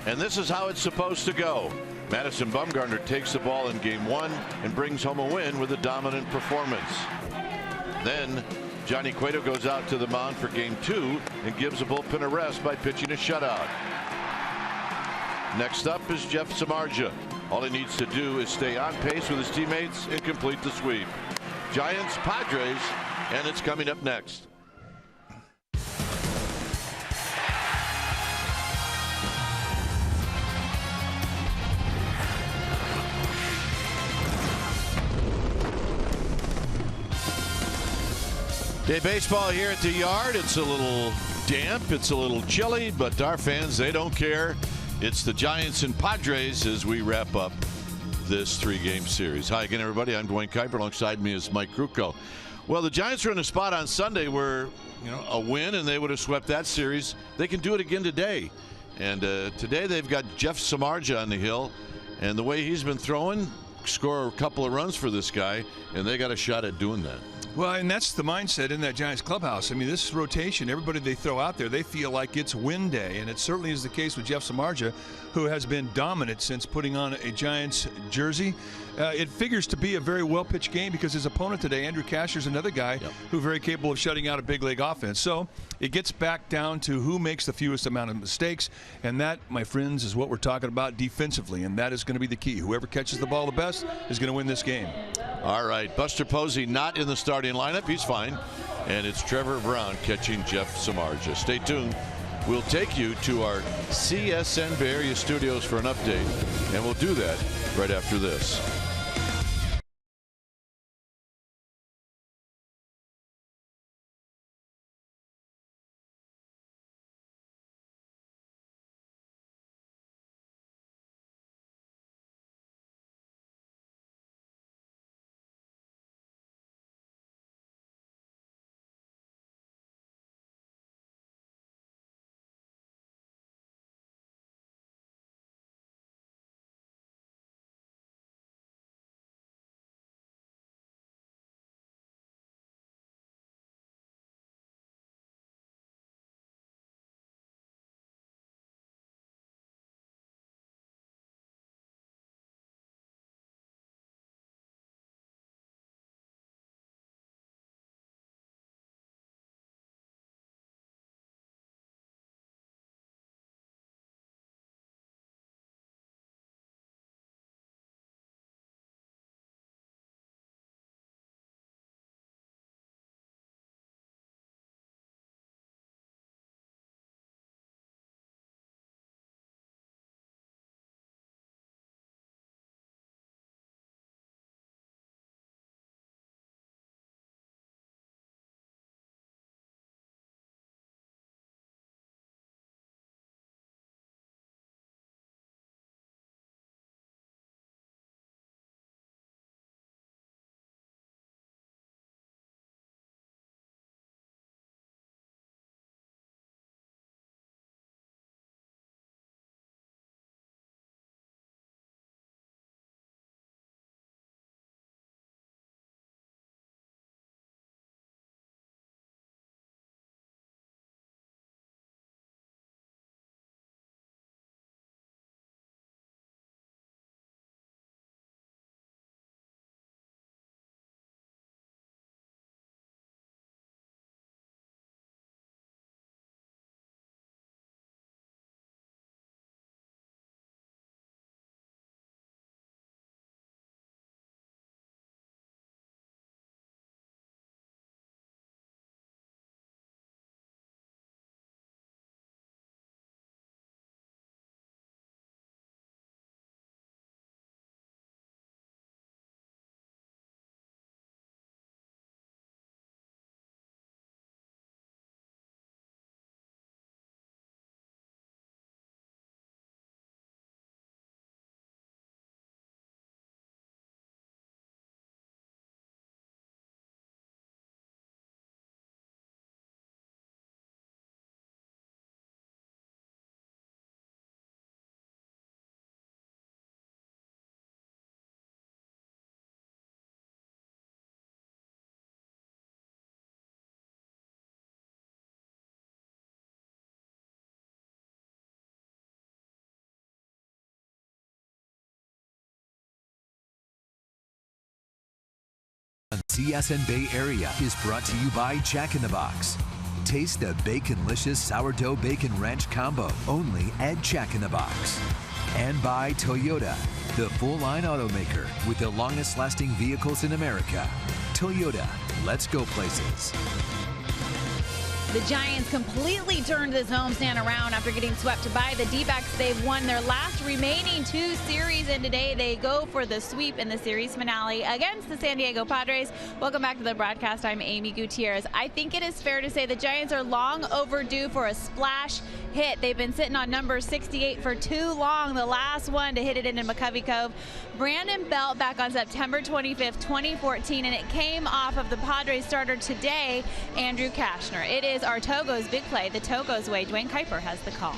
And this is how it's supposed to go. Madison Bumgarner takes the ball in game 1 and brings home a win with a dominant performance. Then Johnny Cueto goes out to the mound for game 2 and gives the bullpen a rest by pitching a shutout. Next up is Jeff Samardzija. All he needs to do is stay on pace with his teammates and complete the sweep. Giants, Padres, and it's coming up next. Day baseball here at the Yard. It's a little damp, it's a little chilly, but our fans, they don't care. It's the Giants and Padres as we wrap up this 3-game series. Hi again, everybody. I'm Dwayne Kuiper. Alongside me is Mike Krukow. Well, the Giants are in a spot on Sunday where, a win and they would have swept that series. They can do it again today. And today they've got Jeff Samardzija on the hill. And the way he's been throwing, score a couple of runs for this guy, and they got a shot at doing that. Well, and that's the mindset in that Giants clubhouse. I mean, this rotation, everybody they throw out there, they feel like it's win day, and it certainly is the case with Jeff Samardzija, who has been dominant since putting on a Giants jersey. It figures to be a very well-pitched game because his opponent today, Andrew Kasher's another guy who's very capable of shutting out a big league offense. So it gets back down to who makes the fewest amount of mistakes, and that, my friends, is what we're talking about defensively, and that is going to be the key. Whoever catches the ball the best is going to win this game. All right, Buster Posey not in the starting lineup. He's fine. And it's Trevor Brown catching Jeff Samardzija. Stay tuned. We'll take you to our CSN Bay Area studios for an update, and we'll do that right after this. CSN Bay Area is brought to you by Jack in the Box. Taste the Baconlicious Sourdough Bacon Ranch Combo only at Jack in the Box. And by Toyota, the full-line automaker with the longest-lasting vehicles in America. Toyota, let's go places. The Giants completely turned this homestand around after getting swept by the D-backs. They've won their last remaining 2 series, and today they go for the sweep in the series finale against the San Diego Padres. Welcome back to the broadcast. I'm Amy Gutierrez. I think it is fair to say the Giants are long overdue for a splash hit. They've been sitting on number 68 for too long. The last one to hit it into McCovey Cove, Brandon Belt, back on September 25th, 2014, and it came off of the Padres starter today, Andrew Cashner. It is our Togo's big play, the Togo's way. Dwayne Kuiper has the call.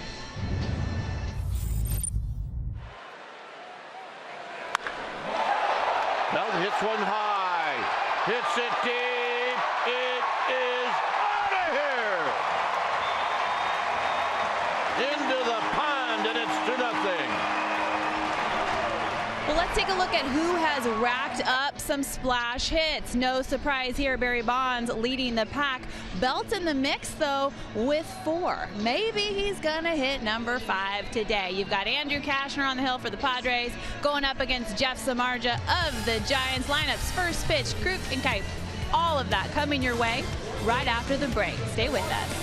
Belt hits one high, hits it deep. It is out of here. Into the pond, and it's 2-0. Well, let's take a look at who has racked up some splash hits. No surprise here, Barry Bonds leading the pack. Belt in the mix, though, with 4. Maybe he's going to hit number 5 today. You've got Andrew Cashner on the hill for the Padres going up against Jeff Samardzija of the Giants. Lineups, first pitch, Kruk and Kuip. All of that coming your way right after the break. Stay with us.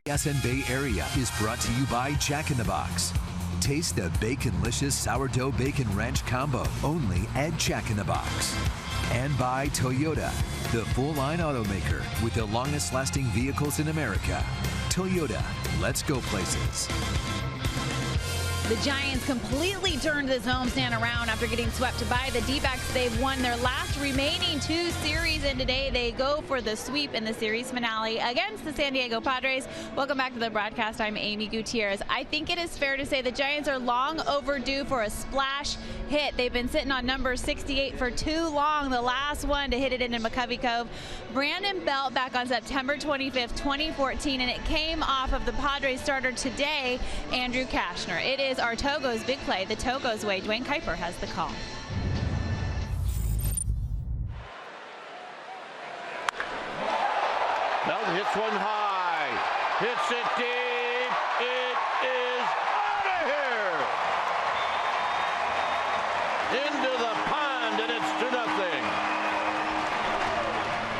CSN Bay Area is brought to you by Jack in the Box. Taste the Baconlicious Sourdough Bacon Ranch Combo only at Jack in the Box. And by Toyota, the full-line automaker with the longest-lasting vehicles in America. Toyota, let's go places. The Giants completely turned this homestand around after getting swept by the D-backs. They've won their last remaining 2 series, and today they go for the sweep in the series finale against the San Diego Padres. Welcome back to the broadcast. I'm Amy Gutierrez. I think it is fair to say the Giants are long overdue for a splash hit. They've been sitting on number 68 for too long. The last one to hit it into McCovey Cove, Brandon Belt, back on September 25th, 2014, and it came off of the Padres starter today, Andrew Cashner. It is our Togo's big play, the Togo's way. Dwayne Kuiper has the call. Belt hits one high, hits it deep. It is out of here. Into the pond, and it's 2-0.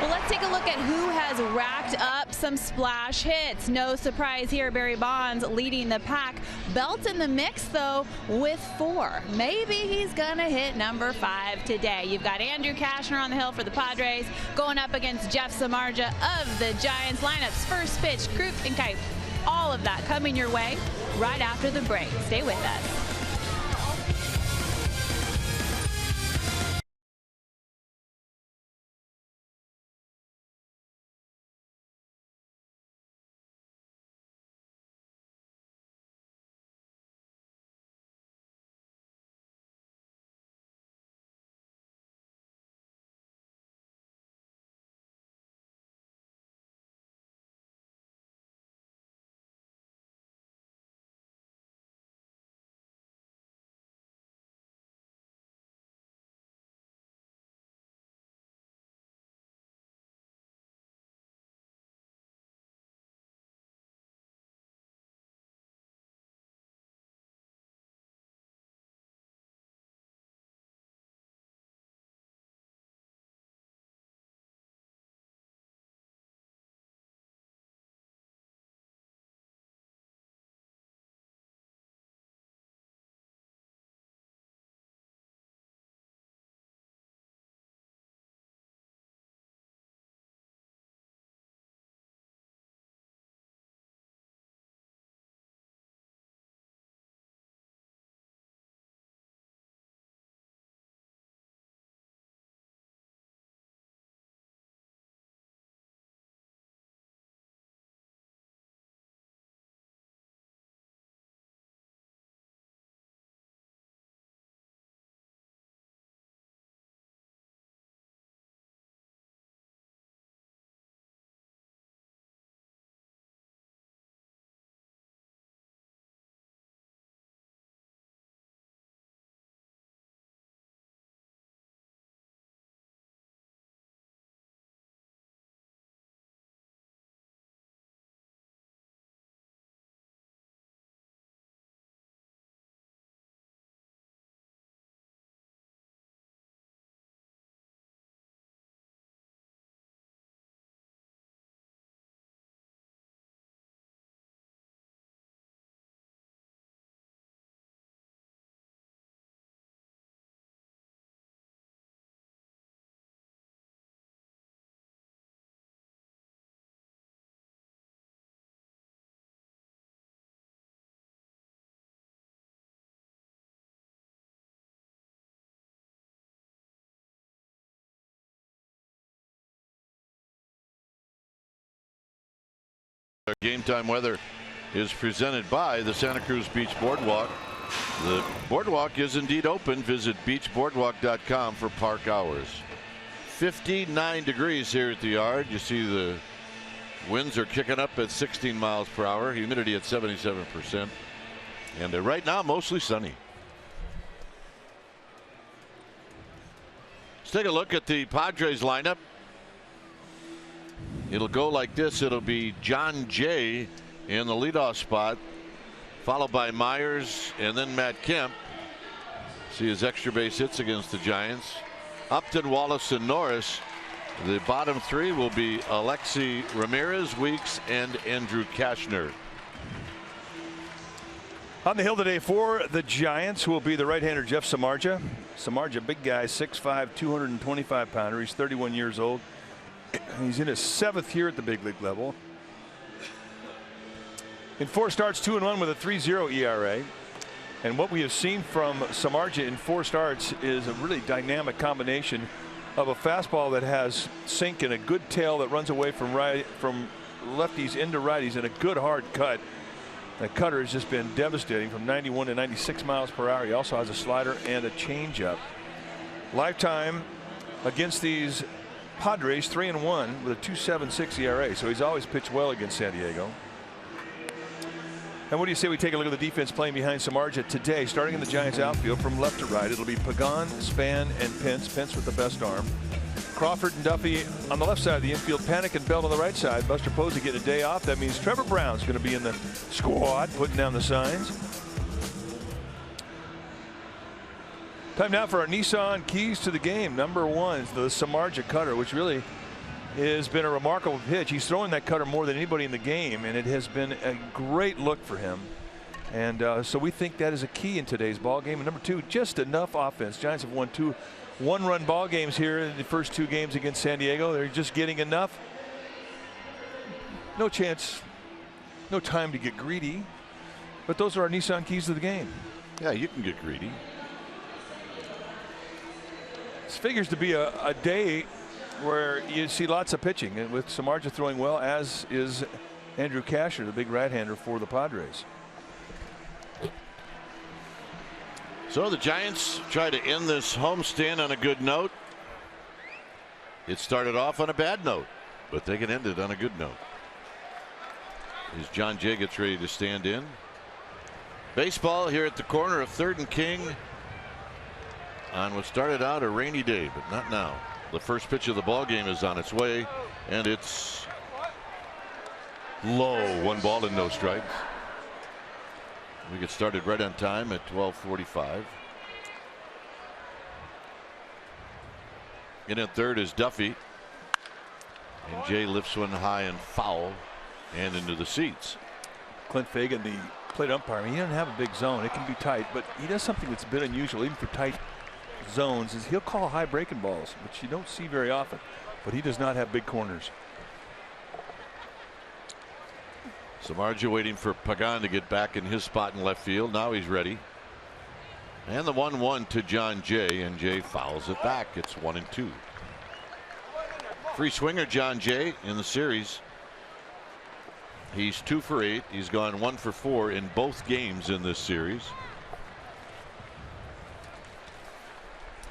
Well, let's take a look at who has racked up some splash hits. No surprise here, Barry Bonds leading the pack. Belt in the mix, though, with 4. Maybe he's going to hit number 5 today. You've got Andrew Cashner on the hill for the Padres going up against Jeff Samardzija of the Giants. Lineups, first pitch, Kruk and Kuip. All of that coming your way right after the break. Stay with us. Game time weather is presented by the Santa Cruz Beach Boardwalk. The boardwalk is indeed open. Visit beachboardwalk.com for park hours. 59 degrees here at the yard. You see the winds are kicking up at 16 miles per hour. Humidity at 77%. And right now, mostly sunny. Let's take a look at the Padres lineup. It'll go like this. It'll be John Jay in the leadoff spot, followed by Myers and then Matt Kemp. See his extra base hits against the Giants. Upton, Wallace, and Norris. The bottom three will be Alexi Ramirez, Weeks, and Andrew Cashner. On the hill today for the Giants, who will be the right-hander Jeff Samardzija. Samardzija, big guy, 6'5", 225-pounder. He's 31 years old. He's in his 7th year at the big league level. In 4 starts, 2-1 with a 3.0 ERA. And what we have seen from Samardzija in 4 starts is a really dynamic combination of a fastball that has sink and a good tail that runs away from lefties into righties and a good hard cut. The cutter has just been devastating from 91 to 96 miles per hour. He also has a slider and a changeup. Lifetime against these Padres, 3-1 with a 2.76 ERA. So he's always pitched well against San Diego. And what do you say we take a look at the defense playing behind Samardzija today? Starting in the Giants outfield from left to right, it'll be Pagan, Span, and Pence. Pence with the best arm. Crawford and Duffy on the left side of the infield. Panic and Belt on the right side. Buster Posey getting a day off. That means Trevor Brown's going to be in the squad, putting down the signs. Time now for our Nissan keys to the game. Number 1 is the Samardzija cutter, which really has been a remarkable pitch. He's throwing that cutter more than anybody in the game, and it has been a great look for him. And so we think that is a key in today's ball game. And number 2, just enough offense. Giants have won 2 one-run ball games here in the first 2 games against San Diego. They're just getting enough. No chance, no time to get greedy. But those are our Nissan keys to the game. Yeah, you can get greedy. This figures to be a day where you see lots of pitching, and with Samardzija throwing well, as is Andrew Cashner, the big right-hander for the Padres. So the Giants try to end this homestand on a good note. It started off on a bad note, but they can end it on a good note. As John Jay gets ready to stand in. Baseball here at the corner of 3rd and King on what started out a rainy day, but not now. The first pitch of the ball game is on its way, and it's low. 1 ball and no strikes. We get started right on time at 12:45. In at third is Duffy, and Jay lifts one high and foul and into the seats. Clint Fagan, the plate umpire, he doesn't have a big zone. It can be tight, but he does something that's a bit unusual even for tight zones, is he'll call high breaking balls, which you don't see very often, but he does not have big corners. Samardzija waiting for Pagan to get back in his spot in left field. Now he's ready. And the 1-1 to John Jay, and Jay fouls it back. It's 1-2. Free swinger John Jay in the series. He's 2 for 8. He's gone 1 for 4 in both games in this series.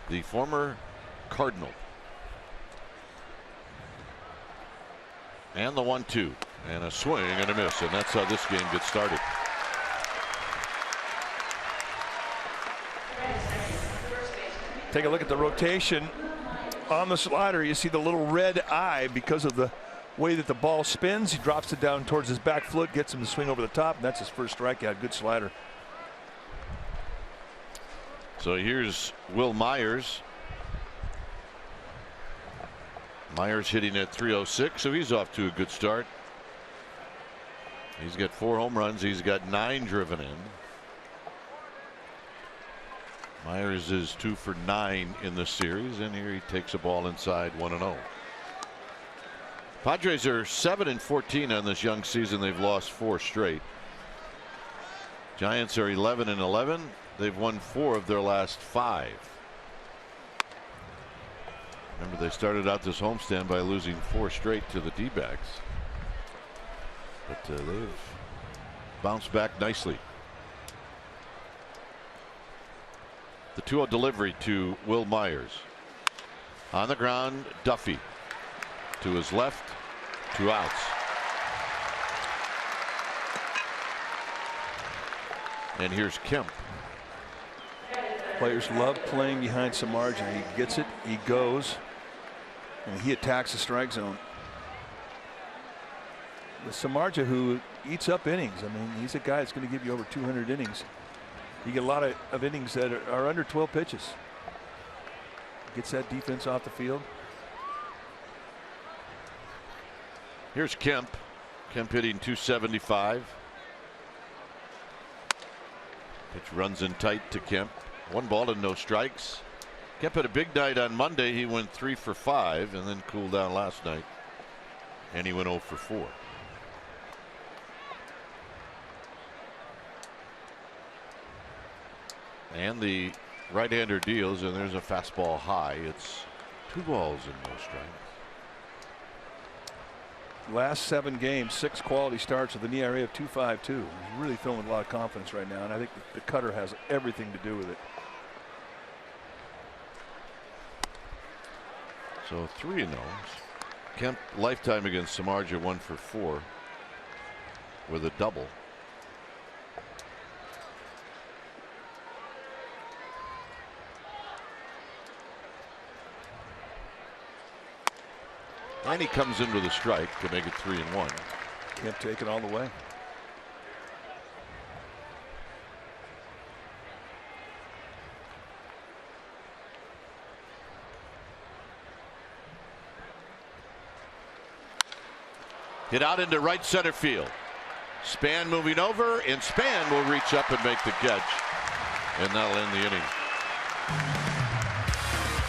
The former Cardinal. And the 1-2. And a swing and a miss, and that's how this game gets started. Take a look at the rotation on the slider. You see the little red eye because of the way that the ball spins. He drops it down towards his back foot, gets him to swing over the top, and that's his first strikeout. Good slider. So here's Will Myers. Myers hitting at 306, so he's off to a good start. He's got 4 home runs. He's got 9 driven in. Myers is 2 for 9 in the series, and here he takes a ball inside 1-0. Padres are 7-14 on this young season. They've lost 4 straight. Giants are 11-11. They've won 4 of their last 5. Remember, they started out this homestand by losing 4 straight to the D-backs. But they've bounced back nicely. The 2-0 delivery to Will Myers. On the ground, Duffy to his left, 2 outs. And here's Kemp. Players love playing behind Samardzija. He gets it, he goes, and he attacks the strike zone. With Samardzija, who eats up innings. I mean, he's a guy that's going to give you over 200 innings. You get a lot of innings that are under 12 pitches. Gets that defense off the field. Here's Kemp. Kemp hitting .275. Pitch runs in tight to Kemp. 1 ball and no strikes. Kemp had a big night on Monday. He went 3 for 5 and then cooled down last night. And he went 0 for 4. And the right-hander deals, and there's a fastball high. It's 2 balls and no strikes. Last 7 games, 6 quality starts with an ERA of 2.52. He's really throwing with a lot of confidence right now, and I think the cutter has everything to do with it. So 3-0. Kemp lifetime against Samardzija 1 for 4 with a double. And he comes in with a strike to make it 3-1. Kemp taking all the way. Hit out into right center field. Span moving over, and Span will reach up and make the catch. And that'll end the inning.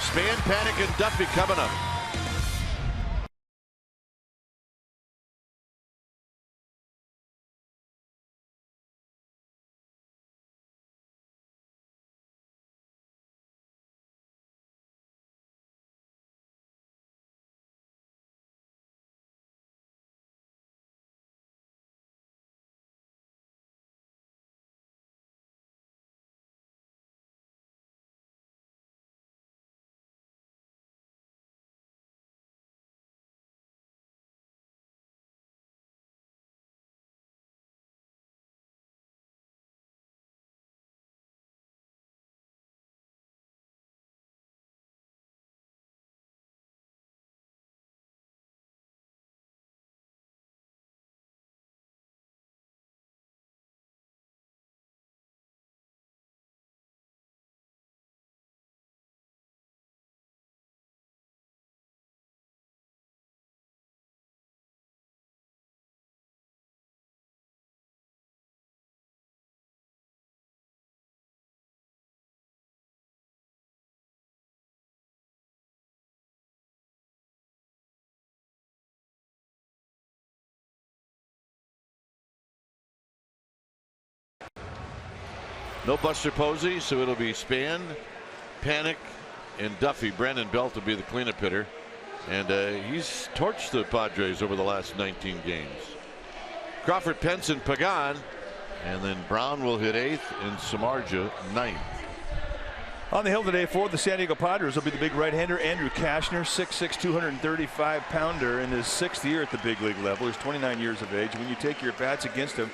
Span, Panic, and Duffy coming up. No Buster Posey, so it'll be Span, Panic, and Duffy. Brandon Belt will be the cleanup hitter, and he's torched the Padres over the last 19 games. Crawford, Pence, and Pagan, and then Brown will hit 8th and Samardzija 9th. On the hill today for the San Diego Padres will be the big right-hander Andrew Kashner, 6'6", 235-pounder in his 6th year at the big league level. He's 29 years of age. When you take your bats against him,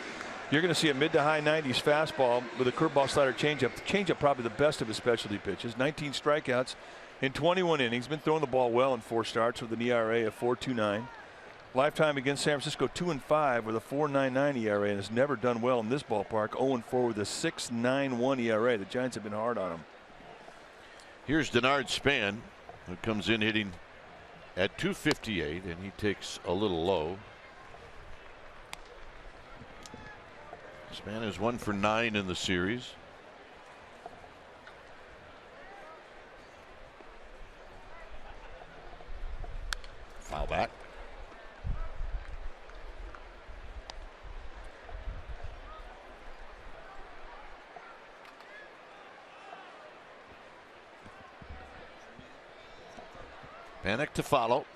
you're going to see a mid to high 90s fastball with a curveball, slider, changeup. The changeup probably the best of his specialty pitches. 19 strikeouts in 21 innings. Been throwing the ball well in 4 starts with an ERA of 4.29. Lifetime against San Francisco 2-5 with a 4.99 ERA, and has never done well in this ballpark. 0-4 with a 6.91 ERA. The Giants have been hard on him. Here's Denard Span, who comes in hitting at .258, and he takes a little low. Span is 1 for 9 in the series. Foul back. Panic to follow.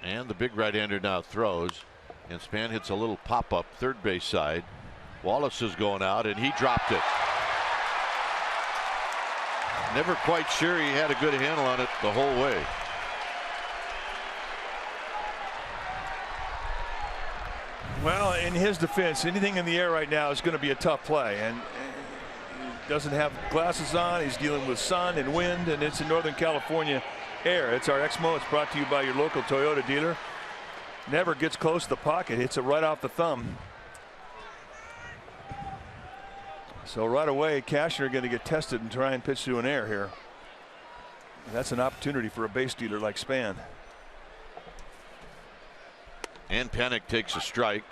And the big right-hander now throws, and Span hits a little pop-up third base side. Wallace is going out, and he dropped it. Never quite sure he had a good handle on it the whole way. Well, in his defense, anything in the air right now is going to be a tough play, and he doesn't have glasses on. He's dealing with sun and wind, and it's in Northern California air. It's our Exmo. It's brought to you by your local Toyota dealer. Never gets close to the pocket, hits it right off the thumb. So right away, Cashner going to get tested and try and pitch through an air here. That's an opportunity for a base dealer like Span. And Panik takes a strike.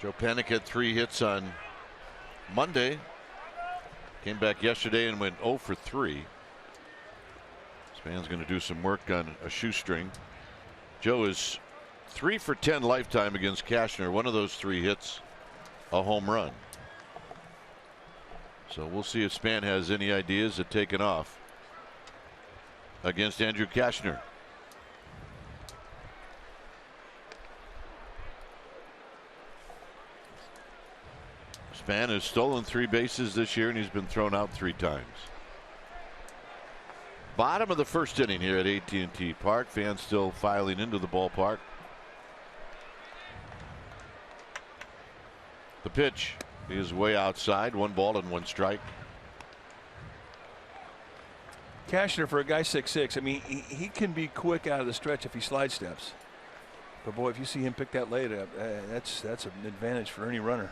Joe Panik had 3 hits on Monday. Came back yesterday and went 0 for 3. Span's going to do some work on a shoestring. Joe is 3 for 10 lifetime against Cashner. One of those 3 hits, a home run. So we'll see if Span has any ideas of taking off against Andrew Cashner. Span has stolen 3 bases this year, and he's been thrown out 3 times. Bottom of the first inning here at AT&T Park. Fans still filing into the ballpark. The pitch is way outside. 1 ball and 1 strike. Cashner, for a guy 6'6", I mean, he can be quick out of the stretch if he slide steps. But boy, if you see him pick that late up, that's an advantage for any runner.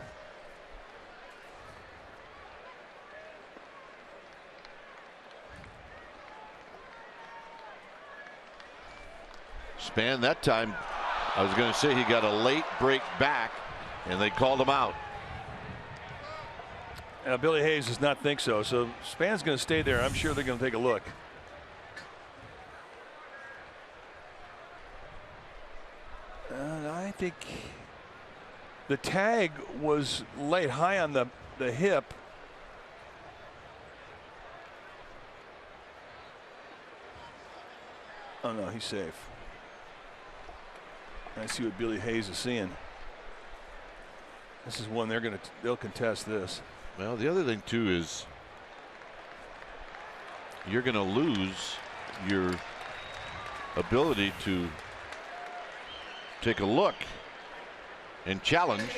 Span that time, I was going to say he got a late break back, and they called him out. Billy Hayes does not think so. So Span's going to stay there. I'm sure they're going to take a look. I think the tag was laid high on the hip. Oh no, he's safe. I see what Billy Hayes is seeing. This is one they'll contest this. Well, the other thing too is you're going to lose your ability to take a look and challenge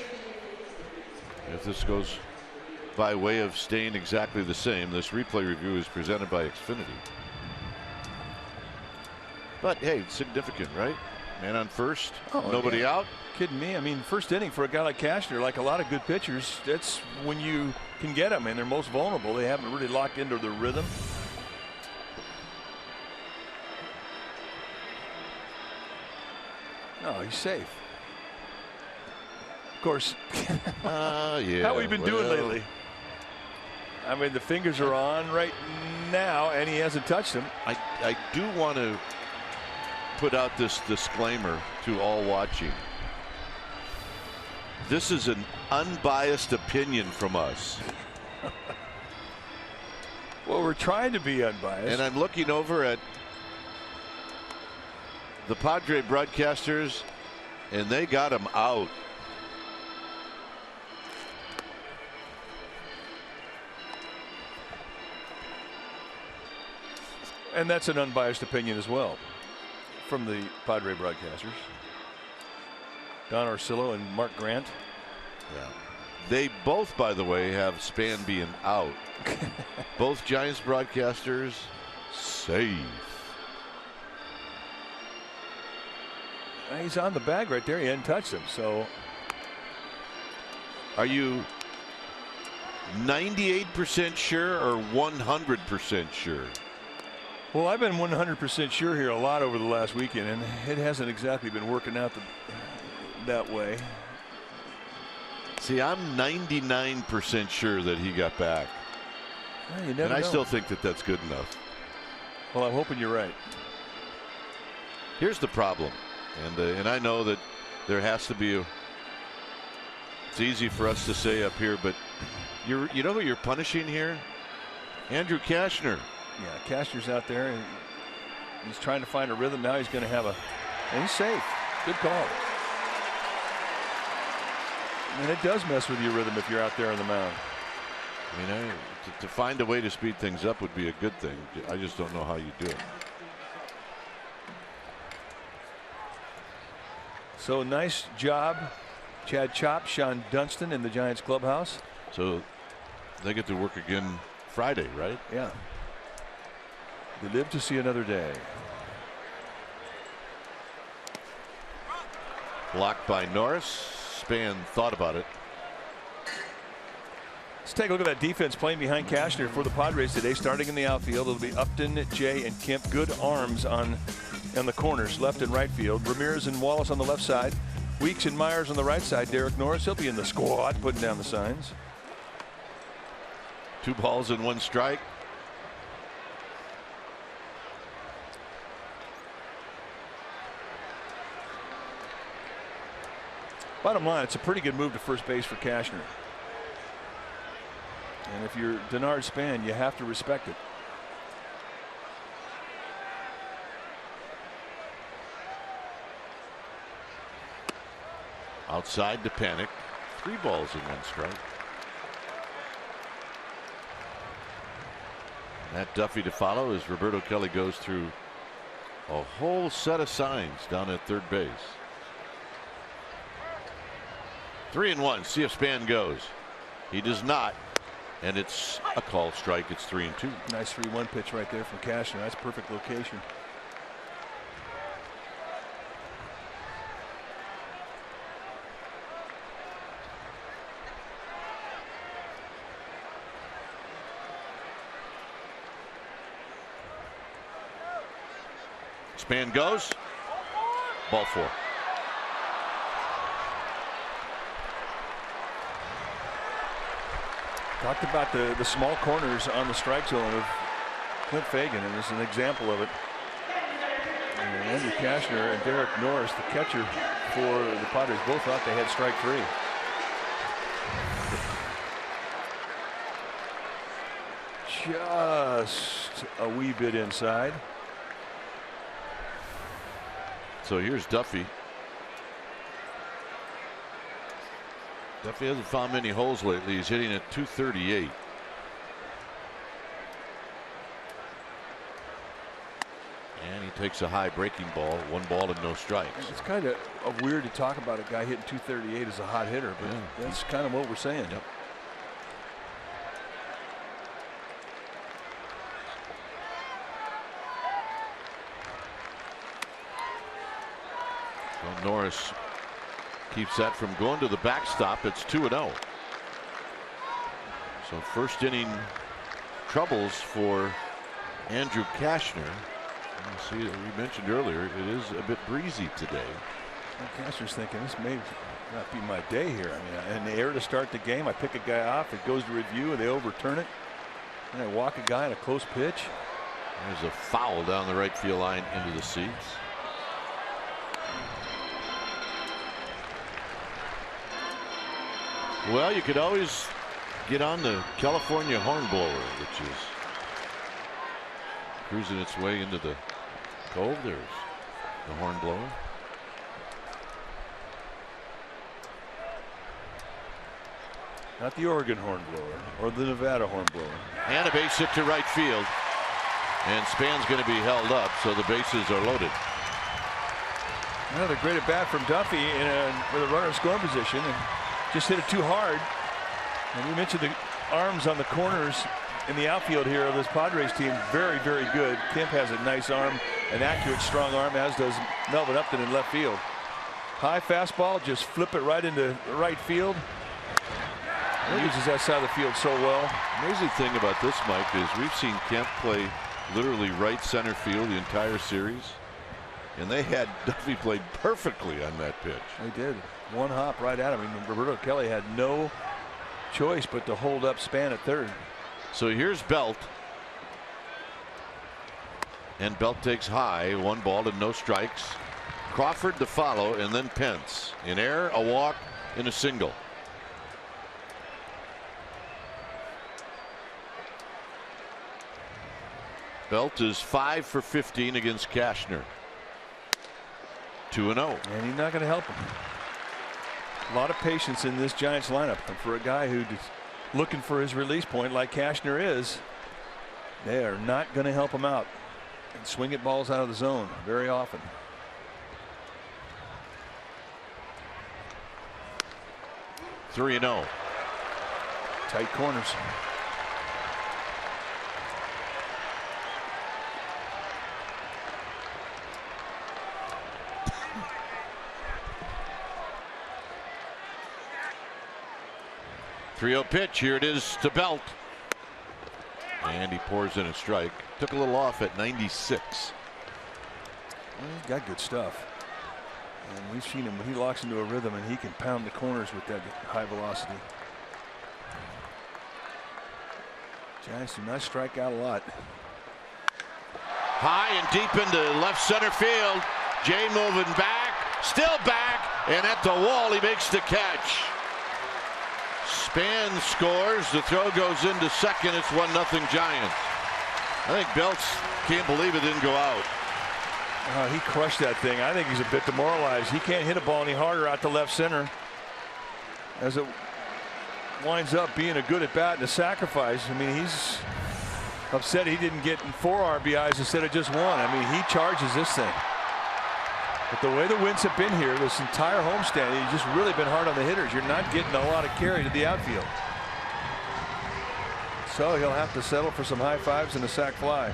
if this goes by way of staying exactly the same. This replay review is presented by Xfinity. But hey, it's significant, right? Man on first, nobody out. Kidding me? I mean, first inning for a guy like Cashner, like a lot of good pitchers, that's when you can get them and they're most vulnerable. They haven't really locked into their rhythm. No, he's safe. Of course. Yeah. How we been doing lately? I mean, the fingers are on right now, and he hasn't touched them. I do want to put out this disclaimer to all watching. This is an unbiased opinion from us. Well, we're trying to be unbiased. And I'm looking over at the Padre broadcasters, and they got him out. And that's an unbiased opinion as well from the Padre broadcasters. Don Orsillo and Mark Grant. Yeah. They both, by the way, have Span being out. Both Giants broadcasters safe. He's on the bag right there. He hadn't touched him. So are you 98% sure or 100% sure? Well, I've been 100% sure here a lot over the last weekend, and it hasn't exactly been working out that way. See, I'm 99% sure that he got back. Well, you never know. I still think that that's good enough. Well, I'm hoping you're right. Here's the problem, and I know that there has to be it's easy for us to say up here, but you know who you're punishing here? Andrew Cashner. Yeah, Cashner's out there, and He's trying to find a rhythm. Now he's going to have and he's safe. Good call. And it does mess with your rhythm if you're out there on the mound. I mean, to find a way to speed things up would be a good thing. I just don't know how you do it. So nice job, Chad Chop, Sean Dunston in the Giants clubhouse. So they get to work again Friday, right? Yeah. They live to see another day. Blocked by Norris. Span thought about it. Let's take a look at that defense playing behind Cashner for the Padres today. Starting in the outfield, it'll be Upton, Jay, and Kemp. Good arms on the corners, left and right field. Ramirez and Wallace on the left side. Weeks and Myers on the right side. Derek Norris, he'll be in the squad, putting down the signs. 2 balls and 1 strike. Bottom line, it's a pretty good move to first base for Cashner. And if you're Denard Span, you have to respect it. Outside to Panic. 3 balls and 1 strike. Matt Duffy to follow as Roberto Kelly goes through a whole set of signs down at third base. 3-1. See if Span goes. He does not. And it's a called strike. It's 3-2. Nice 3-1 pitch right there from Cashner. That's perfect location. Span goes. Ball 4. Talked about the small corners on the strike zone of Clint Fagan, and this is an example of it. And Andrew Cashner and Derek Norris, the catcher for the Padres, both thought they had strike 3. Just a wee bit inside. So here's Duffy. Duffy hasn't found many holes lately. He's hitting at 238. And he takes a high breaking ball. 1 ball and no strikes. It's kind of weird to talk about a guy hitting 238 as a hot hitter, but that's kind of what we're saying. Yep. So Norris keeps that from going to the backstop. It's 2-0. So first inning troubles for Andrew Cashner. See, we mentioned earlier, it is a bit breezy today. Well, Cashner's thinking this may not be my day here. I mean, in the air to start the game, I pick a guy off, it goes to review, and they overturn it. And I walk a guy in a close pitch. There's a foul down the right field line into the seats. Well, you could always get on the California hornblower, which is cruising its way into the cove. There's the hornblower. Not the Oregon hornblower or the Nevada hornblower. And a base hit to right field. And Span's going to be held up, so the bases are loaded. Another great at bat from Duffy with a runner in scoring position, and just hit it too hard. And we mentioned the arms on the corners in the outfield here of this Padres team. Very, very good. Kemp has a nice arm, an accurate, strong arm, as does Melvin Upton in left field. High fastball, just flip it right into right field. He uses that side of the field so well. Amazing thing about this, Mike, is we've seen Kemp play literally right center field the entire series. And they had Duffy played perfectly on that pitch. They did. 1 hop right at him. I mean, Roberto Kelly had no choice but to hold up Span at third. So here's Belt. And Belt takes high. 1 ball and no strikes. Crawford to follow, and then Pence. In air, a walk, and a single. Belt is 5 for 15 against Cashner. 2-0. And he's not going to help him. A lot of patience in this Giants lineup. And for a guy who's looking for his release point like Cashner is, they are not going to help him out. And swing at balls out of the zone very often. 3-0. Tight corners. Pitch. Here it is to Belt. And he pours in a strike. Took a little off at 96. Well, he's got good stuff. And we've seen him when he locks into a rhythm, and he can pound the corners with that high velocity. Giants do not strike out a lot. High and deep into left center field. Jay moving back. Still back. And at the wall, he makes the catch. Span scores. The throw goes into second. It's 1-0 Giants. I think Belts can't believe it didn't go out. He crushed that thing. I think he's a bit demoralized. He can't hit a ball any harder out to left center. As it winds up being a good at bat and a sacrifice. I mean, he's upset he didn't get 4 RBIs instead of just 1. I mean, he charges this thing. But the way the winds have been here this entire homestand, he's just really been hard on the hitters. You're not getting a lot of carry to the outfield. So he'll have to settle for some high fives and a sac fly.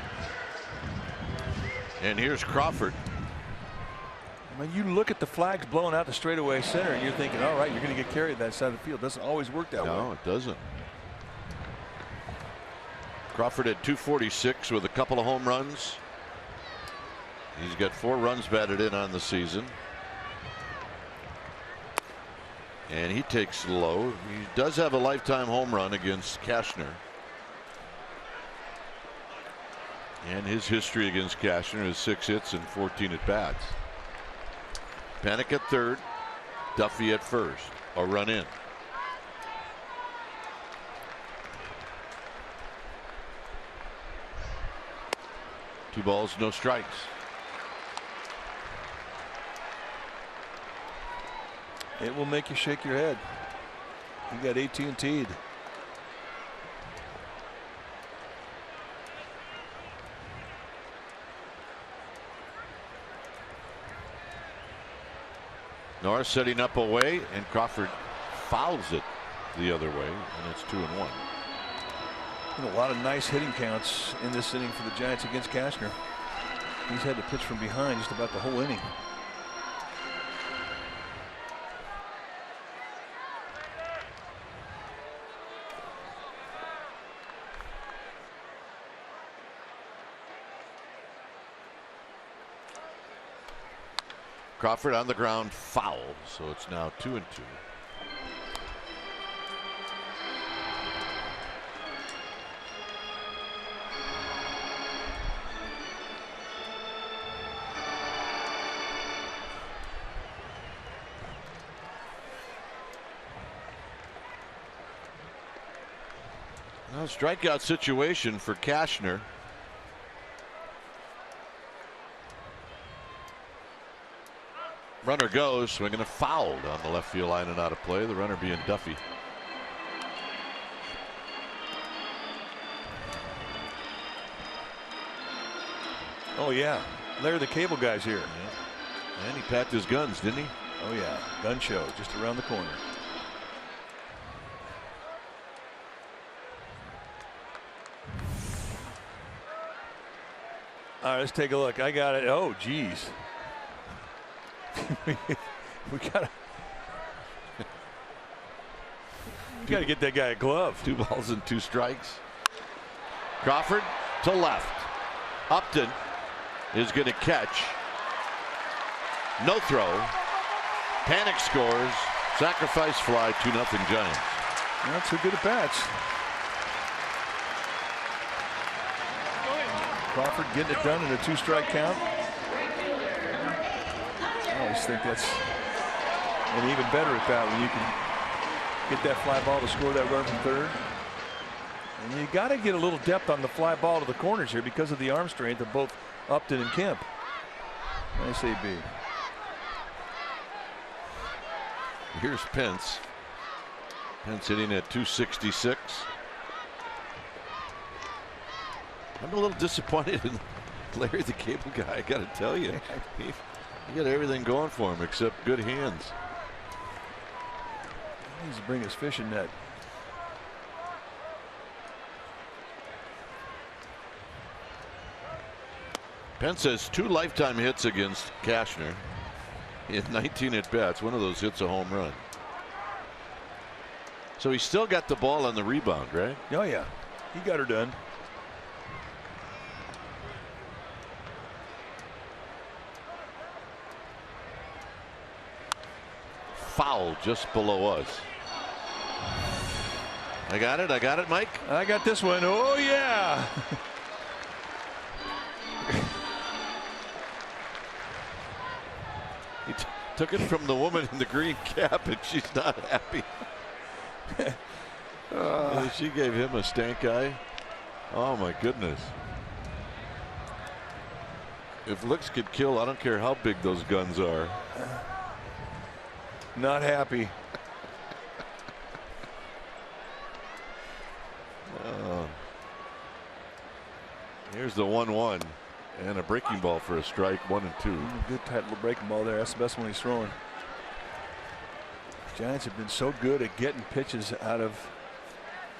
And here's Crawford. I mean, you look at the flags blowing out the straightaway center and you're thinking, all right, you're going to get carried that side of the field. Doesn't always work that way. No, it doesn't. Crawford at 246 with a couple of home runs. He's got 4 runs batted in on the season. And he takes low. He does have a lifetime home run against Cashner. And his history against Cashner is 6 hits and 14 at bats. Panic at third. Duffy at first. A run in. Two balls, no strikes. It will make you shake your head. You got AT&T'd. Norris setting up away, and Crawford fouls it the other way, and it's 2-1. A lot of nice hitting counts in this inning for the Giants against Cashner. He's had to pitch from behind just about the whole inning. Crawford on the ground, foul, so it's now 2-2. Well, strikeout situation for Cashner. Runner goes, swinging a foul down the left field line and out of play. The runner being Duffy. Oh yeah, Larry the Cable Guy's here. Yeah. And he packed his guns, didn't he? Oh yeah, gun show just around the corner. All right, let's take a look. I got it. Oh geez. we gotta get that guy a glove. 2 balls and 2 strikes. Crawford to left. Upton is going to catch. No throw. Panic scores. Sacrifice fly. 2-0 Giants. Not so good at bats. Crawford getting it done in a 2-strike count. I always think that's an even better at bat when you can get that fly ball to score that run from third. And you got to get a little depth on the fly ball to the corners here because of the arm strength of both Upton and Kemp. Nice AB. Here's Pence. Pence hitting at 266. I'm a little disappointed in Larry the Cable Guy, I got to tell you. He got everything going for him except good hands. He needs to bring his fishing net. Pence has 2 lifetime hits against Cashner. He had 19 at bats. One of those hits a home run. So he still got the ball on the rebound, right? Oh yeah, he got her done. Foul just below us. I got it, Mike. I got this one. Oh yeah. He took it from the woman in the green cap, and she's not happy. She gave him a stank eye. Oh my goodness. If looks could kill, I don't care how big those guns are. Not happy. Here's the 1-1 and a breaking ball for a strike. 1 and 2. Good tight little breaking ball there. That's the best one he's throwing. Giants have been so good at getting pitches out of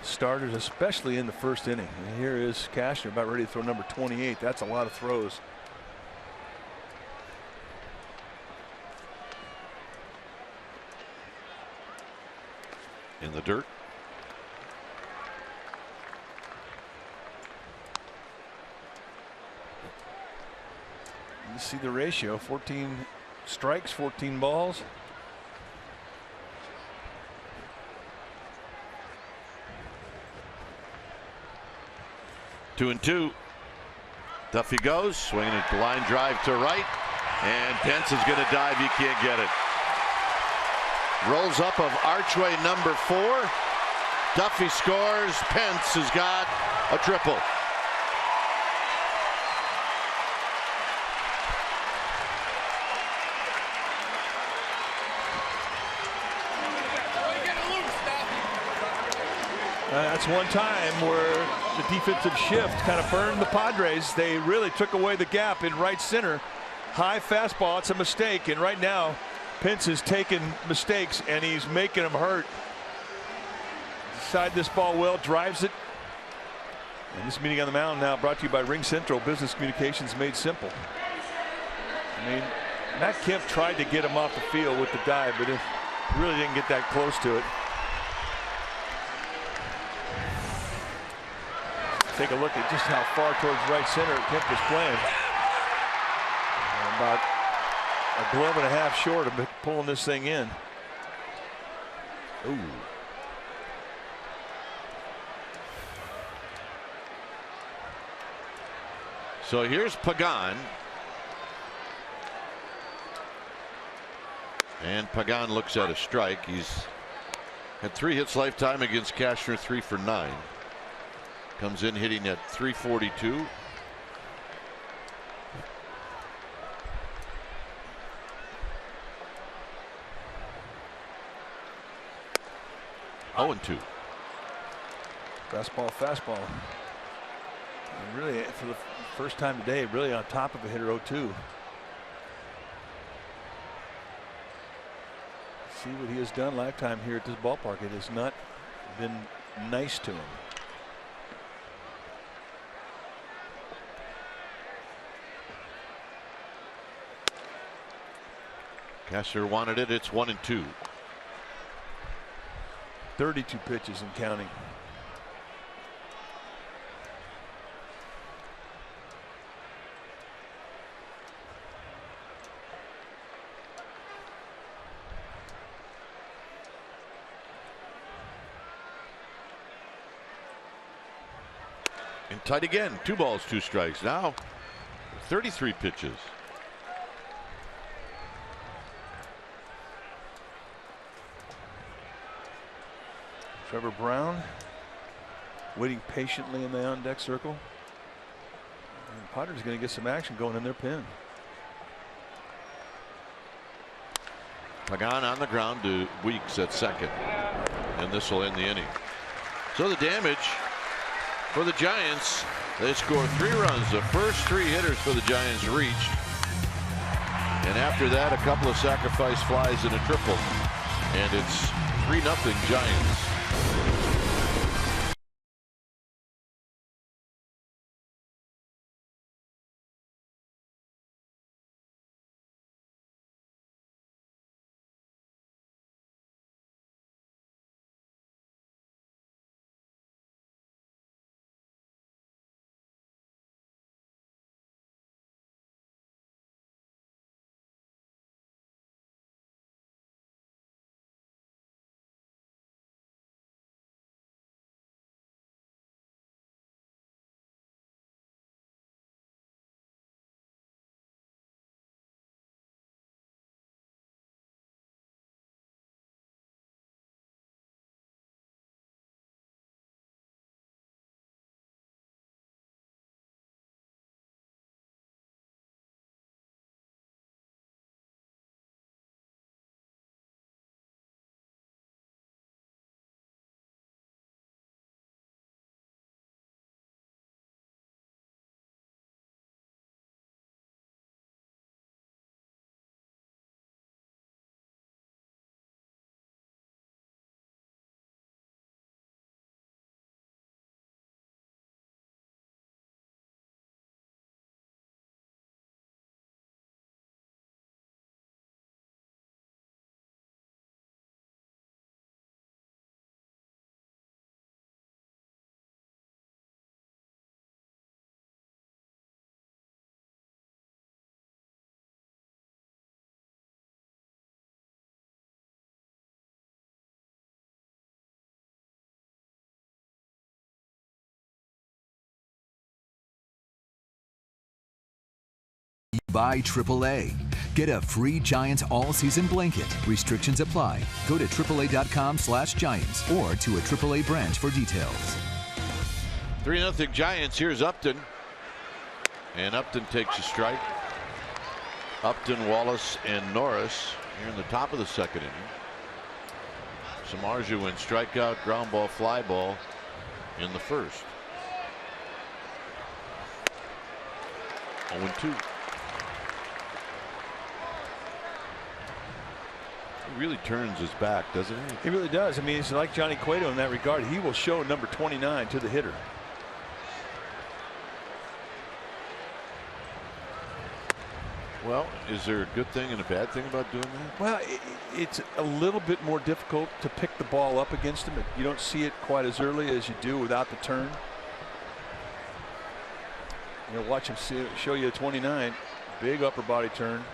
starters, especially in the first inning. And here is Cashner about ready to throw number 28. That's a lot of throws. In the dirt. You see the ratio, 14 strikes, 14 balls. Two and 2. Duffy goes swinging at the line drive to right, and Pence is going to dive. He can't get it. Rolls up of archway number 4. Duffy scores. Pence has got a triple. That's one time where the defensive shift kind of burned the Padres. They really took away the gap in right center. High fastball. It's a mistake. And right now, Pence is taking mistakes and he's making them hurt. Side this ball well, drives it. And this meeting on the mound now brought to you by Ring Central, business communications made simple. I mean, Matt Kemp tried to get him off the field with the dive, but it really didn't get that close to it. Take a look at just how far towards right center Kemp is playing. About a glove and a half short of pulling this thing in. Ooh. So here's Pagan. And Pagan looks at a strike. He's had 3 hits lifetime against Cashner, 3 for 9. Comes in hitting at 342. Oh, and 2. Fastball, fastball. And really, for the first time today, really on top of a hitter 0-2. See what he has done lifetime here at this ballpark. It has not been nice to him. Cashner wanted it. It's 1 and 2. 32 pitches and counting. And tight again. 2 balls, 2 strikes. Now 33 pitches. Trevor Brown waiting patiently in the on deck circle. And Padres are going to get some action going in their pen. Pagan on the ground to Weeks at second, and this will end the inning. So the damage for the Giants, they score 3 runs. The first 3 hitters for the Giants reached, and after that a couple of sacrifice flies and a triple, and it's 3-0 Giants. By AAA. Get a free Giants all-season blanket. Restrictions apply. Go to AAA.com/Giants or to a AAA branch for details. 3-0 Giants. Here's Upton, and Upton takes a strike. Upton, Wallace, and Norris here in the top of the second inning. Samardzija went strikeout, ground ball, fly ball in the first. 0-2. He really turns his back, doesn't he? He really does. I mean, it's like Johnny Cueto in that regard. He will show number 29 to the hitter. Well, is there a good thing and a bad thing about doing that? Well, it's a little bit more difficult to pick the ball up against him. You don't see it quite as early as you do without the turn. You know, watch him show you a 29, big upper body turn.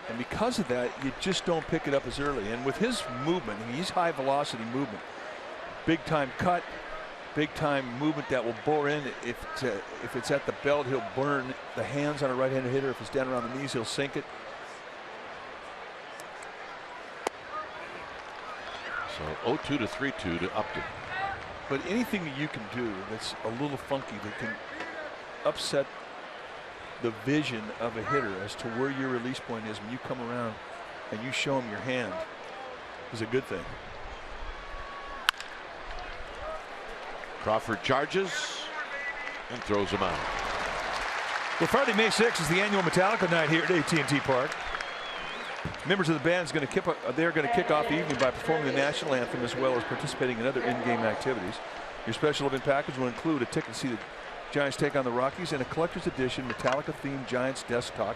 And because of that, you just don't pick it up as early. And with his movement, he's high velocity movement. Big time cut, big time movement that will bore in. If it's at the belt, he'll burn the hands on a right-handed hitter. If it's down around the knees, he'll sink it. So 0-2 to 3-2 to Upton. But anything that you can do that's a little funky that can upset the vision of a hitter as to where your release point is when you come around and you show him your hand is a good thing. Crawford charges and throws him out. Well, Friday, May 6th is the annual Metallica night here at AT&T Park. Members of the band they're going to kick off the evening by performing the national anthem as well as participating in other in-game activities. Your special event package will include a ticket to see the Giants take on the Rockies and a collector's edition Metallica-themed Giants desktop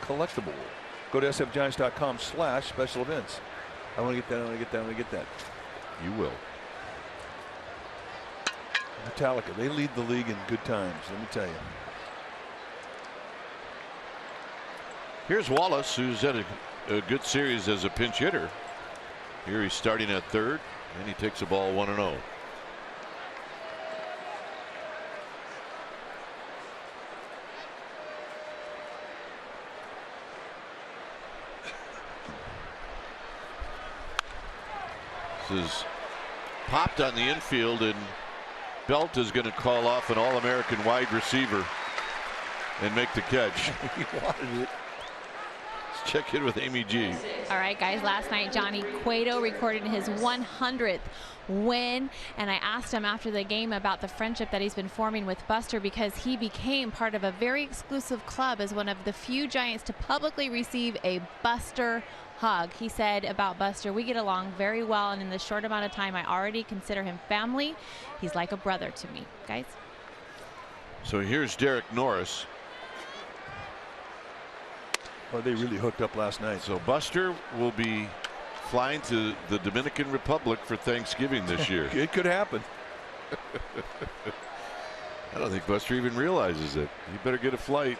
collectible. Go to sfgiants.com/special events. I want to get that. I want to get that. I want to get that. You will. Metallica, they lead the league in good times, let me tell you. Here's Wallace, who's had a good series as a pinch hitter. Here he's starting at third, and he takes a ball 1-0. This is popped on the infield, and Belt is going to call off an All-American wide receiver and make the catch. He wanted it. Let's check in with Amy G. All right, guys, last night Johnny Cueto recorded his 100th win, and I asked him after the game about the friendship that he's been forming with Buster, because he became part of a very exclusive club as one of the few Giants to publicly receive a Buster hug. He said about Buster, "We get along very well, and in this short amount of time I already consider him family. He's like a brother to me." Guys, So here's Derek Norris. Well, they really hooked up last night. So Buster will be flying to the Dominican Republic for Thanksgiving this year. It could happen. I don't think Buster even realizes it. He better get a flight.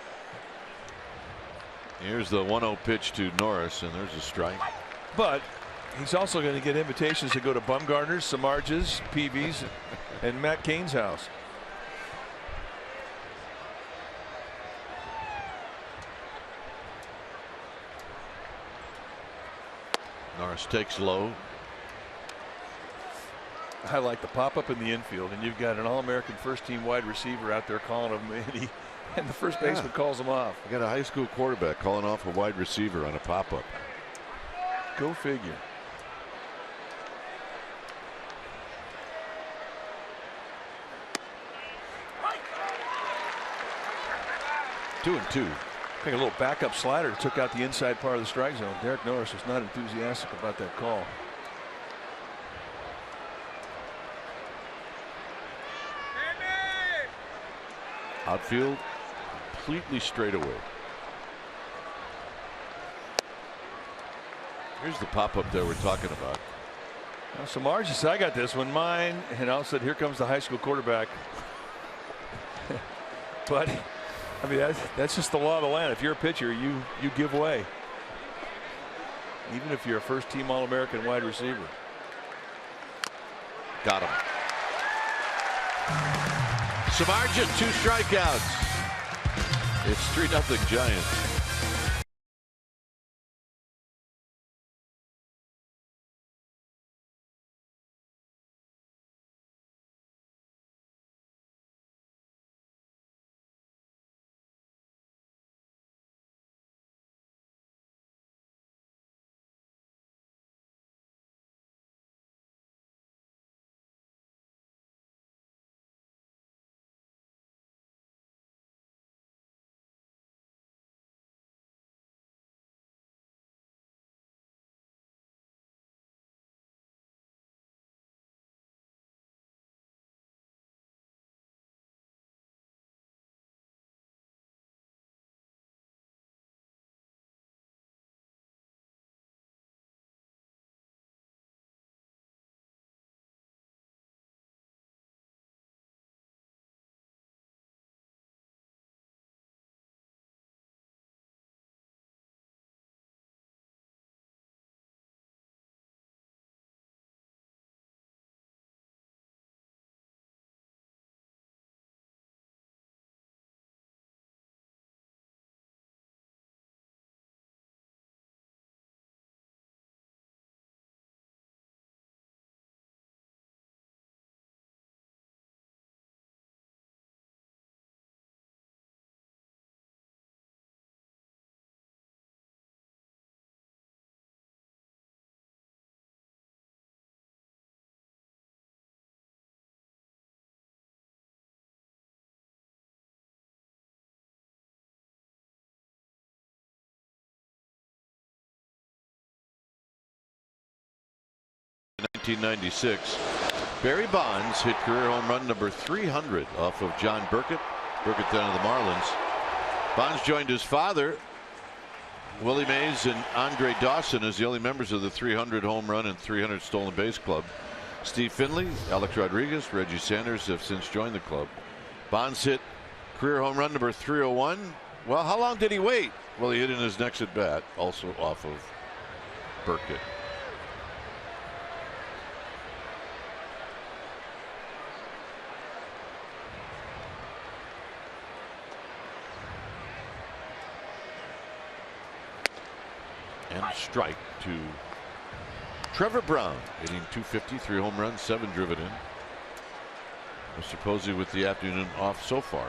Here's the 1-0 pitch to Norris, and there's a strike. But he's also going to get invitations to go to Bumgarner's, Samardz's, Peavy's, and Matt Cain's house. Norris takes low. I like the pop-up in the infield, and you've got an All-American first-team wide receiver out there calling him, and the first baseman calls him off. I got a high school quarterback calling off a wide receiver on a pop-up. Go figure. Two and two. I think a little backup slider took out the inside part of the strike zone. Derek Norris was not enthusiastic about that call. Outfield completely straight away. Here's the pop-up that we're talking about. Now, Samardzija said, "I got this one, mine," and all of a sudden, here comes the high school quarterback. But I mean, that's just the law of the land. If you're a pitcher, you give way, even if you're a first-team All-American wide receiver. Got him. Samardzija, 2 strikeouts. It's 3-0 Giants. In 1996, Barry Bonds hit career home run number 300 off of John Burkett. Burkett then of the Marlins. Bonds joined his father, Willie Mays, and Andre Dawson as the only members of the 300 home run and 300 stolen base club. Steve Finley, Alex Rodriguez, Reggie Sanders have since joined the club. Bonds hit career home run number 301. Well, how long did he wait? Well, he hit in his next at bat, also off of Burkett. And strike to Trevor Brown hitting .250, 3 home runs, 7 driven in. Mr. Posey with the afternoon off so far.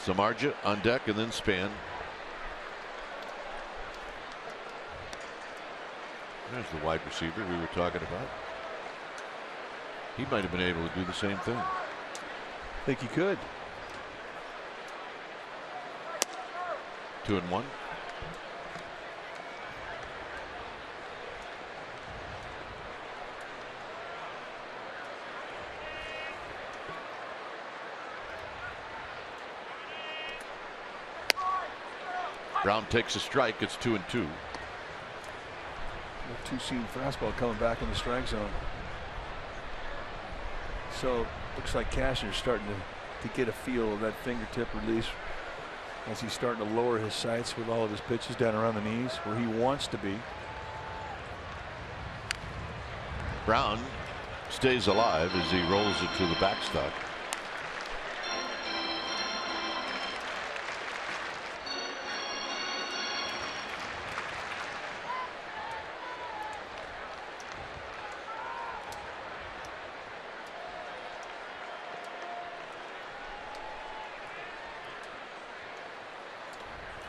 Samardzija on deck, and then Span. There's the wide receiver we were talking about. He might have been able to do the same thing. I think he could. 2-1. Brown takes a strike. It's 2-2. The two-seam fastball coming back in the strike zone. So looks like Cashner's starting to get a feel of that fingertip release as he's starting to lower his sights with all of his pitches down around the knees where he wants to be. Brown stays alive as he rolls it to the backstop.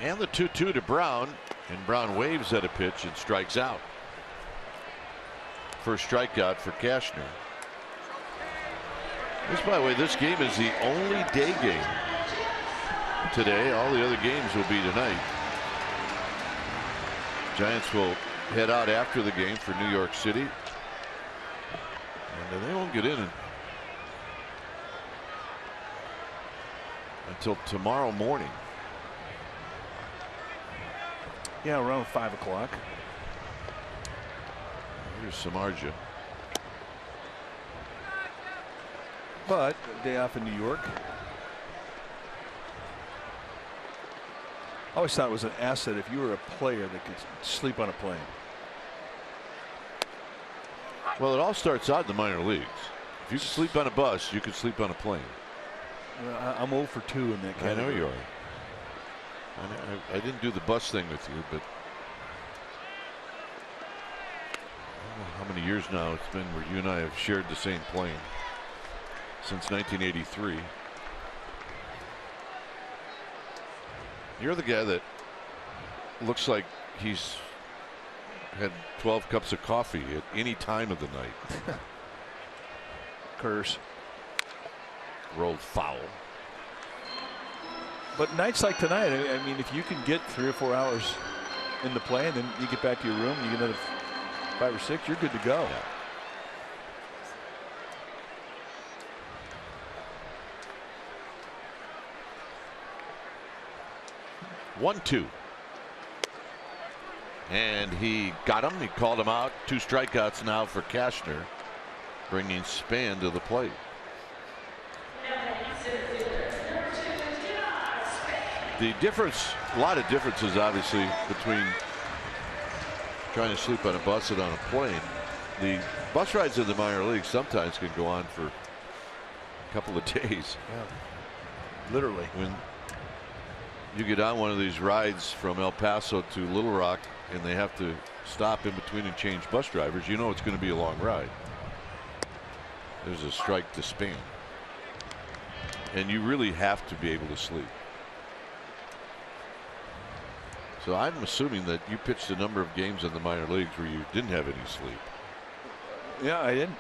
And the 2-2 to Brown, and Brown waves at a pitch and strikes out. First strikeout for Cashner. This, by the way, this game is the only day game today. All the other games will be tonight. Giants will head out after the game for New York City, and they won't get in until tomorrow morning. Yeah, around 5 o'clock. Here's Samardzija. But a day off in New York. I always thought it was an asset if you were a player that could sleep on a plane. Well, it all starts out in the minor leagues. If you can sleep on a bus, you can sleep on a plane. I'm 0 for 2 in that category. I know you are. I didn't do the bus thing with you, but I don't know how many years now it's been where you and I have shared the same plane since 1983. You're the guy that looks like he's had 12 cups of coffee at any time of the night. Curse. Rolled foul. But nights like tonight, I mean, if you can get 3 or 4 hours in the plane, then you get back to your room, you get another 5 or 6, you're good to go. Yeah. One-two. And he got him. He called him out. 2 strikeouts now for Cashner, bringing Span to the plate. The difference, a lot of differences obviously between trying to sleep on a bus and on a plane. The bus rides in the minor leagues sometimes can go on for a couple of days. Yeah. Literally. When you get on one of these rides from El Paso to Little Rock and they have to stop in between and change bus drivers, you know it's going to be a long ride. There's a strike to Span. And you really have to be able to sleep. So I'm assuming that you pitched a number of games in the minor leagues where you didn't have any sleep. Yeah, I didn't.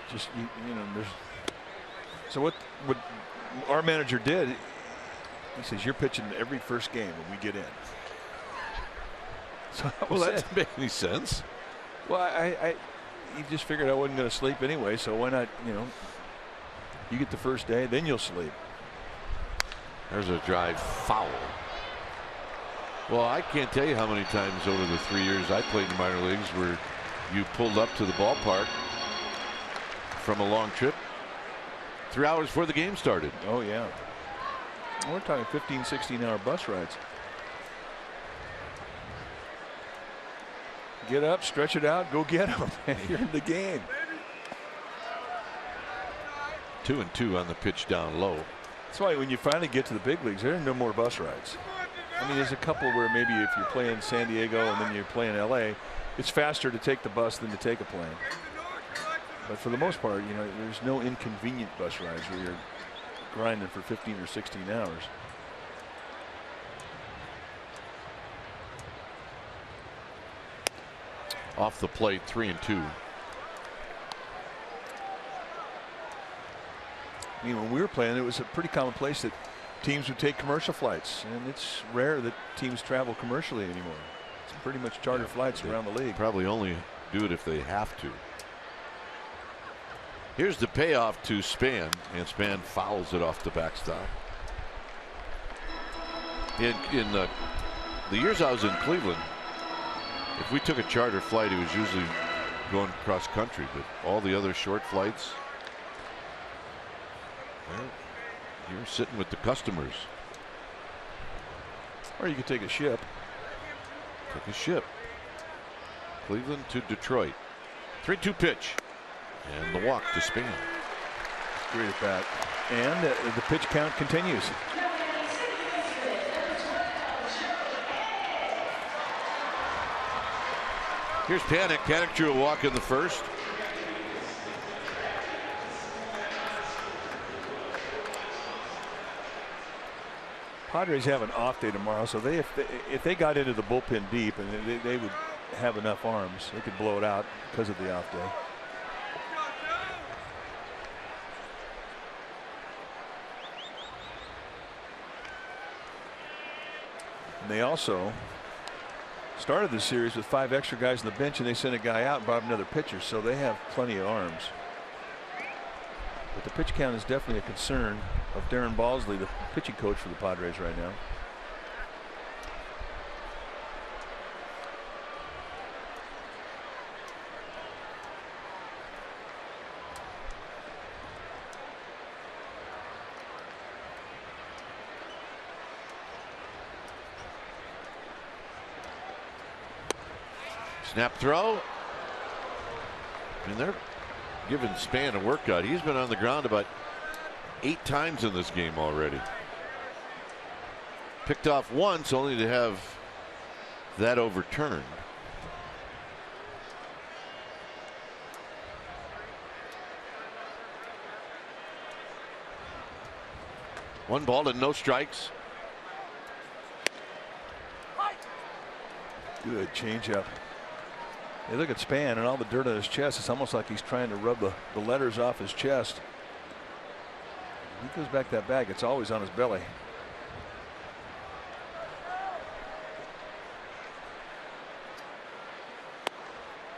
Just you know, there's. So what our manager did, he says you're pitching every first game when we get in. So well, that doesn't make any sense. Well, he just figured I wasn't going to sleep anyway, so why not? You know, you get the first day, then you'll sleep. There's a drive foul. Well, I can't tell you how many times over the 3 years I played in the minor leagues where you pulled up to the ballpark from a long trip 3 hours before the game started. Oh, yeah. We're talking 15, 16-hour bus rides. Get up, stretch it out, go get them. You're in the game. 2-2 on the pitch down low. That's why when you finally get to the big leagues, there are no more bus rides. I mean, there's a couple where maybe if you're playing San Diego and then you're playing LA, it's faster to take the bus than to take a plane. But for the most part, you know, there's no inconvenient bus rides where you're grinding for 15 or 16 hours. Off the plate, 3-2. I mean, when we were playing, it was a pretty commonplace that teams would take commercial flights, and it's rare that teams travel commercially anymore. It's pretty much charter flights around the league. Probably only do it if they have to. Here's the payoff to Span, and Span fouls it off the backstop. In the years I was in Cleveland, if we took a charter flight, it was usually going cross country, but all the other short flights, well, you're sitting with the customers. Or you could take a ship. Take a ship. Cleveland to Detroit. 3-2 pitch. And the walk to Span. Great at bat. And the pitch count continues. Here's Panic. Panic drew a walk in the first. Padres have an off day tomorrow, so if they got into the bullpen deep, and they would have enough arms, they could blow it out because of the off day. And they also started the series with 5 extra guys on the bench, and they sent a guy out and brought another pitcher, so they have plenty of arms. But the pitch count is definitely a concern of Darren Balsley, the pitching coach for the Padres right now. Snap throw. And they're giving Span a workout. He's been on the ground about 8 times in this game already. Picked off once, only to have that overturned. One ball and no strikes. Good changeup. Hey, look at Span and all the dirt on his chest. It's almost like he's trying to rub the letters off his chest. He goes back that bag, it's always on his belly.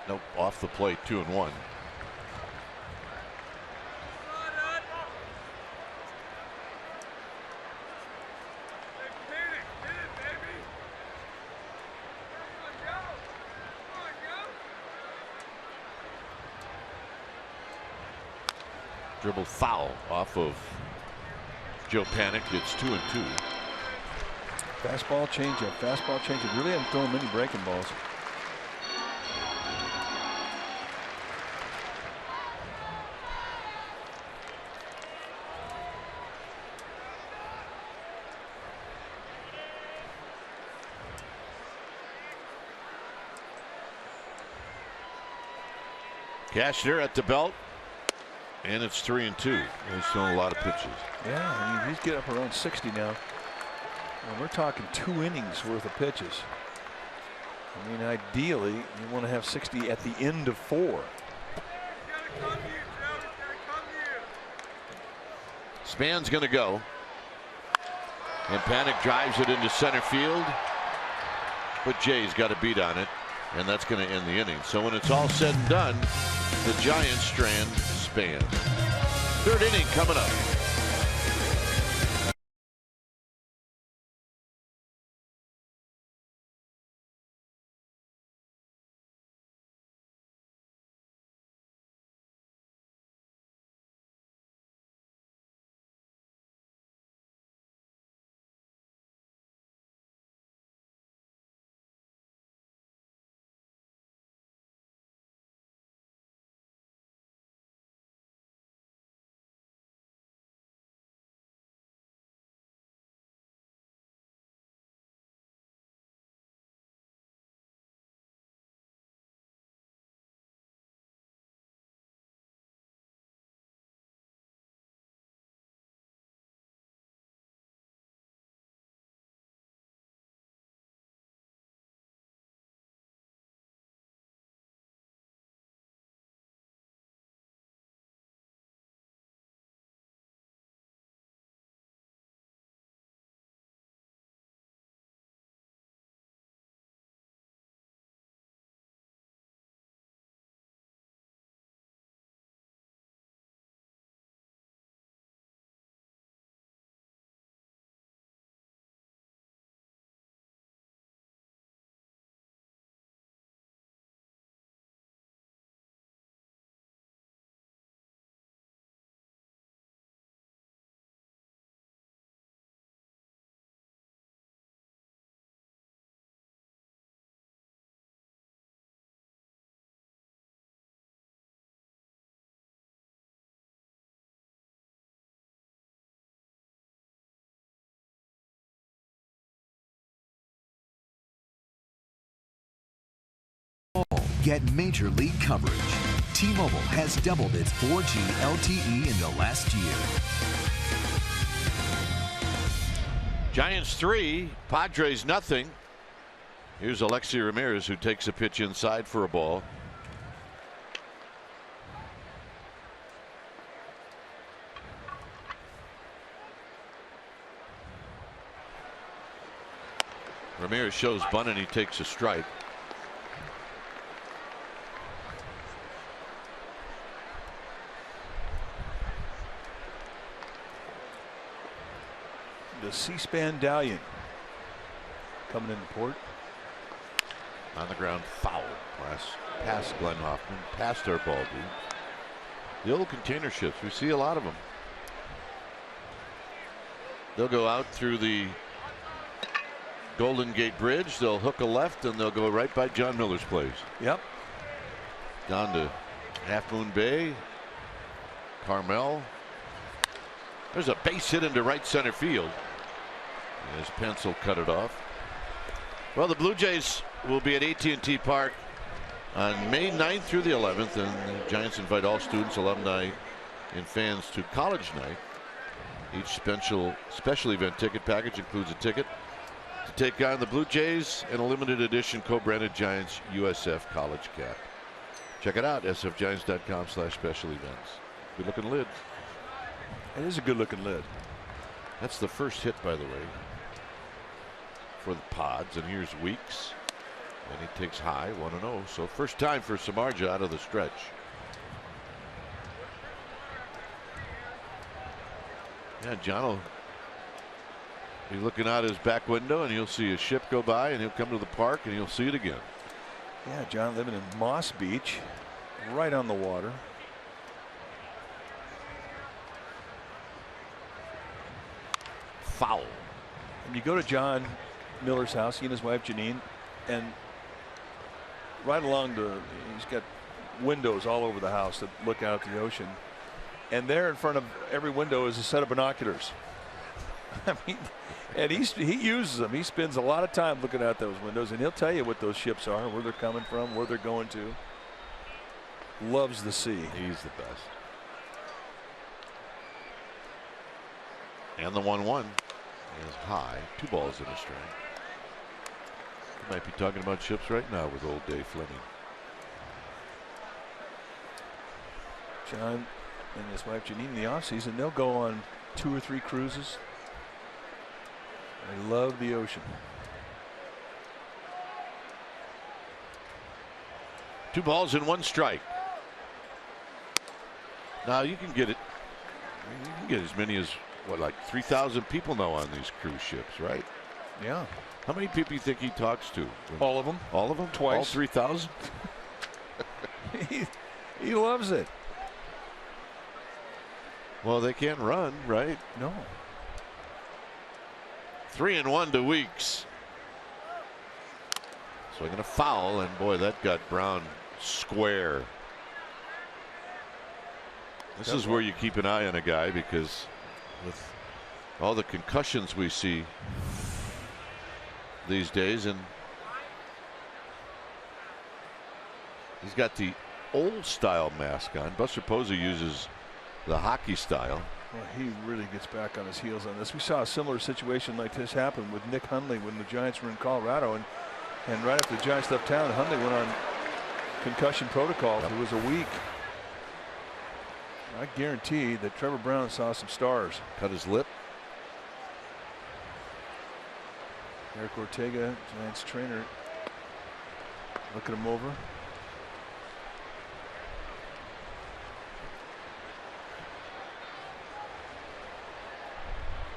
Nope, off the plate, 2-1. Dribble foul off of Joe Panic. It's 2-2. Fastball changeup, fastball changeup. Really haven't thrown many breaking balls. Cashner at the belt. And it's 3-2. He's thrown a lot of pitches. Yeah, I mean, he's getting up around 60 now. And we're talking 2 innings worth of pitches. I mean, ideally, you want to have 60 at the end of 4. Span's going to go. And Panic drives it into center field. But Jay's got a beat on it. And that's going to end the inning. So when it's all said and done, the Giants strand Span. 3rd inning coming up. get major league coverage. T-Mobile has doubled its 4G LTE in the last year. Giants 3, Padres nothing. Here's Alexi Ramirez, who takes a pitch inside for a ball. Ramirez shows bunt and he takes a strike. The C-SPAN Dalian coming into port. On the ground, foul. Past Glenn Hoffman, past our ball dude. The old container ships, we see a lot of them. They'll go out through the Golden Gate Bridge. They'll hook a left and they'll go right by John Miller's place. Yep. Down to Half Moon Bay, Carmel. There's a base hit into right center field. His pencil cut it off. Well, the Blue Jays will be at AT&T Park on May 9th through the 11th, and the Giants invite all students, alumni, and fans to College Night. Each special event ticket package includes a ticket to take on the Blue Jays and a limited edition co-branded Giants USF College cap. Check it out, sfgiants.com/special events. Good looking lid. It is a good looking lid. That's the first hit, by the way, for the Pods. And here's Weeks, and he takes high, 1-0. So first time for Samardzija out of the stretch. Yeah, John will be looking out his back window and he'll see a ship go by and he'll come to the park and he'll see it again. Yeah, John living in Moss Beach, right on the water. Foul. And you go to John Miller's house, he and his wife Janine, and right along he's got windows all over the house that look out at the ocean. And there in front of every window is a set of binoculars. I mean, and he uses them. He spends a lot of time looking out those windows, and he'll tell you what those ships are, where they're coming from, where they're going to. Loves the sea. He's the best. And the 1-1 is high. 2 balls in a strike. You might be talking about ships right now with old Dave Fleming. John and his wife Janine in the offseason, they'll go on 2 or 3 cruises. They love the ocean. 2 balls and 1 strike. Now you can get it. You can get as many as what, like 3,000 people now on these cruise ships, right? Yeah. How many people do you think he talks to? All of them. All of them? Twice. All 3,000? He loves it. Well, they can't run, right? No. 3-1 to Weeks. Swinging a foul, and boy, that got Brown square. This is where you keep an eye on a guy, because with all the concussions we see these days, and he's got the old style mask on. Buster Posey uses the hockey style. Well, he really gets back on his heels on this. We saw a similar situation like this happen with Nick Hundley when the Giants were in Colorado, and right after the Giants left town, Hundley went on concussion protocol. It was a week. I guarantee that Trevor Brown saw some stars. Cut his lip. Eric Ortega, Giants trainer, looking him over.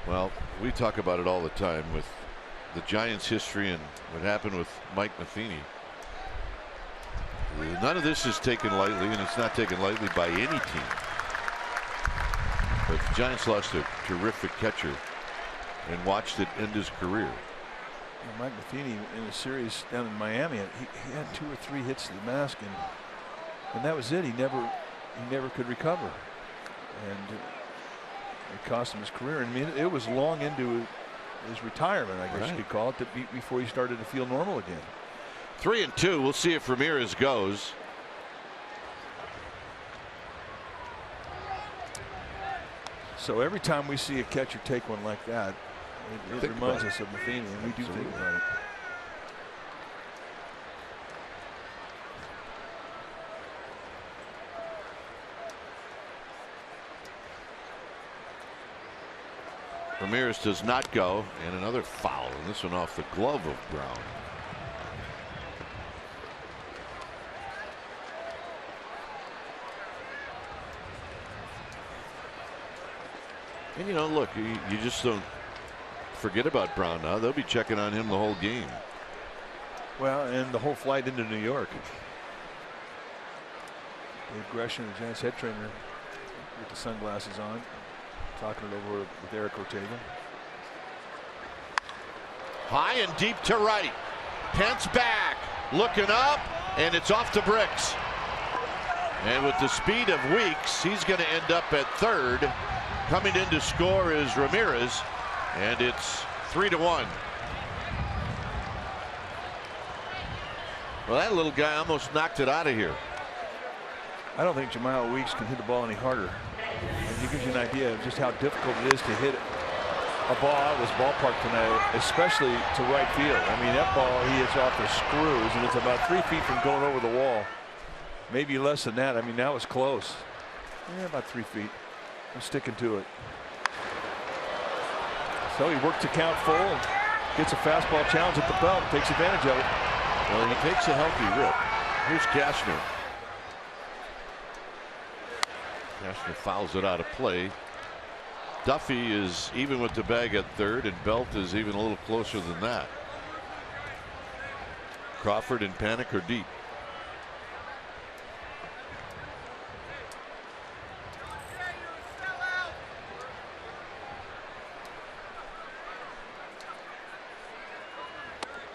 Well, we talk about it all the time with the Giants' history and what happened with Mike Matheny. None of this is taken lightly, and it's not taken lightly by any team. But the Giants lost a terrific catcher and watched it end his career. Mike Matheny in a series down in Miami, he had 2 or 3 hits to the mask, and that was it. He never could recover, and it cost him his career. I mean, it was long into his retirement, I guess you could call it, before he started to feel normal again. 3-2. We'll see if Ramirez goes. So every time we see a catcher take one like that, it reminds us of Matheny, and we do think about it. Ramirez does not go, and another foul, and this one off the glove of Brown. And you know, look, you just don't forget about Brown now. They'll be checking on him the whole game. Well, and the whole flight into New York. Dave Gresham, the Giants head trainer, with the sunglasses on, talking it over with Eric Ortega. High and deep to right. Pence back, looking up, and it's off the bricks. And with the speed of Weeks, he's going to end up at third. Coming in to score is Ramirez, and it's 3-1. Well, that little guy almost knocked it out of here. I don't think Jamal Weeks can hit the ball any harder. And it gives you an idea of just how difficult it is to hit a ball out of this ballpark tonight, especially to right field. I mean, that ball he hits off the screws, and it's about 3 feet from going over the wall. Maybe less than that. I mean, that was close. Yeah, about 3 feet. I'm sticking to it. So he works the count full and gets a fastball challenge at the belt, takes advantage of it. Well, he takes a healthy rip. Here's Cashner. Cashner fouls it out of play. Duffy is even with the bag at third, and Belt is even a little closer than that. Crawford in panic or deep.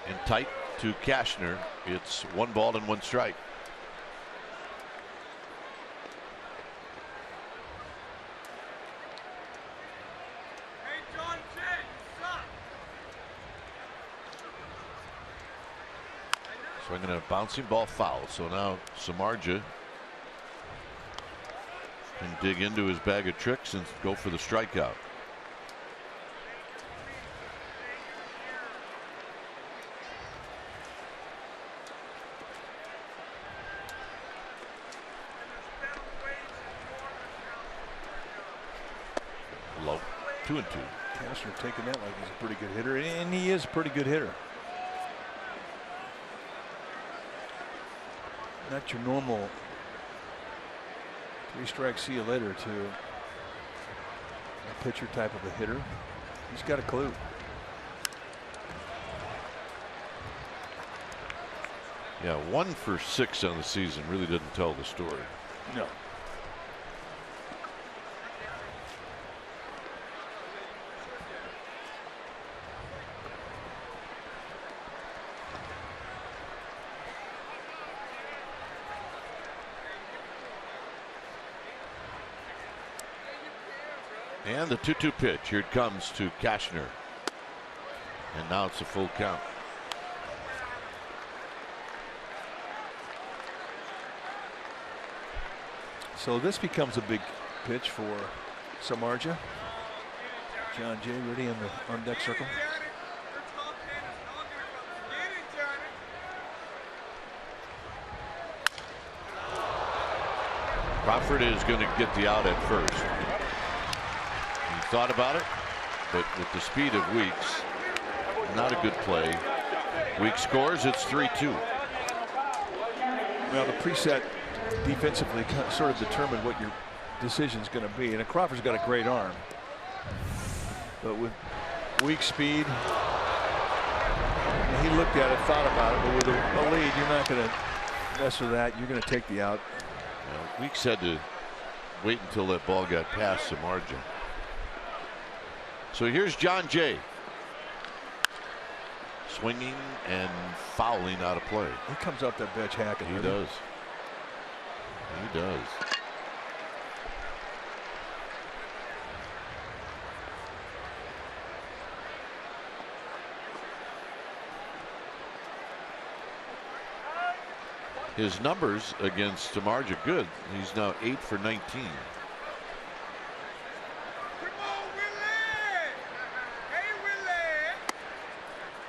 And tight to Cashner. It's 1 ball and 1 strike. Swinging a bouncing ball foul. So now Samardzija can dig into his bag of tricks and go for the strikeout. Low. 2-2. Cashner taking that like he's a pretty good hitter, and he is a pretty good hitter. Not your normal 3 strikes, see you later to a pitcher type of a hitter. He's got a clue. Yeah, 1 for 6 on the season really didn't tell the story. No. And the 2-2 pitch. Here it comes to Cashner. And now it's a full count. So this becomes a big pitch for Samardzija. John Jay ready in the on deck circle. Crawford is going to get the out at first. He thought about it, but with the speed of Weeks, not a good play. Weeks scores. It's 3-2. Well, the preset defensively sort of determined what your decision is going to be. And Crawford's got a great arm, but with weak speed, he looked at it, thought about it, but with a lead, you're not going to mess with that. You're going to take the out. Yeah, Weeks had to wait until that ball got past Samardzija. So here's John Jay. Swinging and fouling out of play. He comes up that bench hacking. He does. He does. His numbers against Samardzija good. He's now 8 for 19.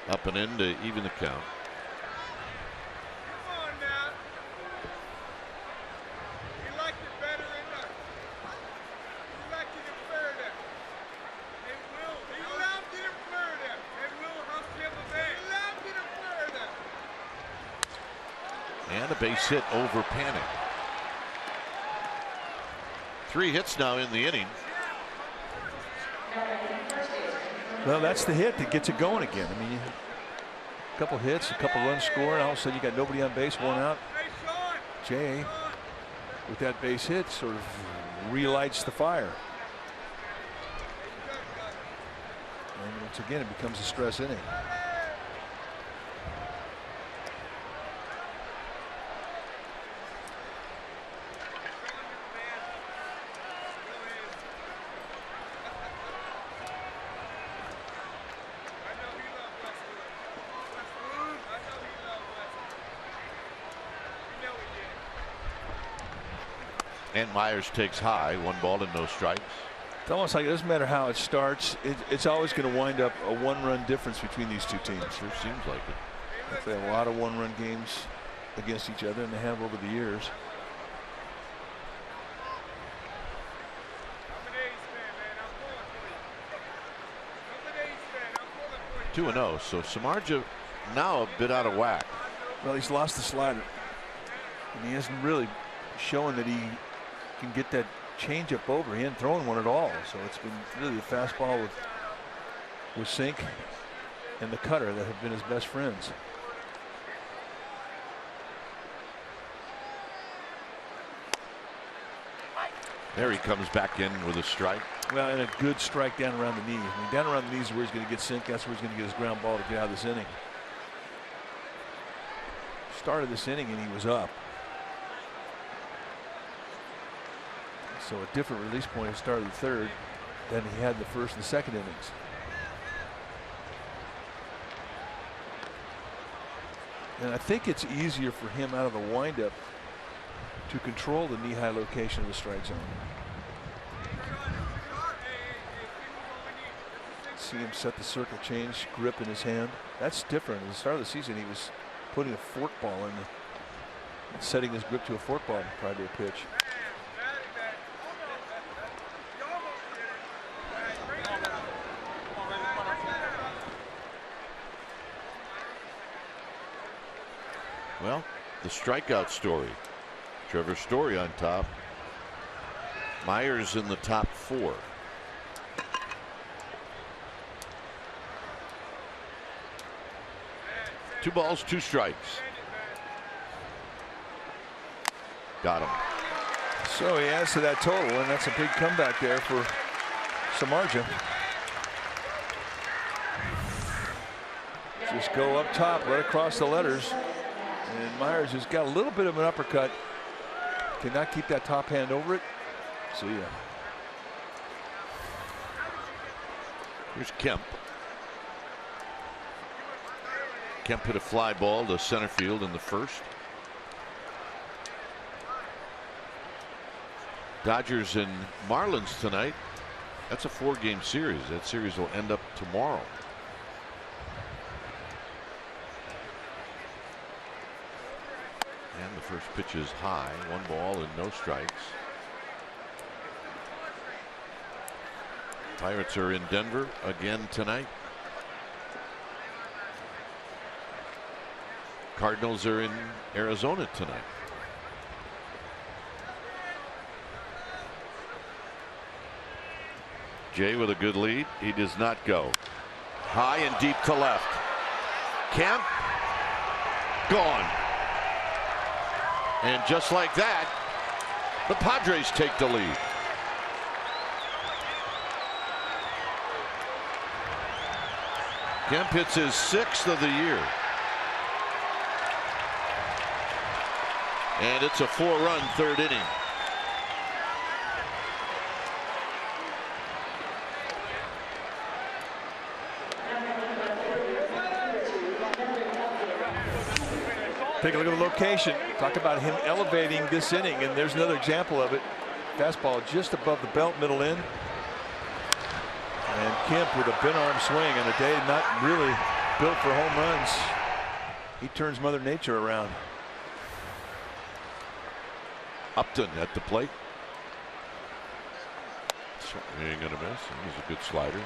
Up and in to even the count. And a base hit over Panic. 3 hits now in the inning. Well, that's the hit that gets it going again. I mean, a couple hits, a couple runs scored, all of a sudden you got nobody on base, 1 out. Jay, with that base hit, sort of relights the fire. And once again, it becomes a stress inning. And Myers takes high, 1 ball and no strikes. It's almost like it doesn't matter how it starts, it's always going to wind up a 1-run difference between these two teams. Sure seems like it. They have a lot of 1-run games against each other, and they have over the years. Two 2-0, so Samardzija now a bit out of whack. Well, he's lost the slider, and he hasn't really shown that he can get that changeup over. He ain't throwing one at all, so it's been really the fastball with sink and the cutter that have been his best friends. There he comes back in with a strike. Well, and a good strike down around the knees. I mean, down around the knees is where he's going to get sink. That's where he's going to get his ground ball to get out of this inning. Started this inning and he was up. So a different release point at the start of the third than he had the first and the second innings. And I think it's easier for him out of the windup to control the knee-high location of the strike zone. See him set the circle change, grip in his hand. That's different. At the start of the season, he was putting a forkball in, setting his grip to a forkball prior to a pitch. Well, the strikeout story. Trevor Story on top. Myers in the top 4. Two balls, 2 strikes. Got him. So he adds to that total, and that's a big comeback there for Samardzija. Just go up top, right across the letters. And Myers has got a little bit of an uppercut. Cannot keep that top hand over it. See ya. Here's Kemp. Kemp hit a fly ball to center field in the first. Dodgers and Marlins tonight. That's a 4-game series. That series will end up tomorrow. And the first pitch is high, 1 ball and no strikes. Pirates are in Denver again tonight. Cardinals are in Arizona tonight. Jay with a good lead. He does not go. High and deep to left. Kemp gone. And just like that, the Padres take the lead. Kemp hits his 6th of the year. And it's a 4-run 3rd inning. Take a look at the location. Talk about him elevating this inning, and there's another example of it. Fastball just above the belt, middle in. And Kemp with a bent arm swing on a day not really built for home runs. He turns Mother Nature around. Upton at the plate. He ain't gonna miss. He's a good slider.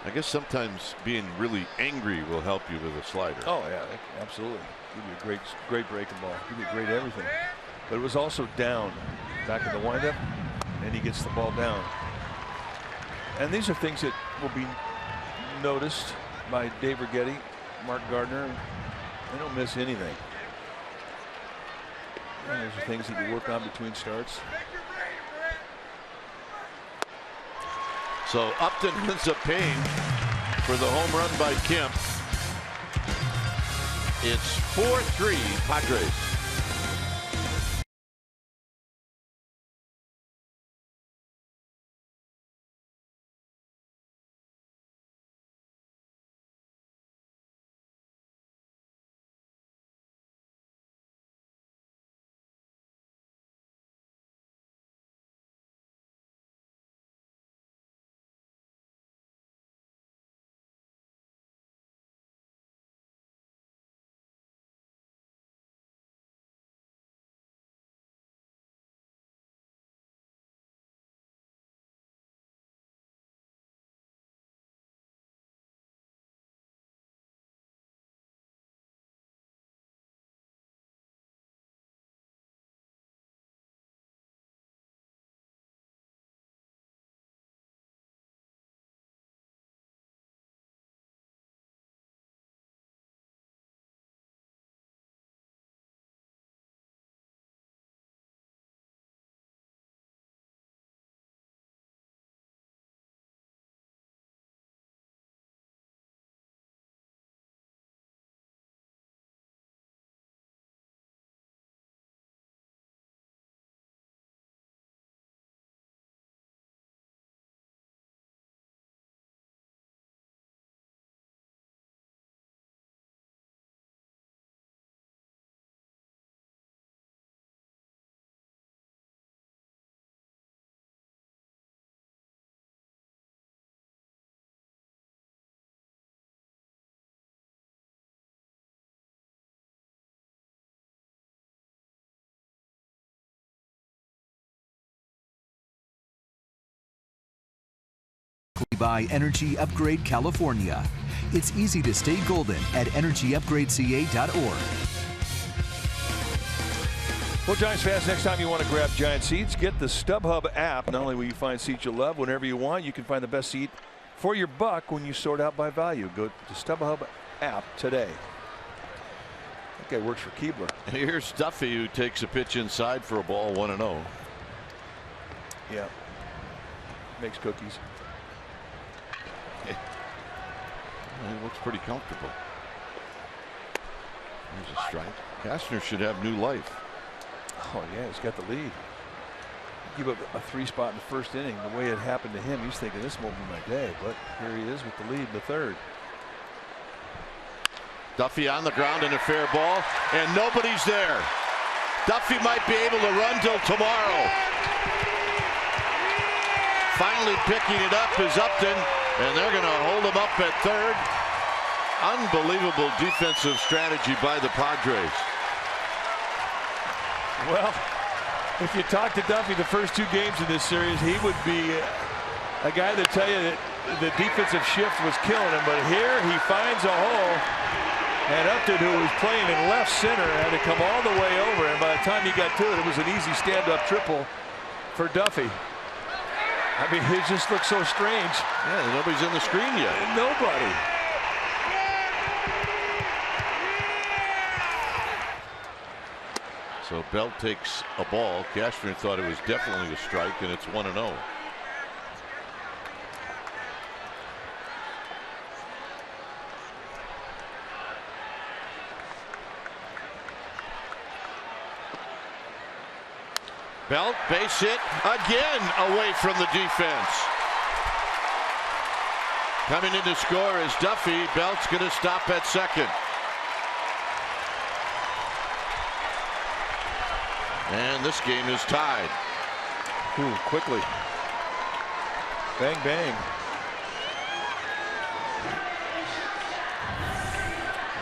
I guess sometimes being really angry will help you with a slider. Oh yeah, absolutely. Give you a great breaking ball. Give you great everything. But it was also down back in the windup, and he gets the ball down. And these are things that will be noticed by Dave Righetti, Mark Gardner. They don't miss anything. And those are things that you work on between starts. So Upton ends up paying for the home run by Kemp. It's 4-3 Padres. By Energy Upgrade California. It's easy to stay golden at energyupgradeca.org. Well, Giants fans, next time you want to grab Giant seats, get the StubHub app. Not only will you find seats you love whenever you want, you can find the best seat for your buck when you sort out by value. Go to StubHub app today. That guy works for Keebler. Here's Duffy, who takes a pitch inside for a ball, 1-0. Yeah. Makes cookies. He looks pretty comfortable. There's a strike. Kastner should have new life. Oh yeah, he's got the lead. Give up a 3-spot in the first inning. The way it happened to him, he's thinking this won't be my day. But here he is with the lead in the third. Duffy on the ground in a fair ball, and nobody's there. Duffy might be able to run till tomorrow. Finally picking it up is Upton. And they're going to hold him up at third. Unbelievable defensive strategy by the Padres. Well, if you talk to Duffy the first 2 games in this series, he would be a guy that tell you that the defensive shift was killing him. But here he finds a hole. And Upton, who was playing in left center, had to come all the way over. And by the time he got to it, it was an easy stand-up triple for Duffy. I mean, it just looks so strange. Yeah, nobody's in the screen yet. Nobody. So Belt takes a ball. Kastner thought it was definitely a strike, and it's 1-0. Belt, base hit again away from the defense. Coming in to score is Duffy. Belt's going to stop at second. And this game is tied. Ooh, quickly. Bang, bang.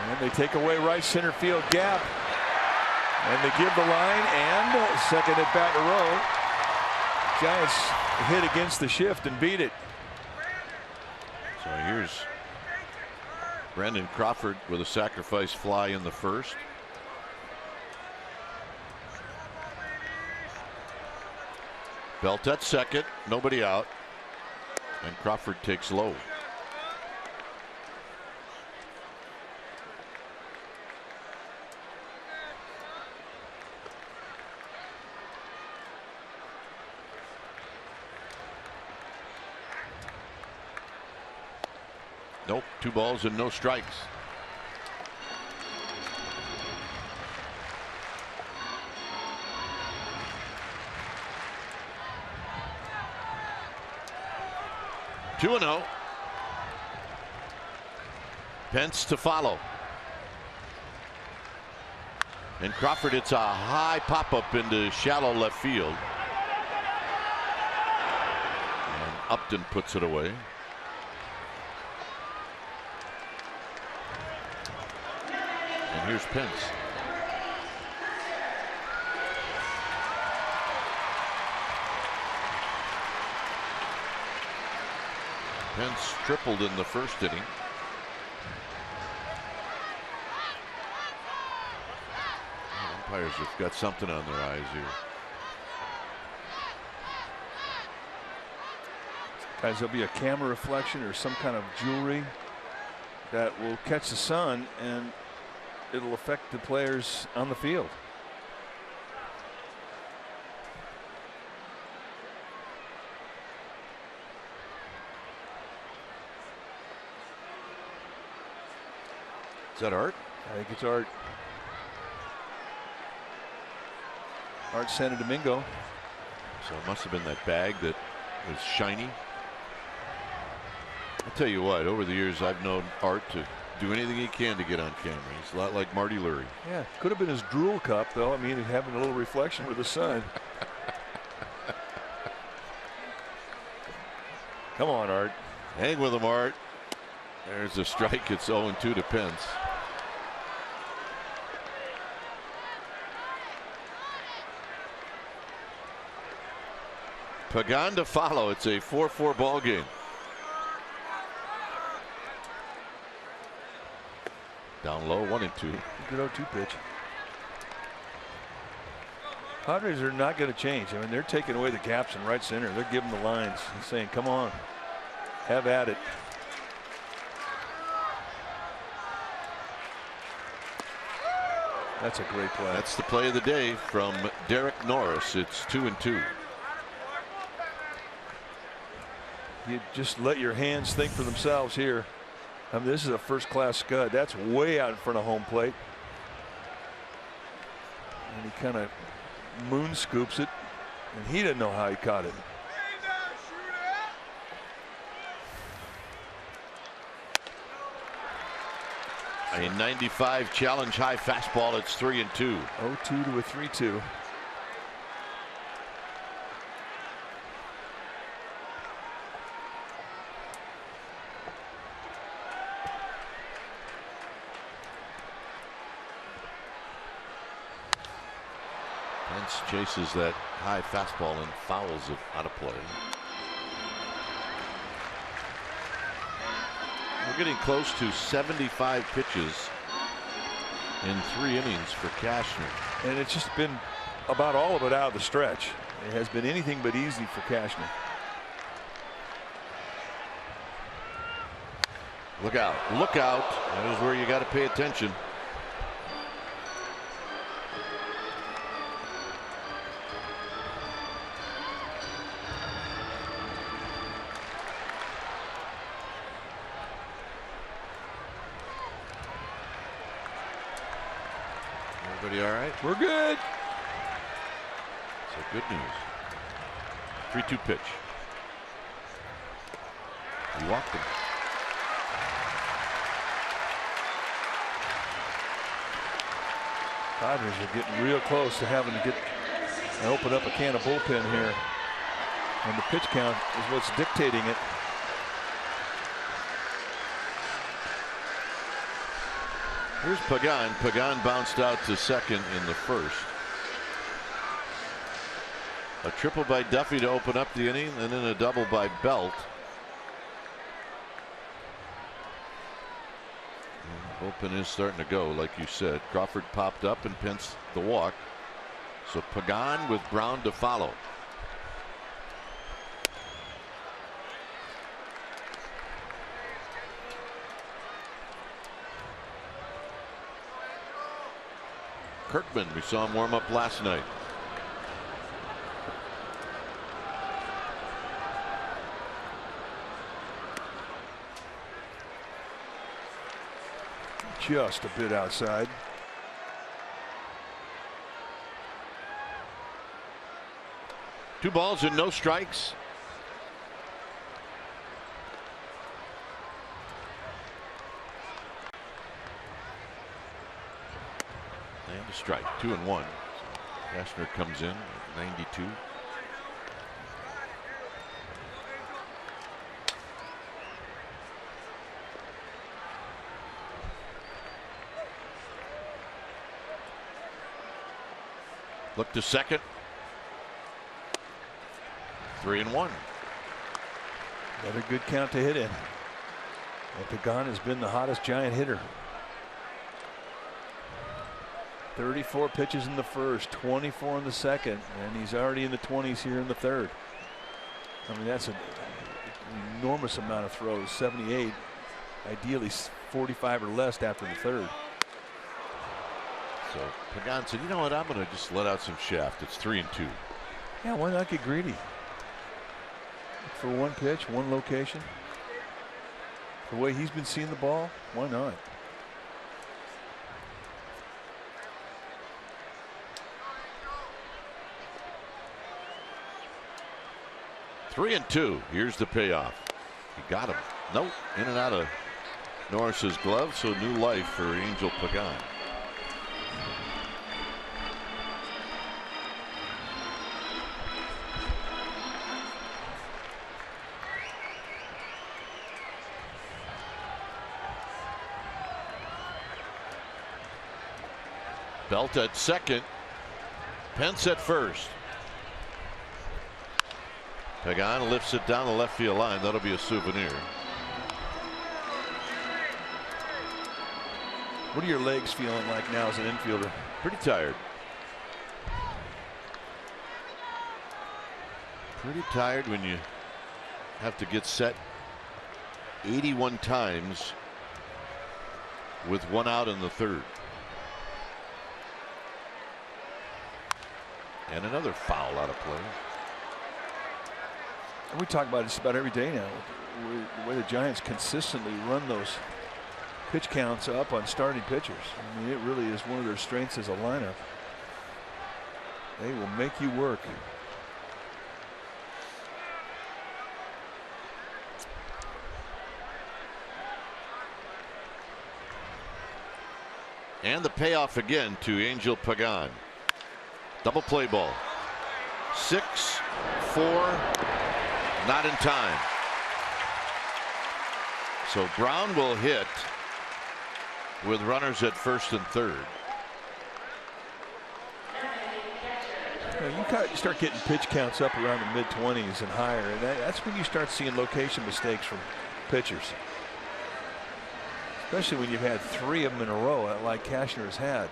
And they take away right center field gap. And they give the line, and second at bat in a row. Giants hit against the shift and beat it. So here's Brandon Crawford with a sacrifice fly in the first. Belt at second, nobody out, and Crawford takes low. Nope, 2 balls and no strikes. Two and 0. Pence to follow. And Crawford hits a high pop up into shallow left field. And Upton puts it away. And here's Pence. Pence tripled in the first inning. Umpires have got something on their eyes here. Guys, there'll be a camera reflection or some kind of jewelry that will catch the sun, and it'll affect the players on the field. Is that Art? I think it's Art. Art Santo Domingo. So it must have been that bag that was shiny. I'll tell you what, over the years I've known Art to do anything he can to get on camera. He's a lot like Marty Lurie. Yeah, could have been his drool cup, though. I mean, having a little reflection with the sun. Come on, Art. Hang with him, Art. There's a strike. It's 0-2 to Pence. Pagan to follow. It's a 4-4 ball game. Down low, 1-2. Good 0-2 pitch. Padres are not going to change. I mean, they're taking away the gaps in right center. They're giving the lines and saying, come on, have at it. That's a great play. That's the play of the day from Derek Norris. It's 2-2. You just let your hands think for themselves here. I mean, this is a first-class scud. That's way out in front of home plate. And he kind of moon scoops it, and he didn't know how he caught it. A 95 challenge high fastball. It's 3-2. 0-2 to a 3-2. Pence chases that high fastball and fouls it out of play. We're getting close to 75 pitches in 3 innings for Cashner. And it's just been about all of it out of the stretch. It has been anything but easy for Cashner. Look out. Look out. That is where you got to pay attention. Everybody all right? We're good. So good news. 3-2 pitch. He walked him. Padres are getting real close to having to get I open up a can of bullpen here, and the pitch count is what's dictating it. Here's Pagan. Pagan bounced out to second in the first. A triple by Duffy to open up the inning, and then a double by Belt. Bullpen is starting to go, like you said. Crawford popped up and pinched the walk. So Pagan with Brown to follow. Kirkman, we saw him warm up last night. Just a bit outside. Two balls and no strikes. And a strike. 2-1. Cashner comes in at 92. Look to second. 3-1. Another good count to hit in. And Pagan has been the hottest Giant hitter. 34 pitches in the first, 24 in the second, and he's already in the 20s here in the third. I mean, that's an enormous amount of throws. 78, ideally 45 or less after the third. So Pagan said, you know what, I'm going to just let out some shaft. It's 3-2. Yeah, why not get greedy? For one pitch, one location. The way he's been seeing the ball, why not? Three and two. Here's the payoff. He got him. Nope. In and out of Norris's glove. So new life for Angel Pagan. Belt at second. Pence at first. Pagan lifts it down the left field line. That'll be a souvenir. What are your legs feeling like now as an infielder? Pretty tired. Pretty tired when you have to get set 81 times with one out in the third. And another foul out of play. And we talk about it just about every day now. The way the Giants consistently run those pitch counts up on starting pitchers. I mean, it really is one of their strengths as a lineup. They will make you work. And the payoff again to Angel Pagan. Double play ball. 6-4. Not in time. So Brown will hit with runners at first and third. You start getting pitch counts up around the mid-20s and higher, and that's when you start seeing location mistakes from pitchers. Especially when you've had 3 of them in a row like Cashner has had.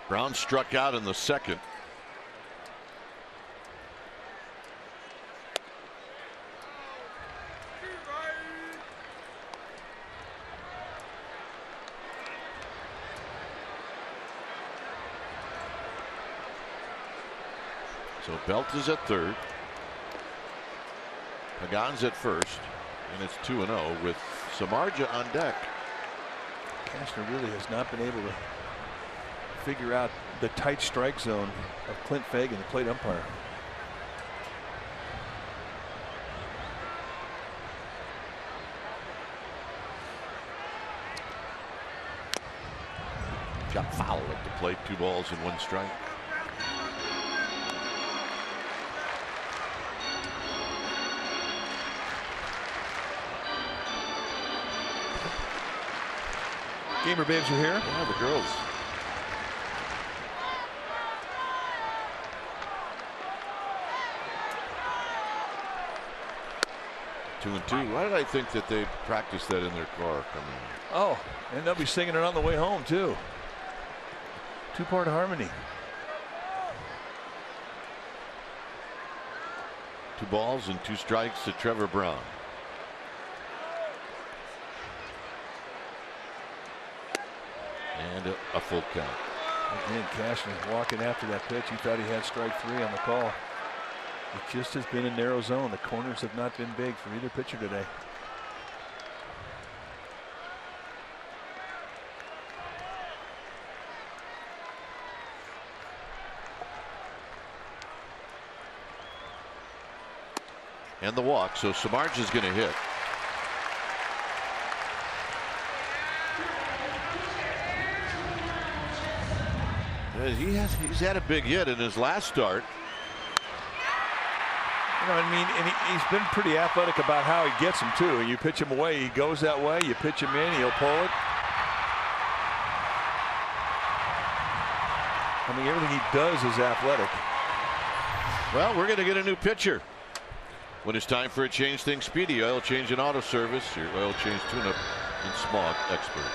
Brown struck out in the second. So Belt is at third. Pagan's at first, and it's 2-0 with Samardzija on deck. Cashner really has not been able to figure out the tight strike zone of Clint Fagan, the plate umpire. Shot foul at the plate. 2 balls and 1 strike. Gamer babes are here. Yeah, the girls. Two and two. Why did I think that they practiced that in their car coming? Oh, and they'll be singing it on the way home too. 2-part harmony. 2 balls and 2 strikes to Trevor Brown. And a full count. Again, Cashman walking after that pitch. He thought he had strike 3 on the call. It just has been a narrow zone. The corners have not been big for either pitcher today. And the walk, so Samardzija's going to hit. He's had a big hit in his last start. You know what I mean? And he's been pretty athletic about how he gets them too. And you pitch him away, he goes that way. You pitch him in, he'll pull it. I mean, everything he does is athletic. Well, we're going to get a new pitcher. When it's time for a change thing, Speedy Oil Change and Auto Service, your oil change tune-up and smog experts.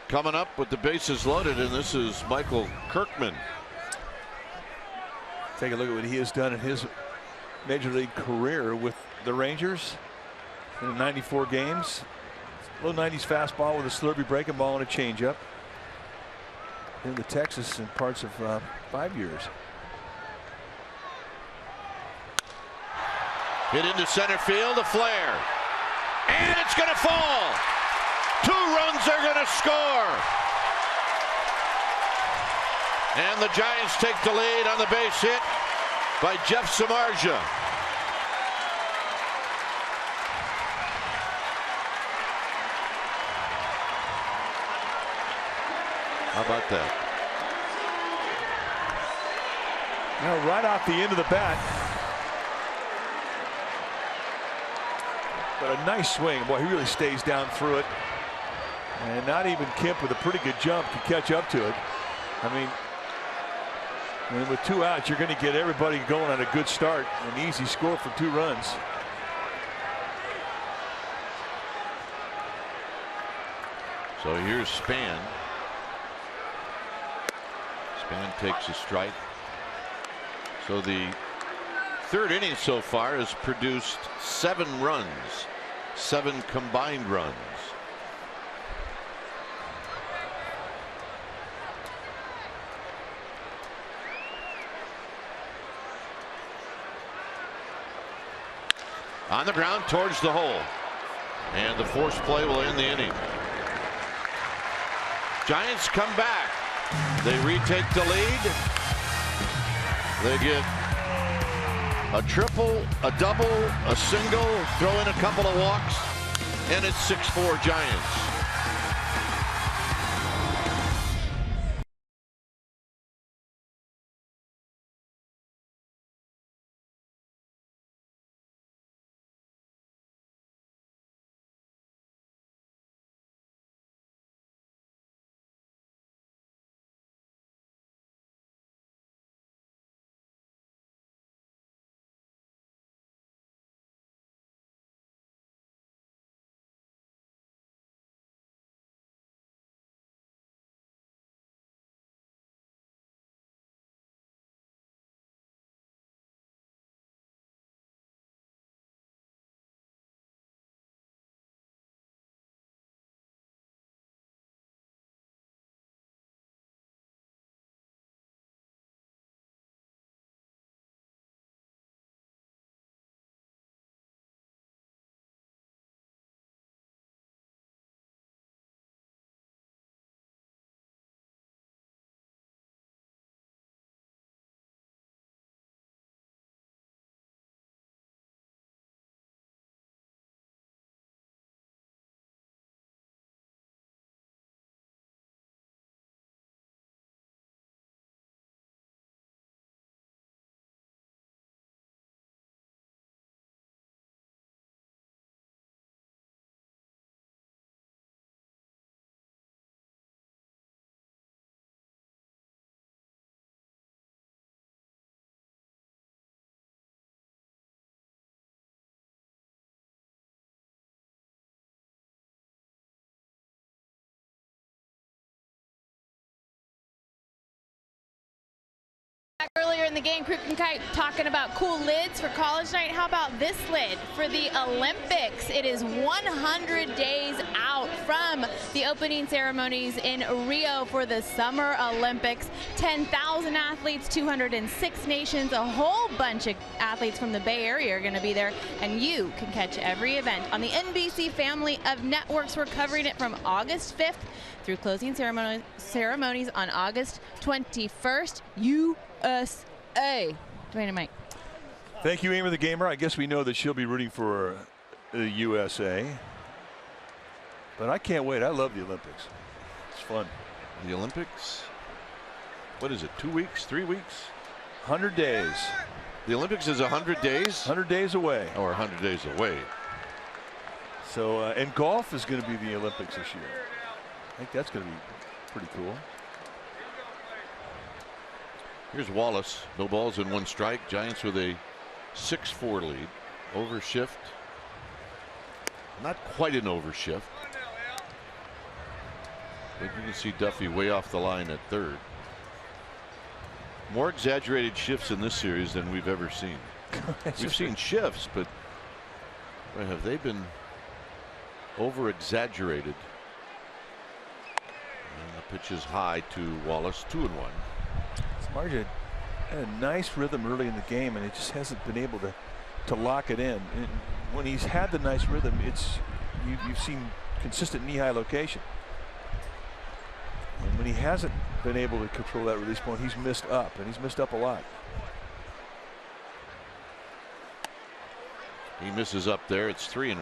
Coming up with the bases loaded, and this is Michael Kirkman. Take a look at what he has done in his major league career with the Rangers in 94 games. Low 90s fastball with a slurpy breaking ball and a changeup. In the Texas in parts of 5 years. Hit into center field, a flare, and it's going to fall. 2 runs are going to score. And the Giants take the lead on the base hit by Jeff Samardzija. How about that? Now right off the end of the bat. But a nice swing. Boy, he really stays down through it. And not even Kemp with a pretty good jump to catch up to it. I mean, with 2 outs, you're going to get everybody going on a good start. An easy score for 2 runs. So here's Span. Span takes a strike. So the 3rd inning so far has produced 7 runs, 7 combined runs. On the ground towards the hole. And the forced play will end the inning. Giants come back. They retake the lead. They get a triple, a double, a single, throw in a couple of walks, and it's 6-4 Giants. Earlier in the game, Crew and Kite talking about cool lids for college night. How about this lid for the Olympics? It is 100 days out from the opening ceremonies in Rio for the Summer Olympics. 10,000 athletes, 206 nations, a whole bunch of athletes from the Bay Area are going to be there, and you can catch every event on the NBC family of networks. We're covering it from August 5th through closing ceremonies on August 21st. USA. Dwayne and Mike. Thank you, Amer the Gamer. I guess we know that she'll be rooting for the USA. But I can't wait. I love the Olympics. It's fun. The Olympics? What is it, 2 weeks, 3 weeks? 100 days. The Olympics is 100 days? 100 days away. Or 100 days away. So, and golf is going to be the Olympics this year. I think that's going to be pretty cool. Here's Wallace. No balls and one strike. Giants with a 6-4 lead. Overshift. Not quite an overshift. But you can see Duffy way off the line at third. More exaggerated shifts in this series than we've ever seen. We've seen shifts, but boy, have they been over exaggerated. And the pitch is high to Wallace, 2-1. Marja had a nice rhythm early in the game, and it just hasn't been able to lock it in. And when he's had the nice rhythm, it's you've seen consistent knee-high location. And when he hasn't been able to control that release point, he's missed up, and he's missed up a lot. He misses up there. It's 3-1.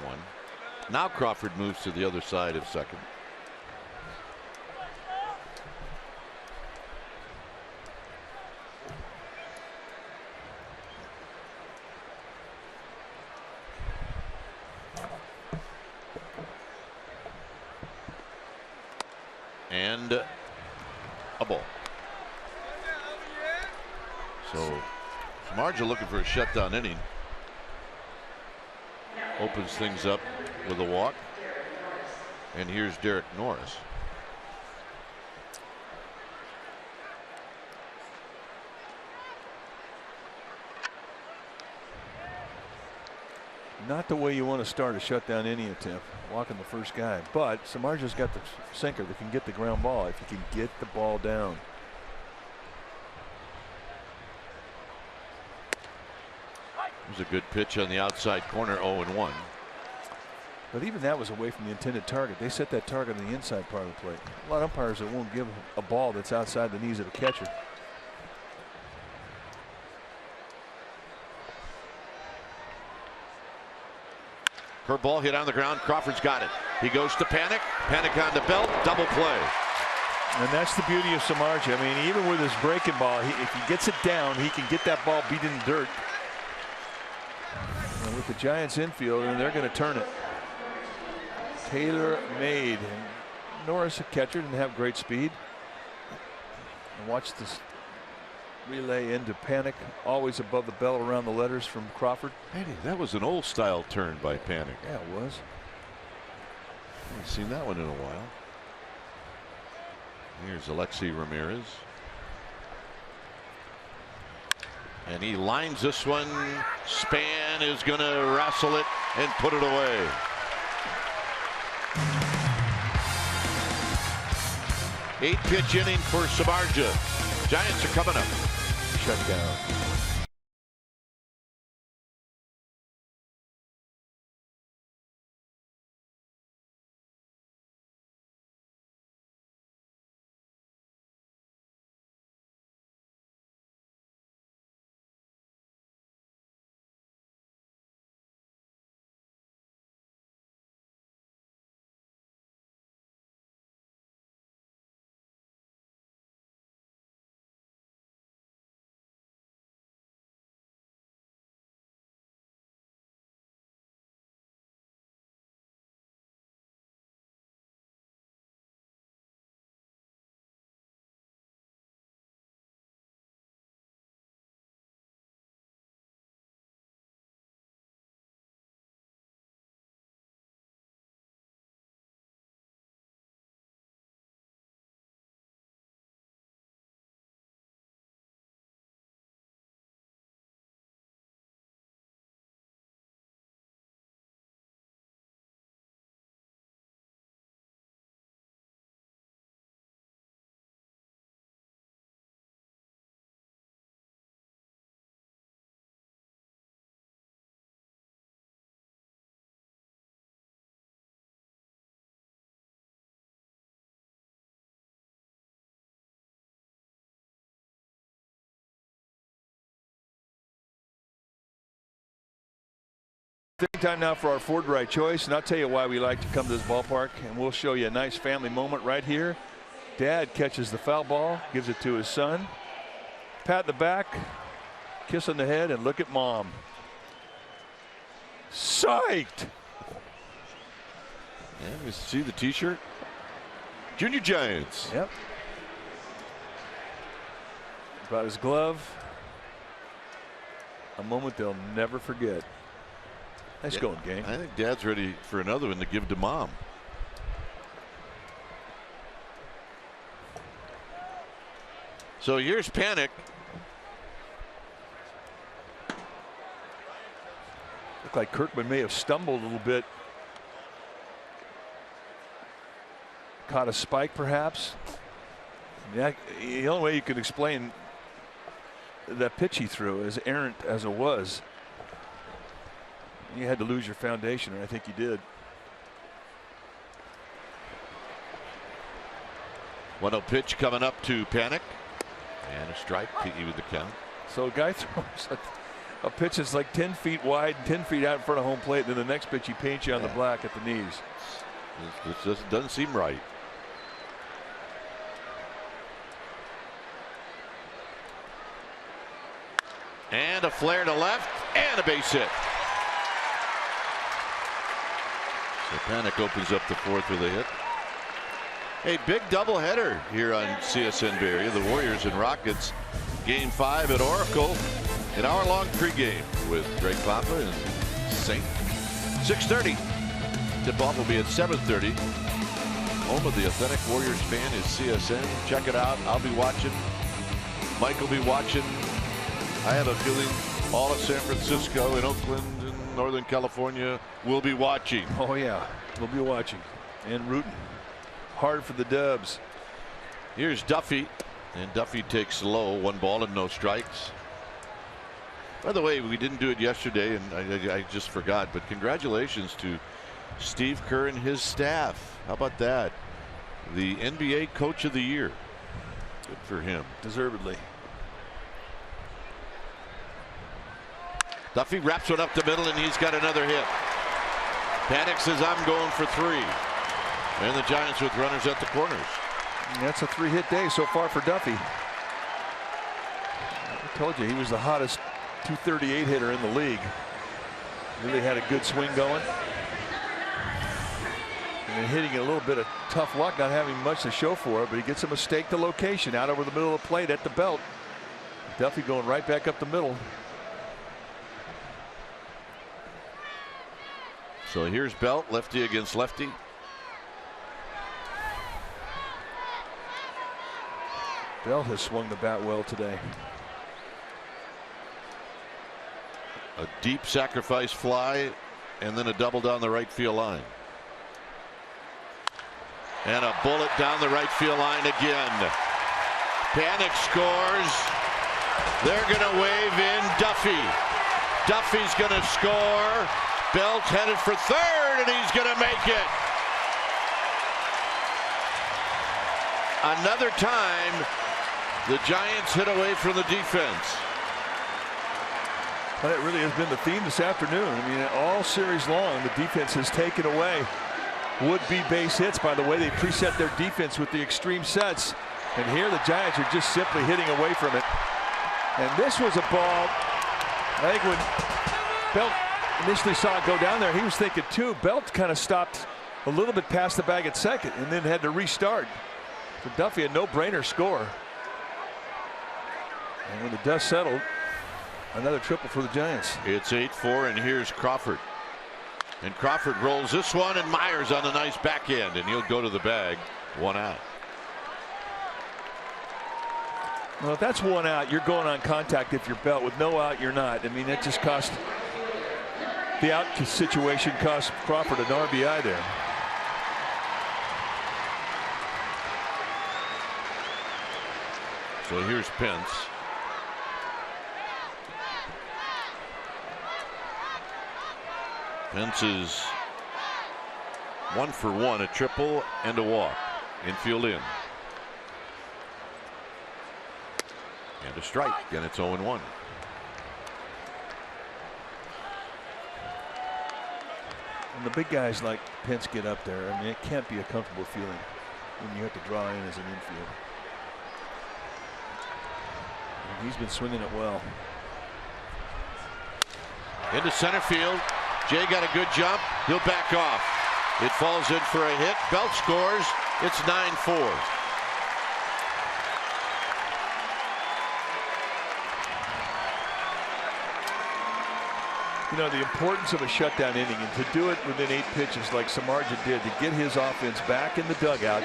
Now Crawford moves to the other side of second. And a ball. So Samardzija looking for a shutdown inning. Opens things up with a walk. And here's Derek Norris. Not the way you want to start a shutdown inning attempt, walking the first guy. But Samardzija's got the sinker that can get the ground ball if you can get the ball down. was a good pitch on the outside corner, 0-1. But even that was away from the intended target. They set that target on the inside part of the plate. A lot of umpires that won't give a ball that's outside the knees of a catcher. Curveball hit on the ground. Crawford's got it. He goes to Panic. Panic on the belt. Double play. And that's the beauty of Samardzija. I mean, even with his breaking ball, if he gets it down, he can get that ball beat in the dirt. And with the Giants infield, and they're going to turn it. Taylor made. And Norris, a catcher, didn't have great speed. And watch this relay into Panic, always above the belt around the letters from Crawford. Hey, that was an old style turn by Panic. Yeah, it was. I haven't seen that one in a while. Here's Alexi Ramirez. And he lines this one. Span is going to wrestle it and put it away. Eight-pitch inning for Samardzija. Giants are coming up. Shut down. Time now for our Ford Right choice, and I'll tell you why we like to come to this ballpark, and we'll show you a nice family moment right here. Dad catches the foul ball, gives it to his son. Pat in the back, kiss on the head, and look at Mom. Psyched. Yeah, you see the T-shirt? Junior Giants. Yep. About his glove. A moment they'll never forget. Nice going, gang. I think Dad's ready for another one to give to Mom. So here's Panic. Looked like Kirkman may have stumbled a little bit. Caught a spike, perhaps. Yeah, the only way you could explain that pitch he threw, as errant as it was, you had to lose your foundation, and I think you did. 1-0 pitch coming up to Panic. And a strike to even the count. So a guy throws a pitch that's like 10 feet wide, 10 feet out in front of home plate, and then the next pitch he paints you on the black at the knees. This just doesn't seem right. And a flare to left, and a base hit. So Panic opens up the fourth with a hit. A big doubleheader here on CSN Bay Area. The Warriors and Rockets, Game 5 at Oracle. An hour-long pregame with Greg Papa and Saint. 6:30. Tip-off will be at 7:30. Home of the authentic Warriors fan is CSN. Check it out. I'll be watching. Mike will be watching. I have a feeling all of San Francisco and Oakland and Northern California will be watching. Oh yeah, we'll be watching and rooting hard for the Dubs. Here's Duffy, and Duffy takes low, 1 ball and no strikes. By the way, we didn't do it yesterday, and I just forgot, but congratulations to Steve Kerr and his staff. How about that? The NBA Coach of the Year. Good for him. Deservedly. Duffy wraps one up the middle, and he's got another hit. Paddock says, I'm going for 3. And the Giants with runners at the corners. And that's a 3-hit day so far for Duffy. I told you he was the hottest 238 hitter in the league. Really had a good swing going. And then hitting a little bit of tough luck, not having much to show for it, but he gets a mistake to location out over the middle of the plate at the belt. Duffy going right back up the middle. So here's Belt, lefty against lefty. Belt has swung the bat well today. A deep sacrifice fly, and then a double down the right field line. And a bullet down the right field line again. Paddock scores. They're going to wave in Duffy. Duffy's going to score. Belt headed for third, and he's going to make it. Another time, the Giants hit away from the defense. But it really has been the theme this afternoon. I mean, all series long, the defense has taken away would-be base hits by the way they preset their defense with the extreme sets. And here the Giants are just simply hitting away from it. And this was a ball, I think when Belt initially saw it go down there, he was thinking too. Belt kind of stopped a little bit past the bag at second and then had to restart. For Duffy, a no-brainer score. And when the dust settled, another triple for the Giants. It's 8-4, and here's Crawford. And Crawford rolls this one, and Myers on a nice backhand, and he'll go to the bag. 1 out. Well, if that's 1 out, you're going on contact if you're Belt. With no out, you're not. I mean, that just cost the out situation, cost Crawford an RBI there. So here's Pence. Pence is 1 for 1, a triple and a walk. Infield in. And a strike, and it's 0-1. And the big guys like Pence get up there. I mean, it can't be a comfortable feeling when you have to draw in as an infield. And he's been swinging it well. Into center field. Jay got a good jump. He'll back off. It falls in for a hit. Belt scores. It's 9-4. You know, the importance of a shutdown inning, and to do it within 8 pitches like Samardzija did, to get his offense back in the dugout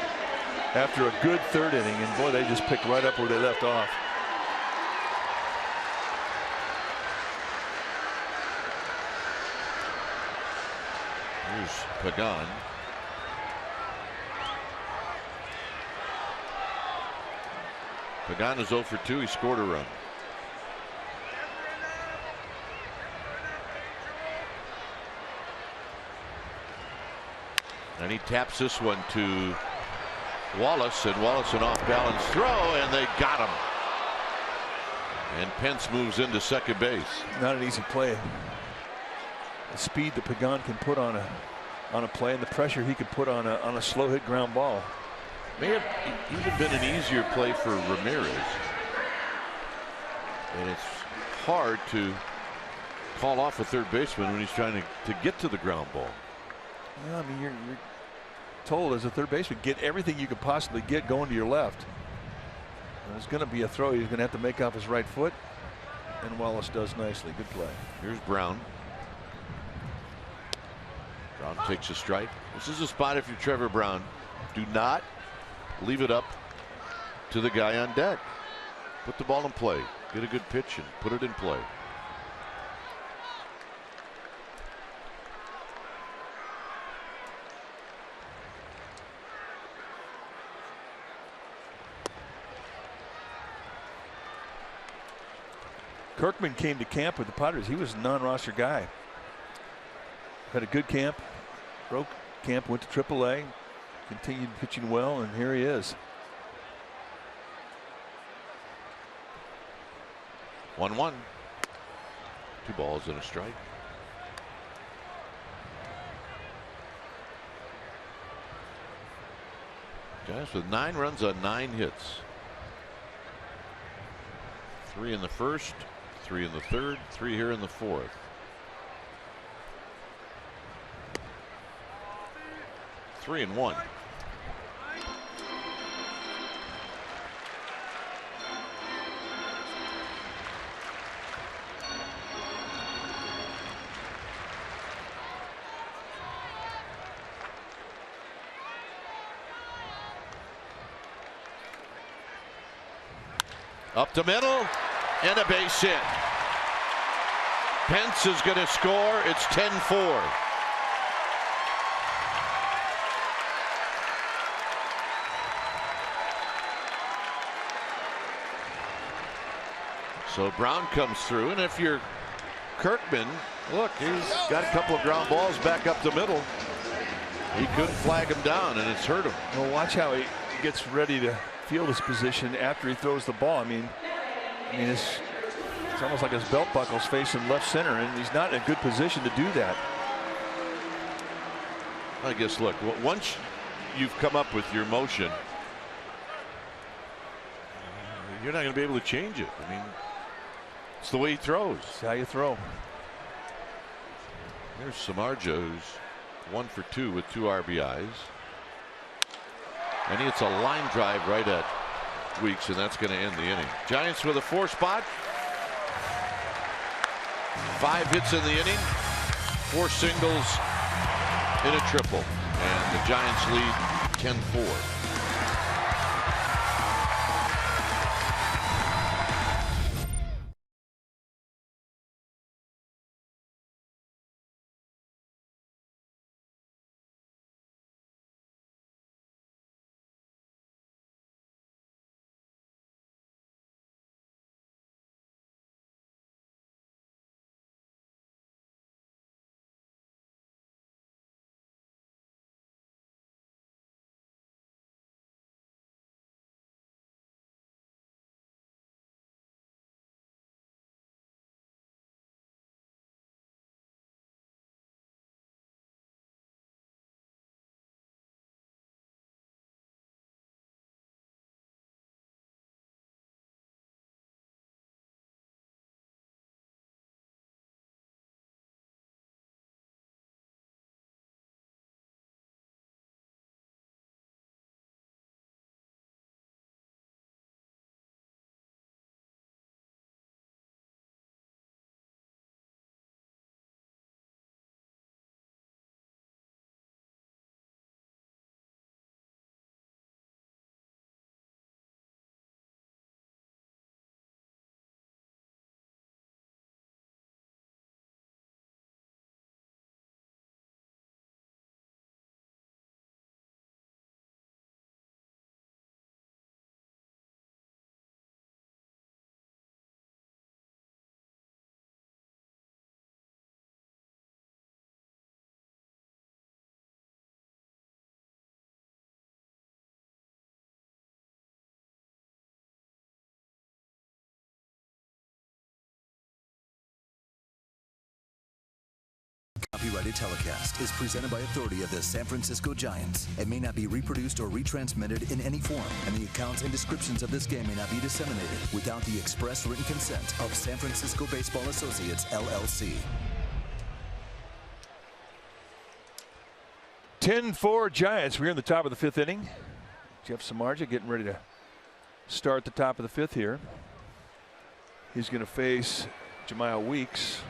after a good 3rd inning. And boy, they just picked right up where they left off. Here's Pagan. Pagan is 0 for 2. He scored a run. And he taps this one to Wallace, and Wallace an off-balance throw, and they got him. And Pence moves into second base. Not an easy play. The speed that Pagan can put on a play, and the pressure he could put on a slow hit ground ball. May have even been an easier play for Ramirez. And it's hard to call off a third baseman when he's trying to get to the ground ball. Yeah, I mean, you're told as a third baseman, get everything you could possibly get going to your left. There's going to be a throw he's going to have to make off his right foot, and Wallace does nicely. Good play. Here's Brown. Brown takes a strike. This is a spot if you're Trevor Brown. Do not leave it up to the guy on deck. Put the ball in play. Get a good pitch and put it in play. Kirkman came to camp with the Padres. He was a non-roster guy. Had a good camp. Broke camp. Went to AAA. Continued pitching well, and here he is. 1-1. 2 balls and a strike. Giants with 9 runs on 9 hits. 3 in the first, 3 in the third, 3 here in the fourth. Three and 1. Up the middle and a base hit. Pence is going to score. It's 10-4. So Brown comes through, and if you're Kirkman, look, he's got a couple of ground balls back up the middle. He couldn't flag him down, and it's hurt him. Well, watch how he gets ready to field his position after he throws the ball. I mean it's almost like his belt buckle's facing left center, and he's not in a good position to do that. I guess, look, once you've come up with your motion, you're not going to be able to change it. I mean, it's the way he throws. It's how you throw. There's Samardzija, who's 1 for 2 with 2 RBIs. And he hits a line drive right at Weeks, and that's going to end the inning. Giants with a 4 spot. 5 hits in the inning, 4 singles in a triple, and the Giants lead 10-4. Copyrighted telecast is presented by authority of the San Francisco Giants and may not be reproduced or retransmitted in any form, and the accounts and descriptions of this game may not be disseminated without the express written consent of San Francisco Baseball Associates, LLC. 10-4 Giants. We're in the top of the 5th inning. Jeff Samardzija getting ready to start the top of the 5th here. He's going to face Jemiah Weeks.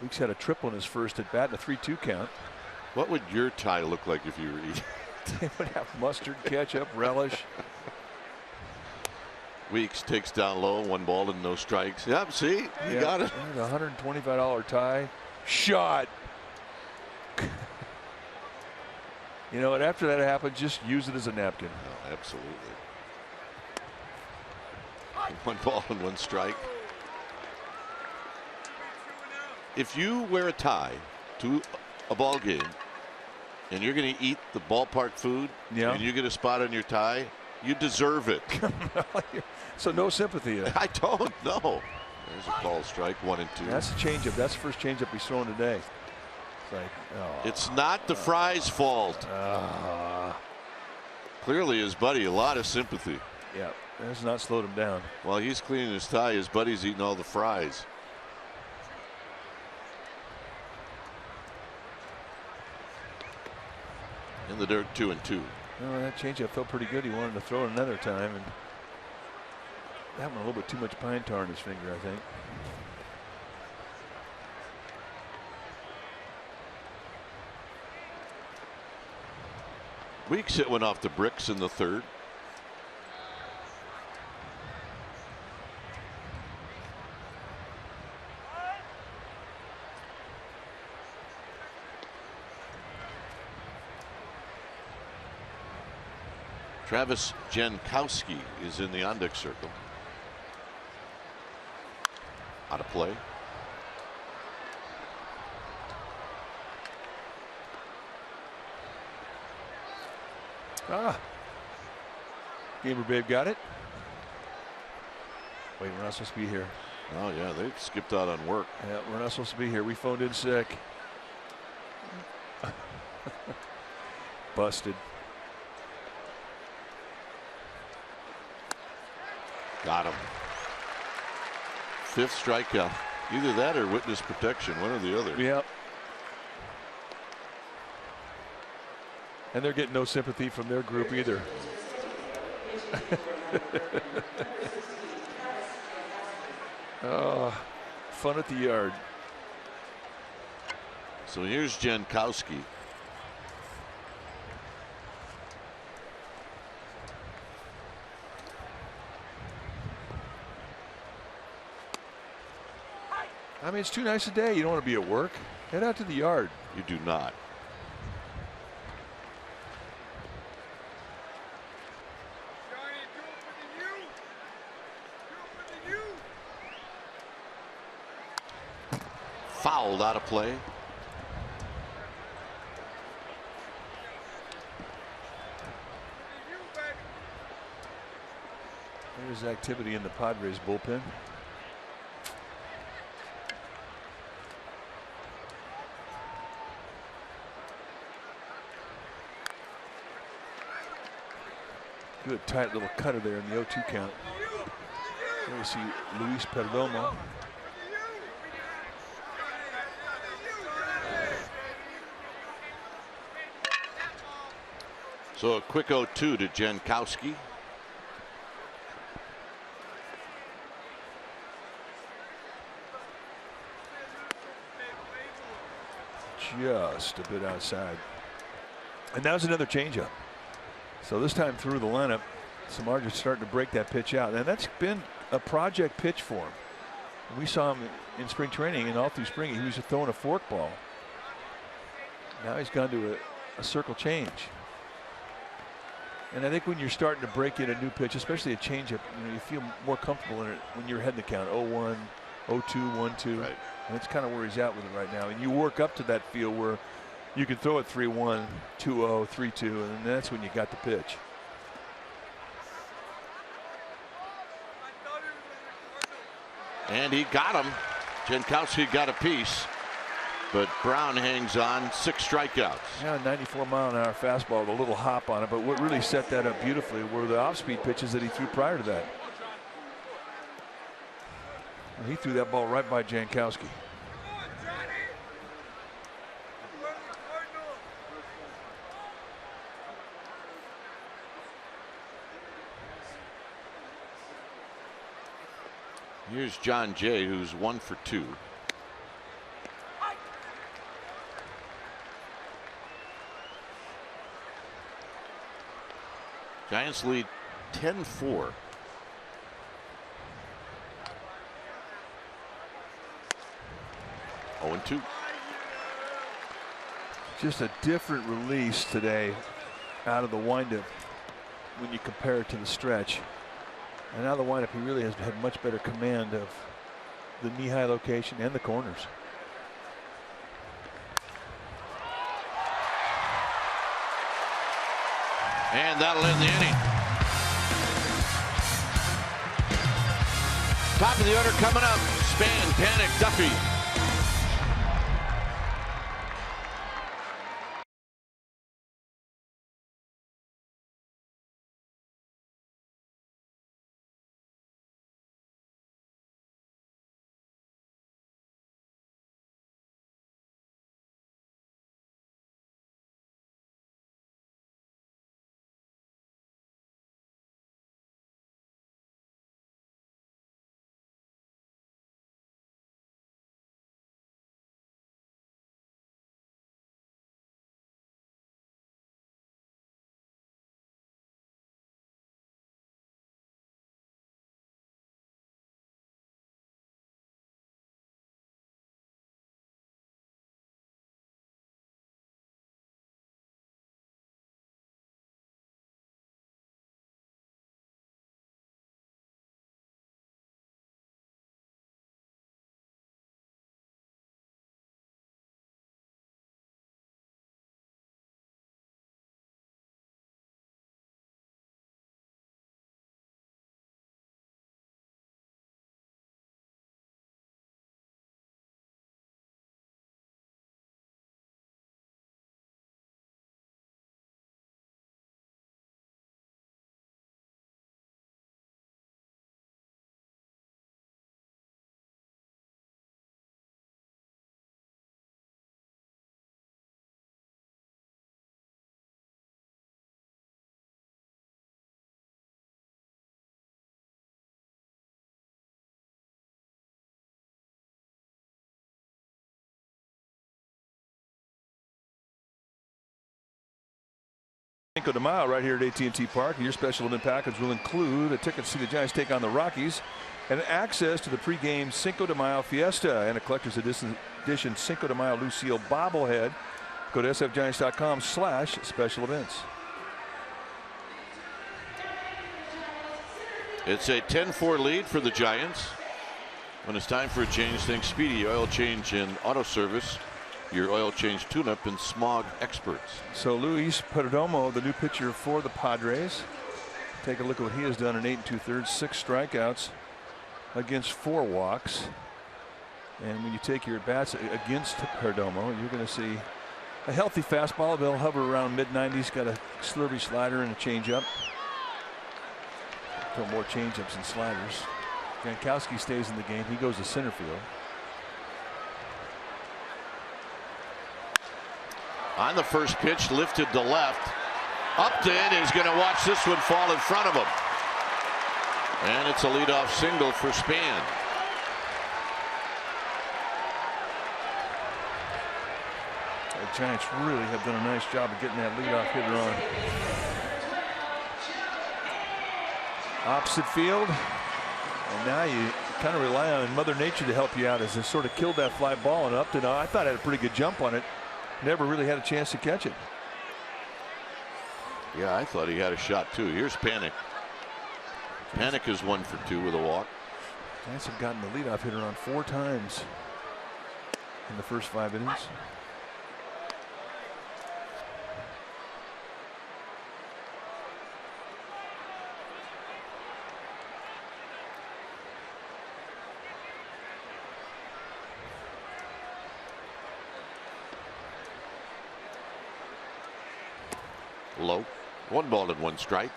Weeks had a triple in his first at bat and a 3-2 count. What would your tie look like if you were eating? They would have mustard, ketchup, relish. Weeks takes down low, 1 ball and no strikes. Yep, see, you got it. A $125 tie. Shot. You know, and after that happens, just use it as a napkin. Oh, absolutely. 1 ball and 1 strike. If you wear a tie to a ball game and you're going to eat the ballpark food and you get a spot on your tie, you deserve it. So no sympathy. I don't know. There's a ball strike, 1 and 2. That's a changeup. That's the first changeup he's thrown today. It's like, it's not the Fry's fault. Clearly his buddy, a lot of sympathy. Yeah, that's not slowed him down. While he's cleaning his tie, his buddy's eating all the fries. In the dirt, 2 and 2. Oh, that changeup felt pretty good. He wanted to throw it another time, and that one a little bit too much pine tar in his finger, I think. Weeks hit one off the bricks in the 3rd. Travis Jankowski is in the on-deck circle. Out of play. Gamer Babe got it. Wait, we're not supposed to be here. Oh yeah, they skipped out on work. Yeah, we're not supposed to be here. We phoned in sick. Busted. Got him. 5th strikeout. Either that or witness protection, one or the other. Yep. And they're getting no sympathy from their group either. Fun at the yard. So here's Jankowski. I mean, it's too nice a day. You don't want to be at work. Head out to the yard. You do not. Fouled out of play. There's activity in the Padres bullpen. Good tight little cutter there in the 0-2 count. There we see Luis Perdomo. So a quick 0-2 to Jankowski. Just a bit outside. And that was another changeup. So this time through the lineup, Samardzich's starting to break that pitch out. And that's been a project pitch for him. We saw him in spring training and all through spring. He was throwing a fork ball. Now he's gone to a circle change. And I think when you're starting to break in a new pitch, especially a changeup, you feel more comfortable in it when you're heading the count 0-1, 0-2, 1-2. Right. And that's kind of where he's at with it right now. And you work up to that feel where you can throw it 3-1, 2-0, 3-2, and that's when you got the pitch. And he got him. Jankowski got a piece, but Brown hangs on. 6 strikeouts. Yeah, 94-mile-an-hour fastball with a little hop on it, but what really set that up beautifully were the off-speed pitches that he threw prior to that. And he threw that ball right by Jankowski. Here's John Jay, who's 1 for 2. Giants lead 10-4. Oh, 2. Just a different release today out of the windup when you compare it to the stretch. And now the windup, he really has had much better command of the knee-high location and the corners. And that'll end the inning. Top of the order coming up. Span, Panic, Duffy. Cinco de Mayo right here at AT&T Park. Your special event package will include a ticket to see the Giants take on the Rockies and access to the pregame Cinco de Mayo Fiesta and a collector's edition Cinco de Mayo Lucille bobblehead. Go to sfgiants.com/special events. It's a 10-4 lead for the Giants. When it's time for a change, think Speedy Oil Change and Auto Service. Your oil change tune-up and smog experts. So Luis Perdomo, the new pitcher for the Padres. Take a look at what he has done in 8 2/3, 6 strikeouts against 4 walks. And when you take your at-bats against Perdomo, you're going to see a healthy fastball. They'll hover around mid-90s. Got a slurvy slider and a changeup. Throw more changeups and sliders. Gronkowski stays in the game. He goes to center field. On the first pitch, lifted to left. Upton is going to watch this one fall in front of him. And it's a leadoff single for Span. The Giants really have done a nice job of getting that leadoff hitter on. Opposite field. And now you kind of rely on Mother Nature to help you out as they sort of killed that fly ball. And Upton, I thought, had a pretty good jump on it. Never really had a chance to catch it. Yeah, I thought he had a shot too. Here's Panic. Panic is 1 for 2 with a walk. Giants have gotten the leadoff hitter on 4 times in the first 5 innings. Low. 1 ball and 1 strike.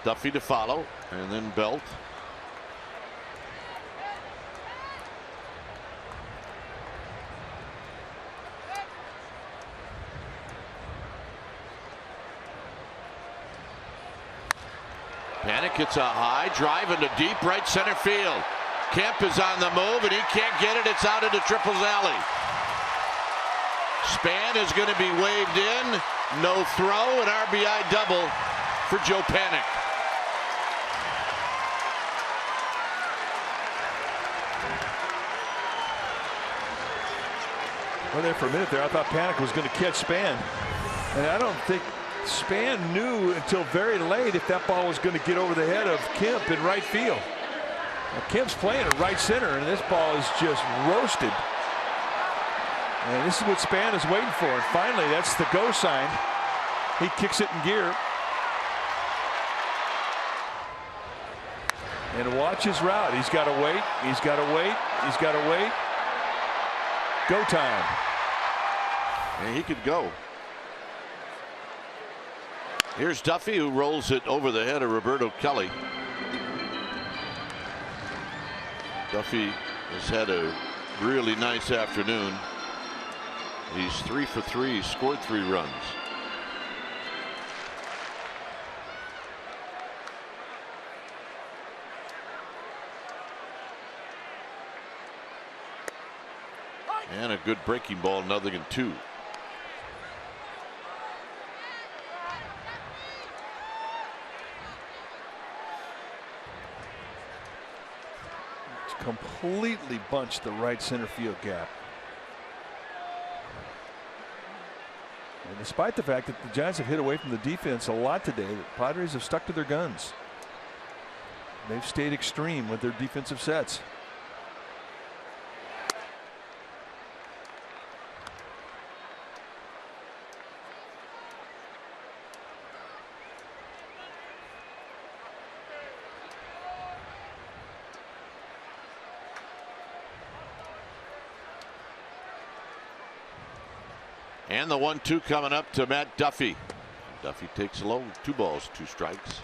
Duffy to follow, and then Belt. Panic gets a high drive into deep right center field. Kemp is on the move and he can't get it. It's out into Triples Alley. Span is going to be waved in. No throw, an RBI double for Joe Panic. Well, there for a minute there, I thought Panik was going to catch Span. And I don't think Span knew until very late if that ball was going to get over the head of Kemp in right field. Now, Kemp's playing at right center, and this ball is just roasted. And this is what Span is waiting for. And finally, that's the go sign. He kicks it in gear. And watch his route. He's got to wait. He's got to wait. He's got to wait. Go time. And he could go. Here's Duffy, who rolls it over the head of Roberto Kelly. Duffy has had a really nice afternoon. He's 3 for 3, scored 3 runs. And a good breaking ball, 0-2. It's completely bunched the right center field gap. And despite the fact that the Giants have hit away from the defense a lot today, the Padres have stuck to their guns. They've stayed extreme with their defensive sets. And the 1-2 coming up to Matt Duffy. Duffy takes low, 2 balls, 2 strikes.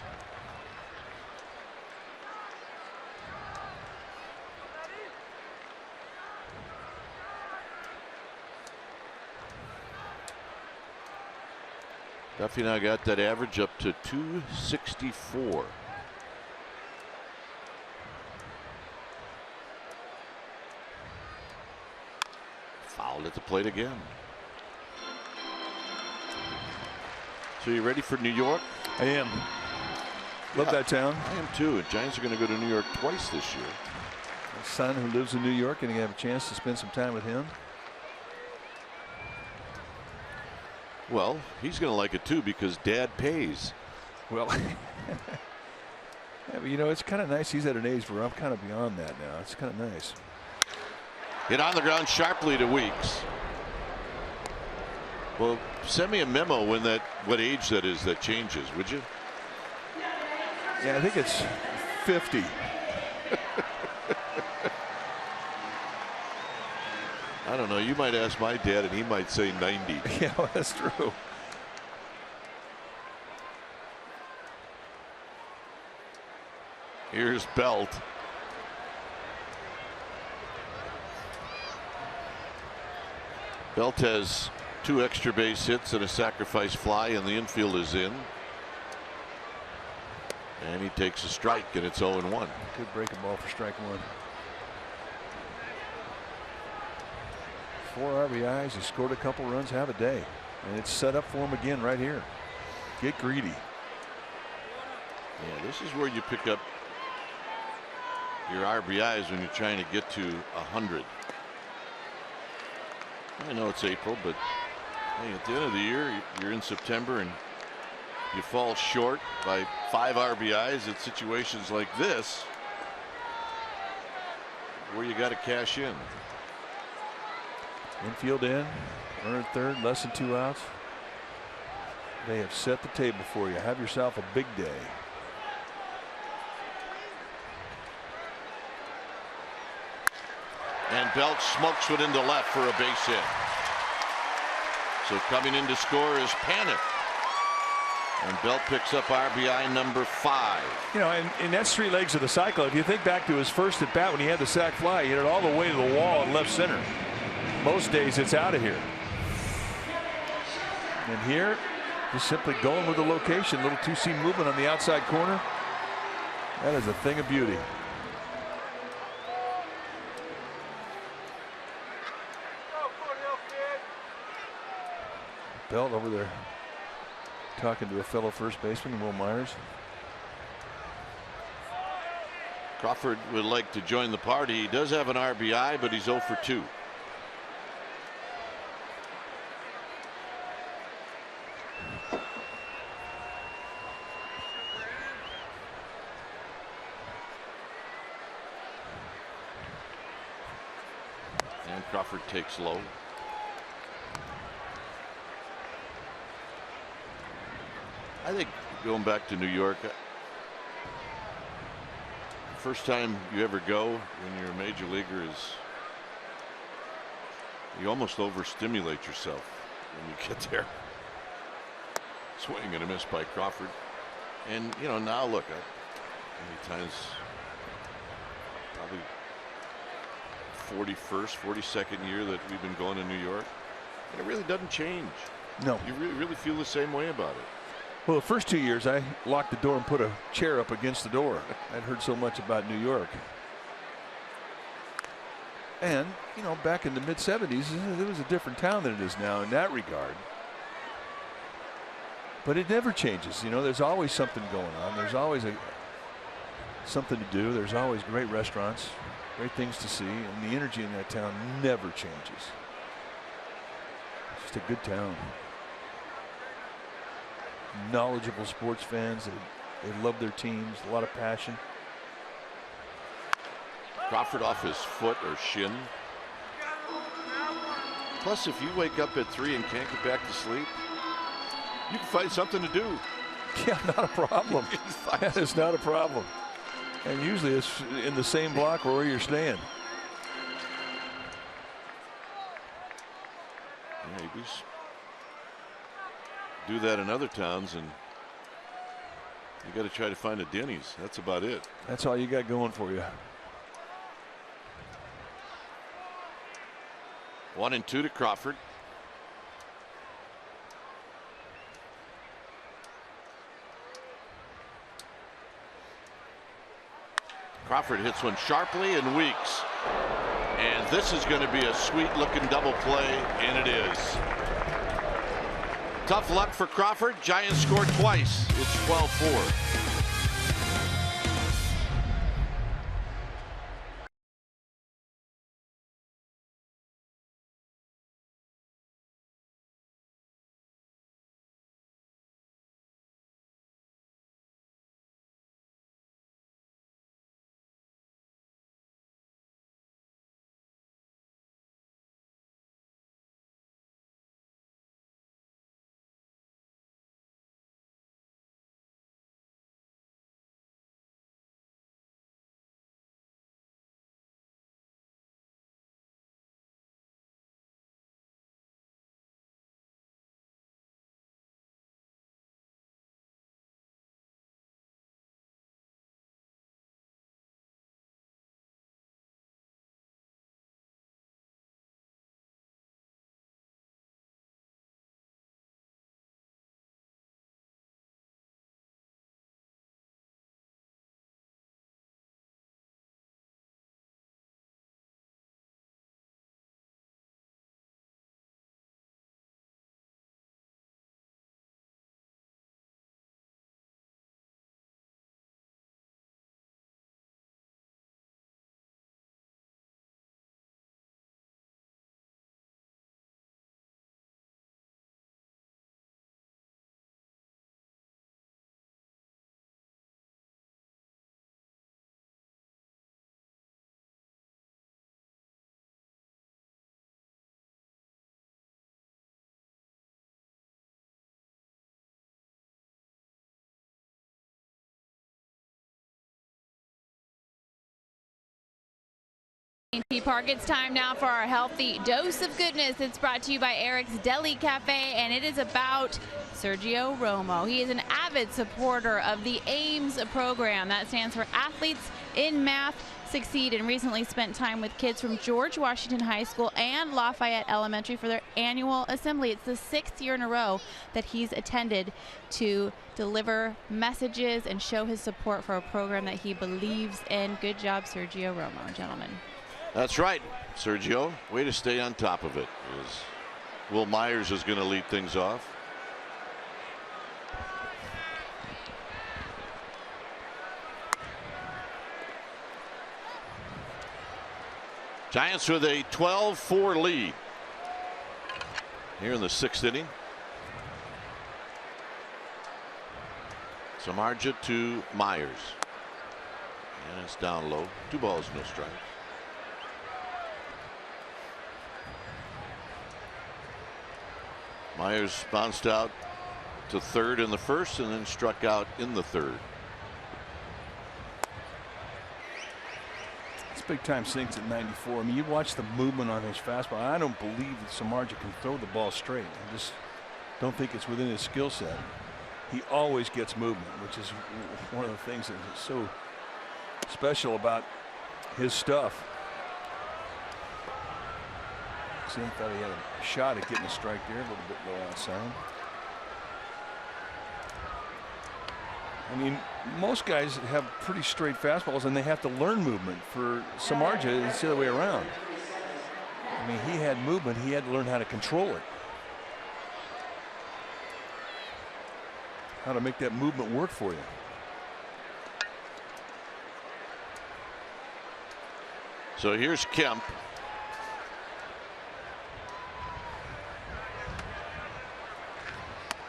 Duffy now got that average up to 264. Fouled at the plate again. So you ready for New York? I am. Love that town. I am too. Giants are going to go to New York twice this year. My son who lives in New York, and you have a chance to spend some time with him. Well, he's going to like it too because Dad pays. Well, yeah, but you know, it's kind of nice. He's at an age where I'm kind of beyond that now. It's kind of nice. Hit on the ground sharply to Weeks. Well, send me a memo when what age that is that changes, would you? Yeah, I think it's 50. I don't know. You might ask my dad and he might say 90. Yeah, well, that's true. Here's Belt. Belt has 2 extra base hits and a sacrifice fly, and the infield is in. And he takes a strike, and it's 0-1. Good breaking ball for strike 1. 4 RBIs. He scored a couple runs. Have a day. And it's set up for him again right here. Get greedy. Yeah, this is where you pick up your RBIs when you're trying to get to 100. I know it's April, but hey, at the end of the year, you're in September and you fall short by 5 RBIs at situations like this where you got to cash in. Infield in, earned third, less than 2 outs. They have set the table for you. Have yourself a big day. And Belt smokes it into left for a base hit. So coming in to score is Panik. And Belt picks up RBI number 5. You know, and that's 3 legs of the cycle. If you think back to his first at bat when he had the sac fly, he hit it all the way to the wall in left center. Most days it's out of here. And here, just simply going with the location. Little 2-seam movement on the outside corner. That is a thing of beauty. Belt over there talking to a fellow first baseman, Will Myers. Crawford would like to join the party. He does have an RBI, but he's 0 for 2. Crawford takes low. I think going back to New York, first time you ever go when you're a major leaguer is you almost overstimulate yourself when you get there. Swing and a miss by Crawford. And you know, now look, how many times, probably 41st, 42nd year that we've been going to New York, and it really doesn't change. No. You really feel the same way about it. Well, the first 2 years I locked the door and put a chair up against the door. I'd heard so much about New York. And, you know, back in the mid-70s, it was a different town than it is now in that regard. But it never changes. You know, there's always something going on. There's always something to do. There's always great restaurants, great things to see, and the energy in that town never changes. It's just a good town. Knowledgeable sports fans. They love their teams. A lot of passion. Crawford off his foot or shin. Plus, if you wake up at 3 and can't get back to sleep, you can find something to do. Yeah, not a problem. That is not a problem. And usually it's in the same block where you're staying. Yeah, you do that in other towns, and you got to try to find a Denny's. That's about it. That's all you got going for you. 1-2 to Crawford. Crawford hits one sharply and weaks. And this is going to be a sweet looking double play, and it is. Tough luck for Crawford. Giants scored twice. It's 12-4. Park. It's time now for our healthy dose of goodness. It's brought to you by Eric's Deli Cafe, and it is about Sergio Romo. He is an avid supporter of the AIMS program. That stands for Athletes in Math Succeed, and recently spent time with kids from George Washington High School and Lafayette Elementary for their annual assembly. It's the 6th year in a row that he's attended to deliver messages and show his support for a program that he believes in. Good job, Sergio Romo, gentlemen. That's right, Sergio. Way to stay on top of it. Will Myers is going to lead things off. Giants with a 12-4 lead here in the 6th inning. Samardzija to Myers. And it's down low. 2 balls, no strikes. Myers bounced out to third in the first and then struck out in the third. It's big time sinks at 94. I mean, you watch the movement on his fastball. I don't believe that Samardzija can throw the ball straight. I just don't think it's within his skill set. He always gets movement, which is one of the things that is so special about his stuff. See, I thought he had a shot at getting a strike there, a little bit low outside. I mean, most guys have pretty straight fastballs and they have to learn movement. For Samardzija, it's the other way around. I mean, he had movement, he had to learn how to control it. How to make that movement work for you. So here's Kemp.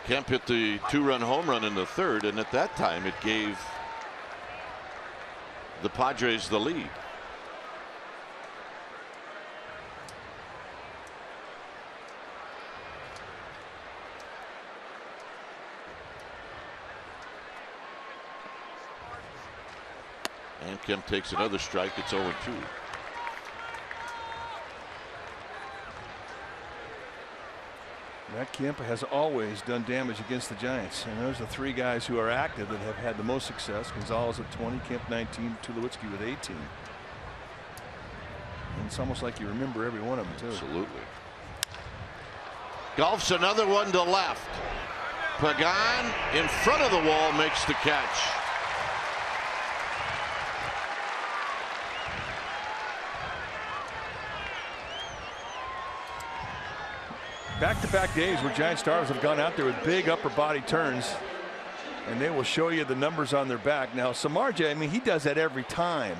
Kemp hit the 2-run home run in the third, and at that time it gave the Padres the lead. And Kemp takes another strike. It's 0-2. Matt Kemp has always done damage against the Giants, and those are the three guys who are active that have had the most success. Gonzalez at 20, Kemp 19, Tulowitzki with 18. And it's almost like you remember every one of them too. Absolutely. Golfs another one to left. Pagan in front of the wall makes the catch. Back-to-back days where Giant starters have gone out there with big upper body turns, and they will show you the numbers on their back. Now Samardzija, I mean, he does that every time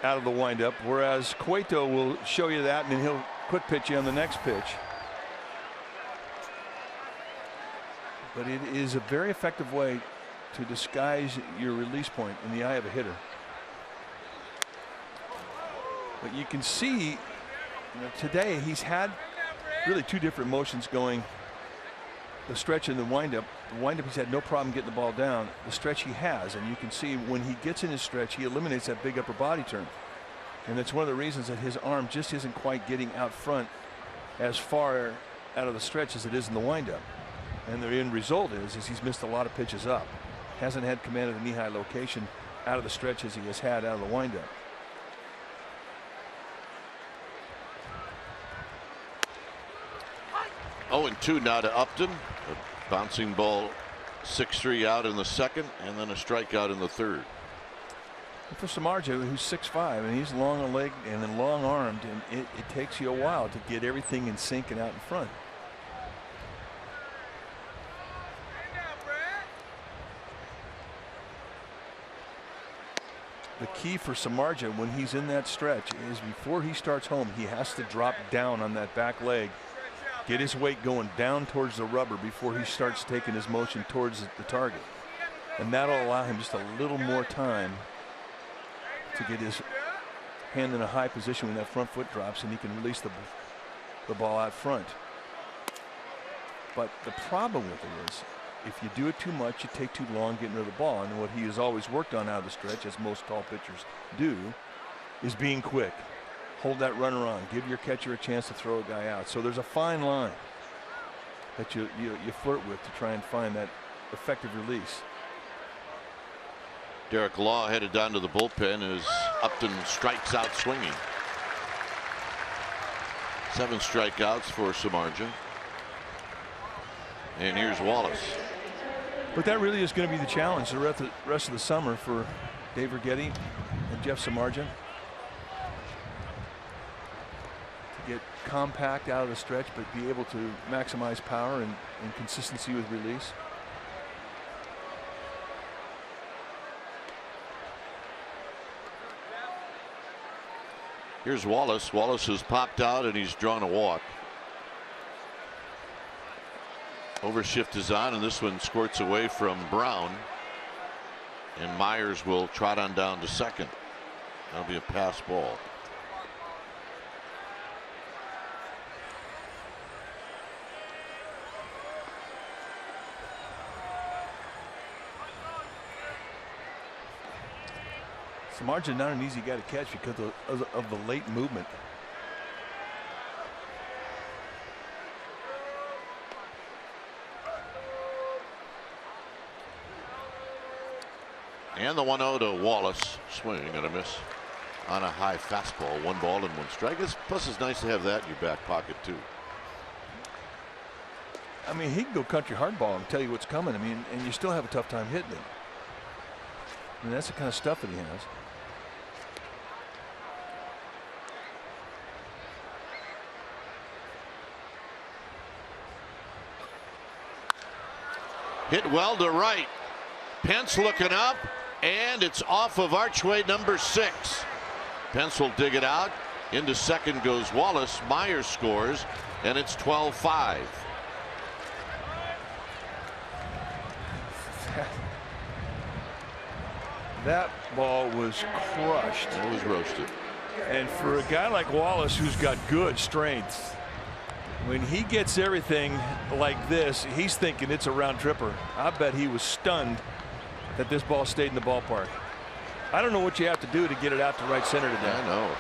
out of the windup, whereas Cueto will show you that and then he'll quick pitch you on the next pitch. But it is a very effective way to disguise your release point in the eye of a hitter. But you can see, today he's had really two different motions going. The stretch and the windup. The windup, he's had no problem getting the ball down. The stretch he has, and you can see when he gets in his stretch, he eliminates that big upper body turn. And that's one of the reasons that his arm just isn't quite getting out front as far out of the stretch as it is in the windup. And the end result is he's missed a lot of pitches up. Hasn't had command of the knee-high location out of the stretch as he has had out of the windup. Oh, and 2 now to Upton. A bouncing ball 6-3 out in the second, and then a strikeout in the third. And for Samardzija, who's 6'5", and he's long-legged and then long-armed, and it takes you a while to get everything in sync and out in front. The key for Samardzija when he's in that stretch is before he starts home, he has to drop down on that back leg. Get his weight going down towards the rubber before he starts taking his motion towards the target. And that'll allow him just a little more time to get his hand in a high position when that front foot drops and he can release the ball out front. But the problem with it is if you do it too much, you take too long getting rid of the ball. And what he has always worked on out of the stretch, as most tall pitchers do, is being quick. Hold that runner on. Give your catcher a chance to throw a guy out. So there's a fine line that you flirt with to try and find that effective release. Derek Law headed down to the bullpen as Upton strikes out swinging. 7 strikeouts for Samardzija. And here's Wallace. But that really is going to be the challenge the rest of the summer for Dave Righetti and Jeff Samardzija. Get compact out of the stretch, but be able to maximize power and consistency with release. Here's Wallace. Wallace has popped out and he's drawn a walk. Overshift is on, and this one squirts away from Brown. And Myers will trot on down to second. That'll be a pass ball. Samardzija not an easy guy to catch because of the late movement. And the 1-0 to Wallace. Swing and a miss on a high fastball. 1 ball and 1 strike. Plus, it's nice to have that in your back pocket, too. I mean, he can go country hardball and tell you what's coming. I mean, and you still have a tough time hitting it. I mean, that's the kind of stuff that he has. Hit well to right. Pence looking up, and it's off of archway number 6. Pence will dig it out. Into second goes Wallace. Myers scores, and it's 12-5. That ball was crushed. It was roasted. And for a guy like Wallace, who's got good strength, when he gets everything like this, he's thinking it's a round tripper. I bet he was stunned that this ball stayed in the ballpark. I don't know what you have to do to get it out to right center today. I know.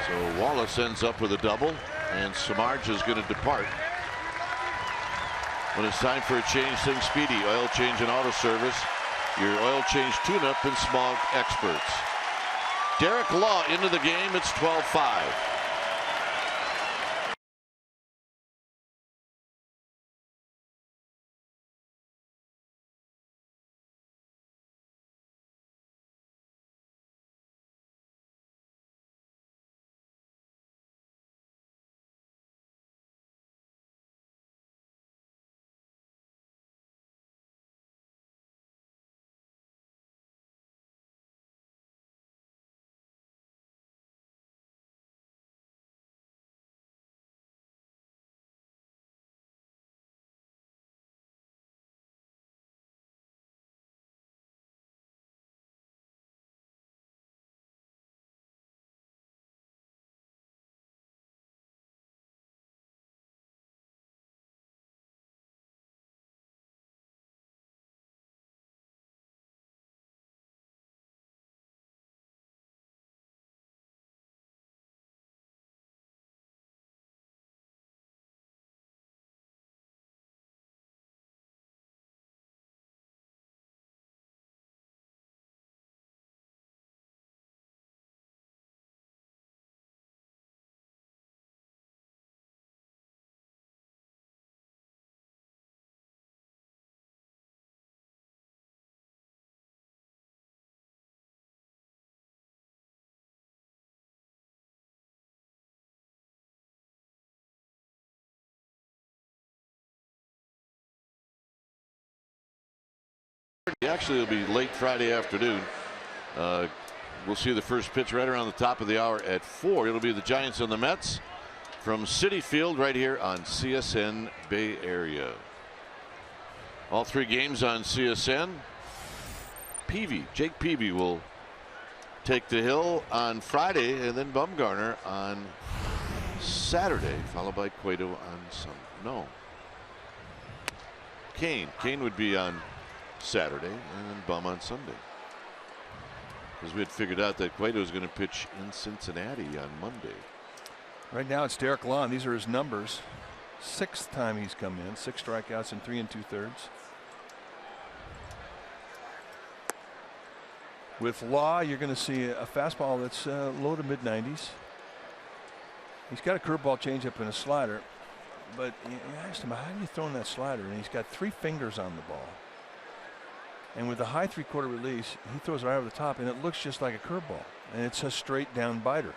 So Wallace ends up with a double, and Samardzija is going to depart. When it's time for a change, think Speedy. Oil change and auto service. Your oil change tune-up and smog experts. Derek Law into the game. It's 12-5. Actually, it'll be late Friday afternoon. We'll see the first pitch right around the top of the hour at 4. It'll be the Giants and the Mets from Citi Field right here on CSN Bay Area. All 3 games on CSN. Jake Peavy will take the hill on Friday, and then Bumgarner on Saturday, followed by Cueto on Sunday. No. Kane would be on Saturday, and then Bum on Sunday. Because we had figured out that Cueto was going to pitch in Cincinnati on Monday. Right now it's Derek Law. These are his numbers. 6th time he's come in. 6 strikeouts in 3 2/3. With Law, you're going to see a fastball that's low to mid-90s. He's got a curveball, changeup, and a slider. But you asked him, how are you throwing that slider? And he's got 3 fingers on the ball. And with the high 3/4 release, he throws right over the top, and it looks just like a curveball. And it's a straight down biter.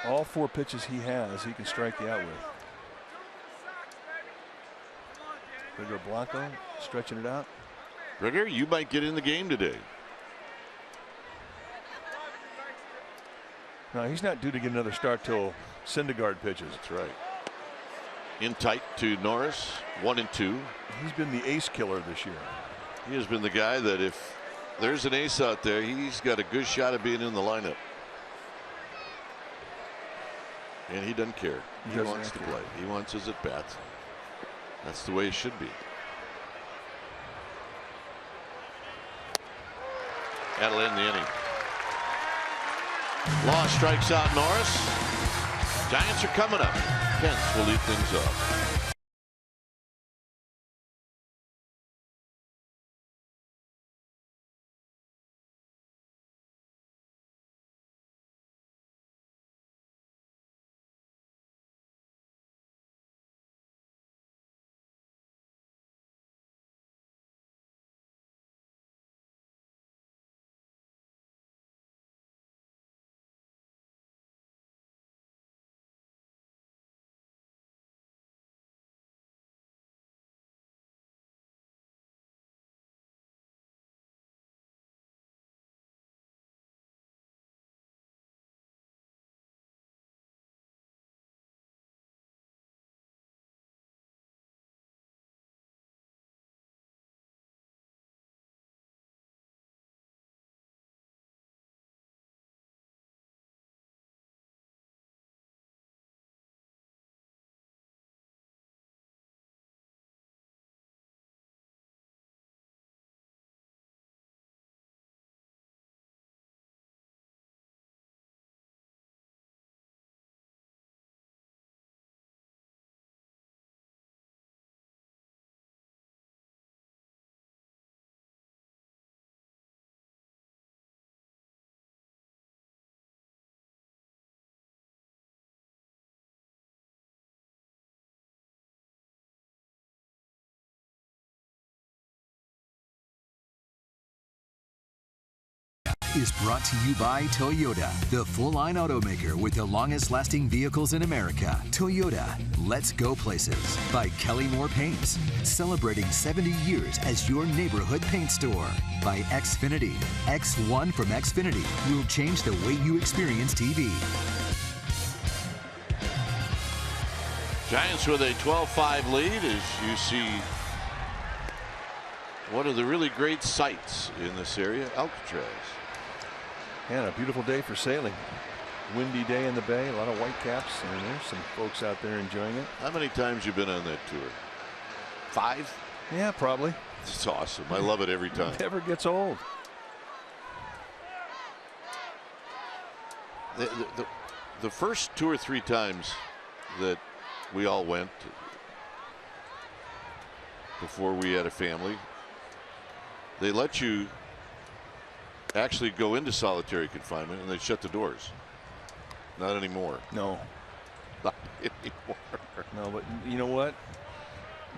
All 4 pitches he has, he can strike you out with. Pedro Blanco stretching it out. Rigger, you might get in the game today. No, he's not due to get another start till Syndergaard pitches. That's right. In tight to Norris, 1 and 2. He's been the ace killer this year. He has been the guy that if there's an ace out there, he's got a good shot of being in the lineup. And he doesn't care. He wants to play. He wants his at bats. That's the way it should be. That'll end the inning. Law strikes out Norris. Giants are coming up. Pence will lead things off. Is brought to you by Toyota, the full-line automaker with the longest-lasting vehicles in America. Toyota, let's go places. By Kelly Moore Paints, celebrating 70 years as your neighborhood paint store. By Xfinity, X1 from Xfinity will change the way you experience TV. Giants with a 12-5 lead as you see one of the really great sights in this area, Alcatraz. And a beautiful day for sailing. Windy day in the bay, a lot of white caps, and there's some folks out there enjoying it. How many times you been on that tour? 5? Yeah, probably. It's awesome. I love it every time. It never gets old. The first 2 or 3 times that we all went before we had a family, they let you actually go into solitary confinement and they shut the doors. Not anymore. No. Not anymore. No, but you know what?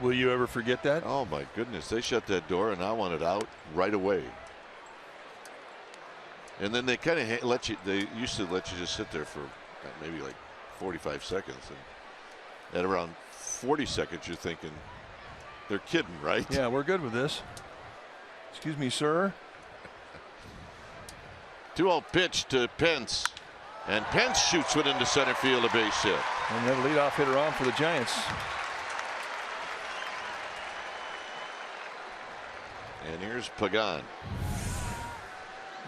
Will you ever forget that? Oh my goodness. They shut that door and I wanted out right away. And then they kind of let you, they used to let you just sit there for maybe like 45 seconds. And at around 40 seconds, you're thinking, they're kidding, right? Yeah, we're good with this. Excuse me, sir. 2-0 pitch to Pence. And Pence shoots one into center field, a base hit. And then leadoff hitter on for the Giants. And here's Pagan.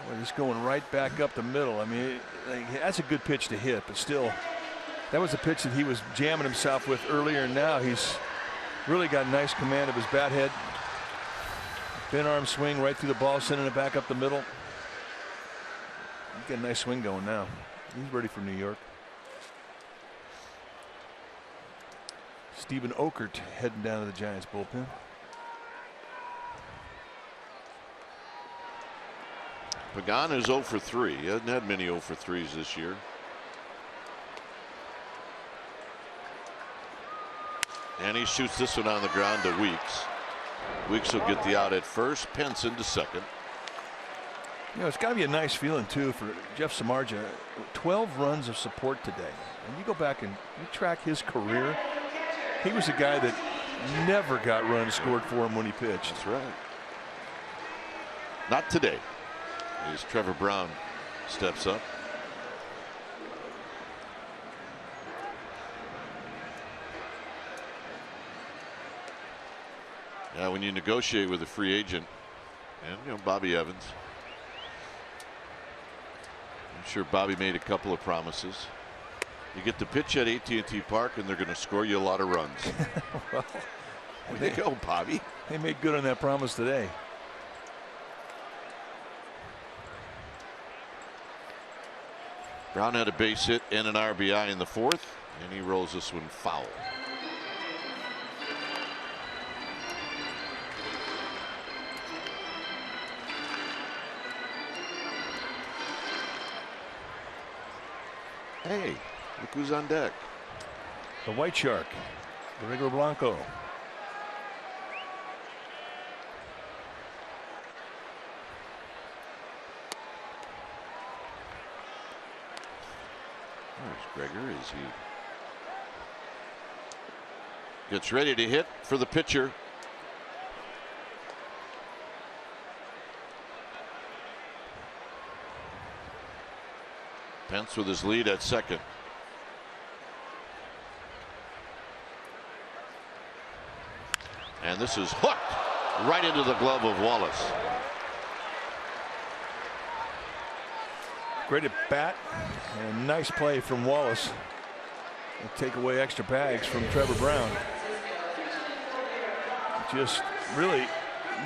Well, just going right back up the middle. I mean, that's a good pitch to hit, but still, that was a pitch that he was jamming himself with earlier, and now he's really got nice command of his bat head. Bent arm swing right through the ball, sending it back up the middle. He's got a nice swing going now. He's ready for New York. Stephen Okert heading down to the Giants bullpen. Pagan is 0 for 3. He hasn't had many 0 for 3s this year. And he shoots this one on the ground to Weeks. Weeks will get the out at first. Pence into second. You know, it's got to be a nice feeling too for Jeff Samardzija. 12 runs of support today. And you go back and you track his career. He was a guy that never got runs scored for him when he pitched. That's right. Not today. As Trevor Brown steps up. Yeah, when you negotiate with a free agent, and you know Bobby Evans, I'm sure Bobby made a couple of promises. You get the pitch at AT&T Park, and they're going to score you a lot of runs. Well, there you go, Bobby. They made good on that promise today. Brown had a base hit and an RBI in the fourth, and he rolls this one foul. Hey, look who's on deck. The White Shark, the Rigor Blanco. Where's Gregor? Is he gets ready to hit for the pitcher? Pence with his lead at second. And this is hooked right into the glove of Wallace. Great at bat and nice play from Wallace. And take away extra bags from Trevor Brown. Just really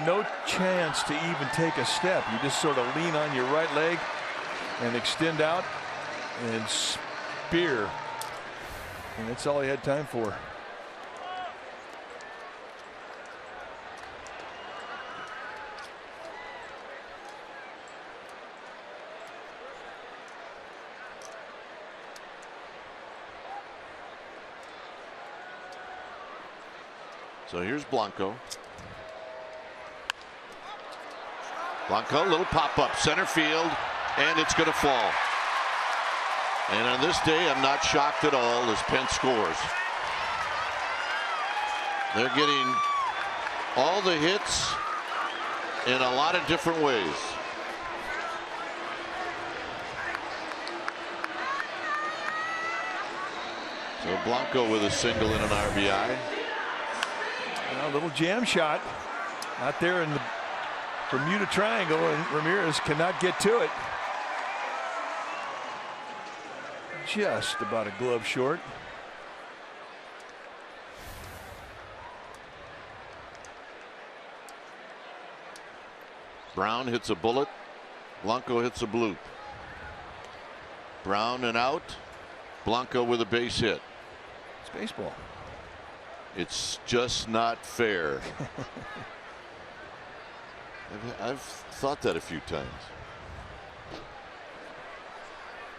no chance to even take a step. You just sort of lean on your right leg and extend out and spear. And that's all he had time for. So here's Blanco. Blanco, little pop-up center field, and it's going to fall. And on this day, I'm not shocked at all as Pence scores. They're getting all the hits in a lot of different ways. So Blanco with a single and an RBI. A little jam shot out there in the Bermuda Triangle, and Ramirez cannot get to it. Just about a glove short. Brown hits a bullet. Blanco hits a bloop. Brown and out. Blanco with a base hit. It's baseball. It's just not fair. I've thought that a few times.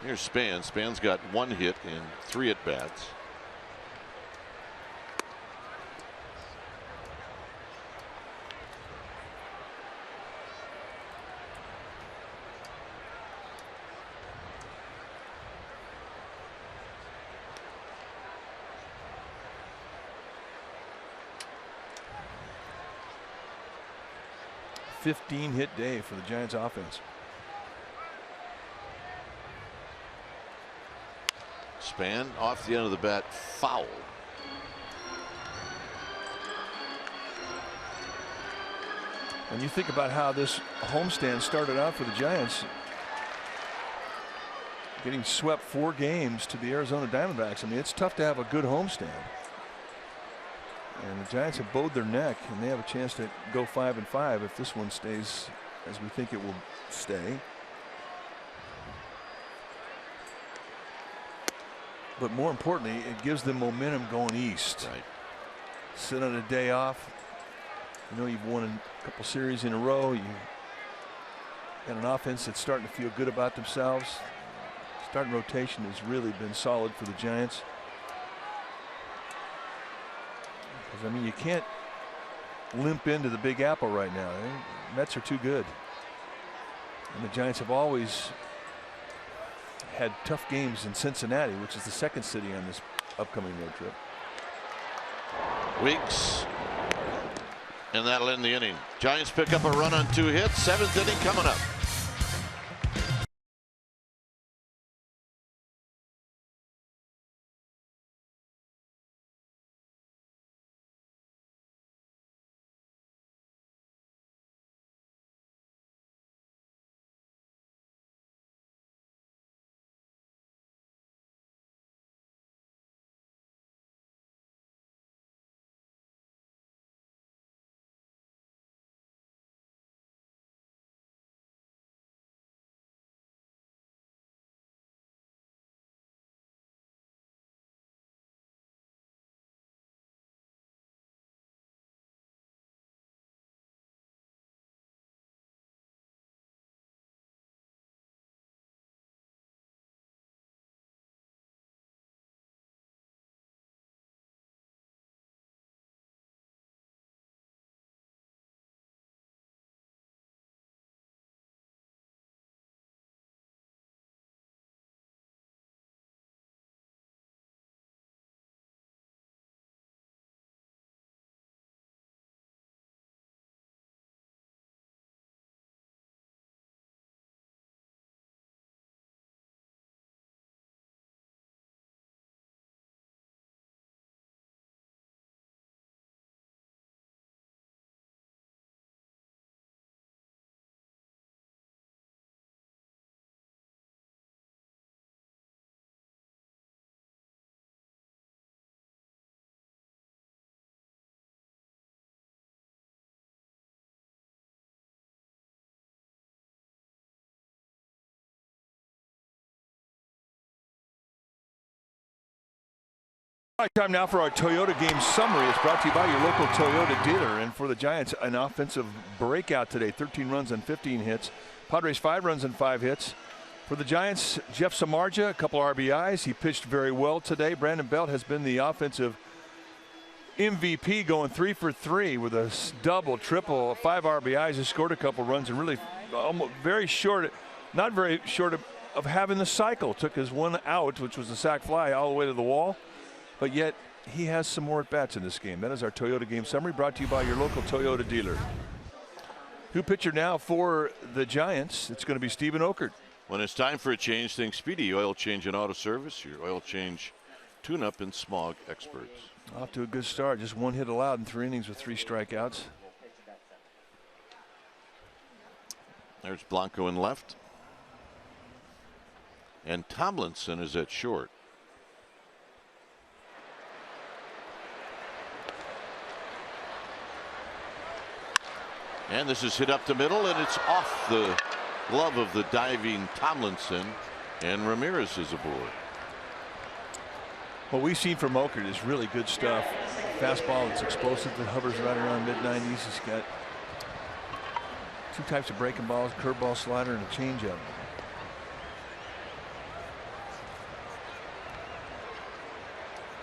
Here's Span. Span's got one hit in 3 at-bats. A 15-hit day for the Giants offense. Span off the end of the bat, foul. And you think about how this homestand started out for the Giants, getting swept 4 games to the Arizona Diamondbacks. I mean, it's tough to have a good homestand. And the Giants have bowed their neck, and they have a chance to go 5-5 if this one stays as we think it will stay. But more importantly, it gives them momentum going east. Right. Sit on a day off. You know, you've won a couple series in a row. You got an offense that's starting to feel good about themselves. Starting rotation has really been solid for the Giants. Because, I mean, you can't limp into the Big Apple right now. The Mets are too good. And the Giants have always had tough games in Cincinnati, which is the second city on this upcoming road trip. Weeks. And that'll end the inning. Giants pick up a run on 2 hits. 7th inning coming up. All right, time now for our Toyota game summary. It's brought to you by your local Toyota dealer. And for the Giants, an offensive breakout today. 13 runs and 15 hits. Padres 5 runs and 5 hits. For the Giants, Jeff Samardzija, a couple RBIs. He pitched very well today. Brandon Belt has been the offensive MVP, going 3 for 3 with a double, triple, 5 RBIs. He scored a couple runs and really almost very short, not very short of having the cycle. Took his one out, which was the sac fly, all the way to the wall. But yet he has some more at-bats in this game. That is our Toyota game summary, brought to you by your local Toyota dealer. New pitcher now for the Giants. It's going to be Steven Okert. When it's time for a change, think Speedy Oil Change and Auto Service, your oil change tune-up and smog experts. Off to a good start. Just 1 hit allowed in 3 innings with 3 strikeouts. There's Blanco in left. And Tomlinson is at short. And this is hit up the middle, and it's off the glove of the diving Tomlinson, and Ramirez is aboard. What we've seen from Okert is really good stuff. Fastball that's explosive, that hovers right around mid-90s. He's got 2 types of breaking balls, curveball, slider, and a changeup.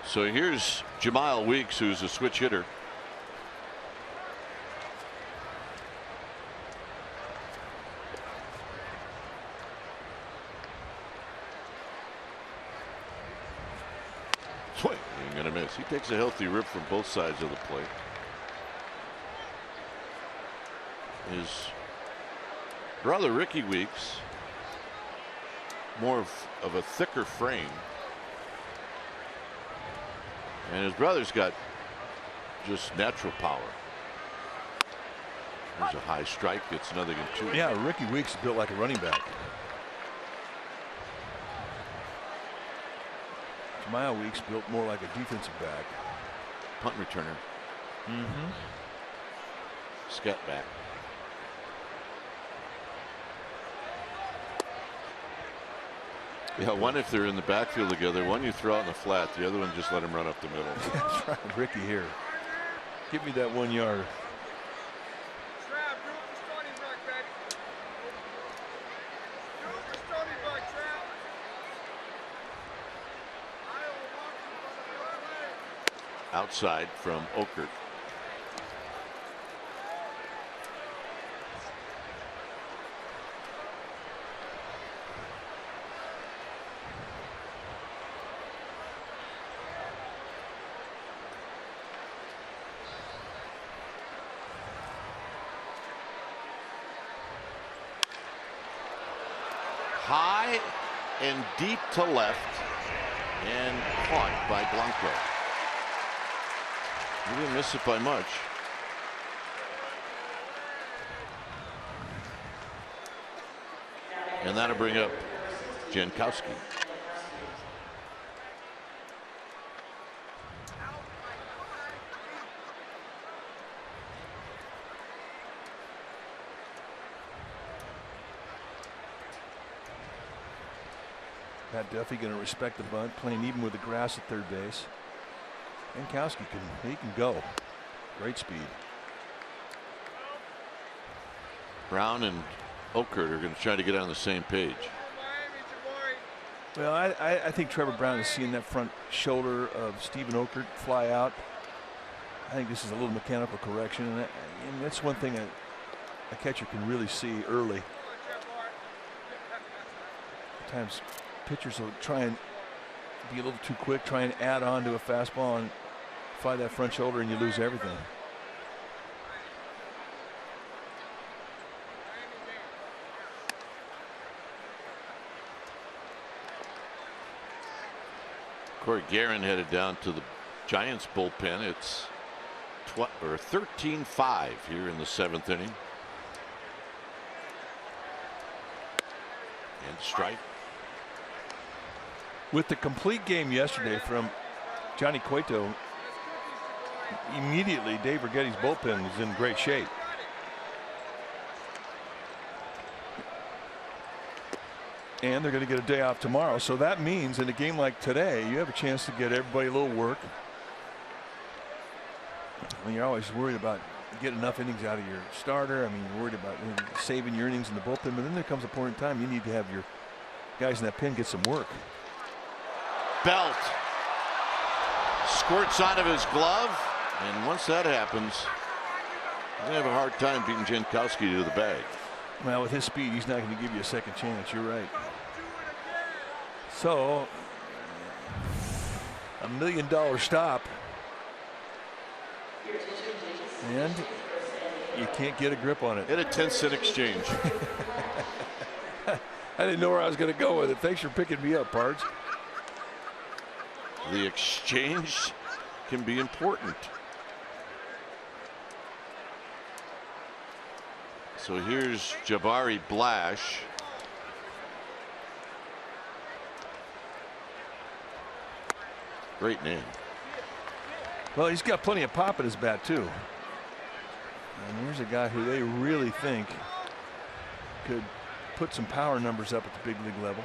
So here's Jamal Weeks, who's a switch hitter. Swing and a miss. He takes a healthy rip from both sides of the plate. His brother Ricky Weeks, more of a thicker frame, and his brother's got just natural power. There's a high strike. It's another than 2. Yeah, Ricky Weeks is built like a running back. Jamal Weeks built more like a defensive back. Punt returner. Scat back. Yeah, one if they're in the backfield together, one you throw out in the flat, the other one just let him run up the middle. That's right, Ricky here. Give me that 1 yard. Outside from Okert. High and deep to left, and caught by Blanco. He didn't miss it by much. And that'll bring up Jankowski. Pat Duffy going to respect the bunt, playing even with the grass at third base. Jankowski he can go. Great speed. Brown and Okert are going to try to get on the same page. Well, I think Trevor Brown is seeing that front shoulder of Steven Okert fly out. I think this is a little mechanical correction, and that's one thing a catcher can really see early. Sometimes pitchers will try and be a little too quick, try and add on to a fastball and fly that front shoulder, and you lose everything. Corey Guerin headed down to the Giants bullpen. It's 13-5 here in the 7th inning. And strike. With the complete game yesterday from Johnny Cueto, immediately Dave Righetti's bullpen was in great shape. and they're going to get a day off tomorrow. So that means in a game like today, you have a chance to get everybody a little work. I mean, you're always worried about getting enough innings out of your starter. I mean, you're worried about saving your innings in the bullpen, but then there comes a point in time you need to have your guys in that pen get some work. Belt squirts out of his glove, and once that happens, they have a hard time beating Jankowski to the bag. Well, with his speed, he's not going to give you a second chance. You're right. So, $1 million stop. And you can't get a grip on it. Hit a 10-cent exchange. I didn't know where I was going to go with it. Thanks for picking me up, Pards. The exchange can be important. So here's Jabari Blash. Great name. Well, he's got plenty of pop in his bat, too. And here's a guy who they really think could put some power numbers up at the big league level.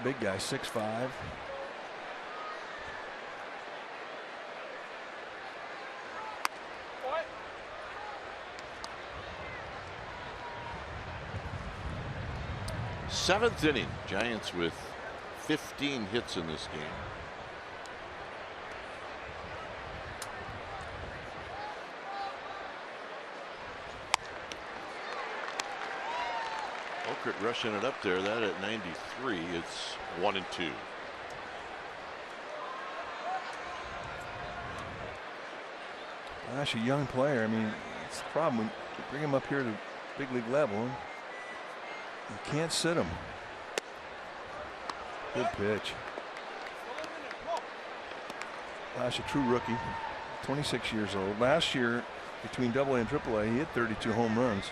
Big guy, 6'5". Seventh inning. Giants with 15 hits in this game. Okert rushing it up there. That at 93. It's 1-2. Gosh, a young player. I mean, it's the problem when you bring him up here to big league level. You can't sit him. Good pitch. Gosh, a true rookie. 26 years old. Last year, between AA and AAA, he hit 32 home runs.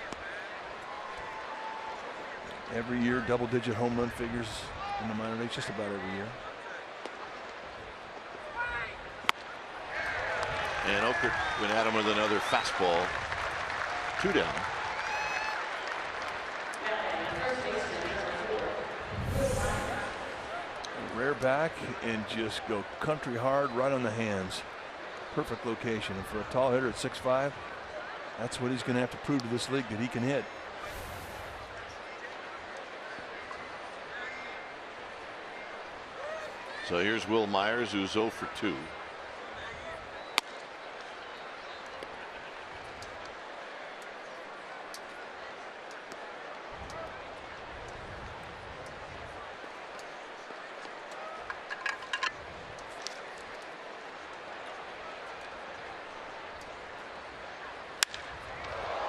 Every year, double-digit home run figures in the minor leagues, just about every year. And Okert went at him with another fastball. 2 down. Rear back and just go country hard right on the hands. Perfect location. And for a tall hitter at 6'5", that's what he's going to have to prove to this league, that he can hit. So here's Will Myers, who's 0 for 2.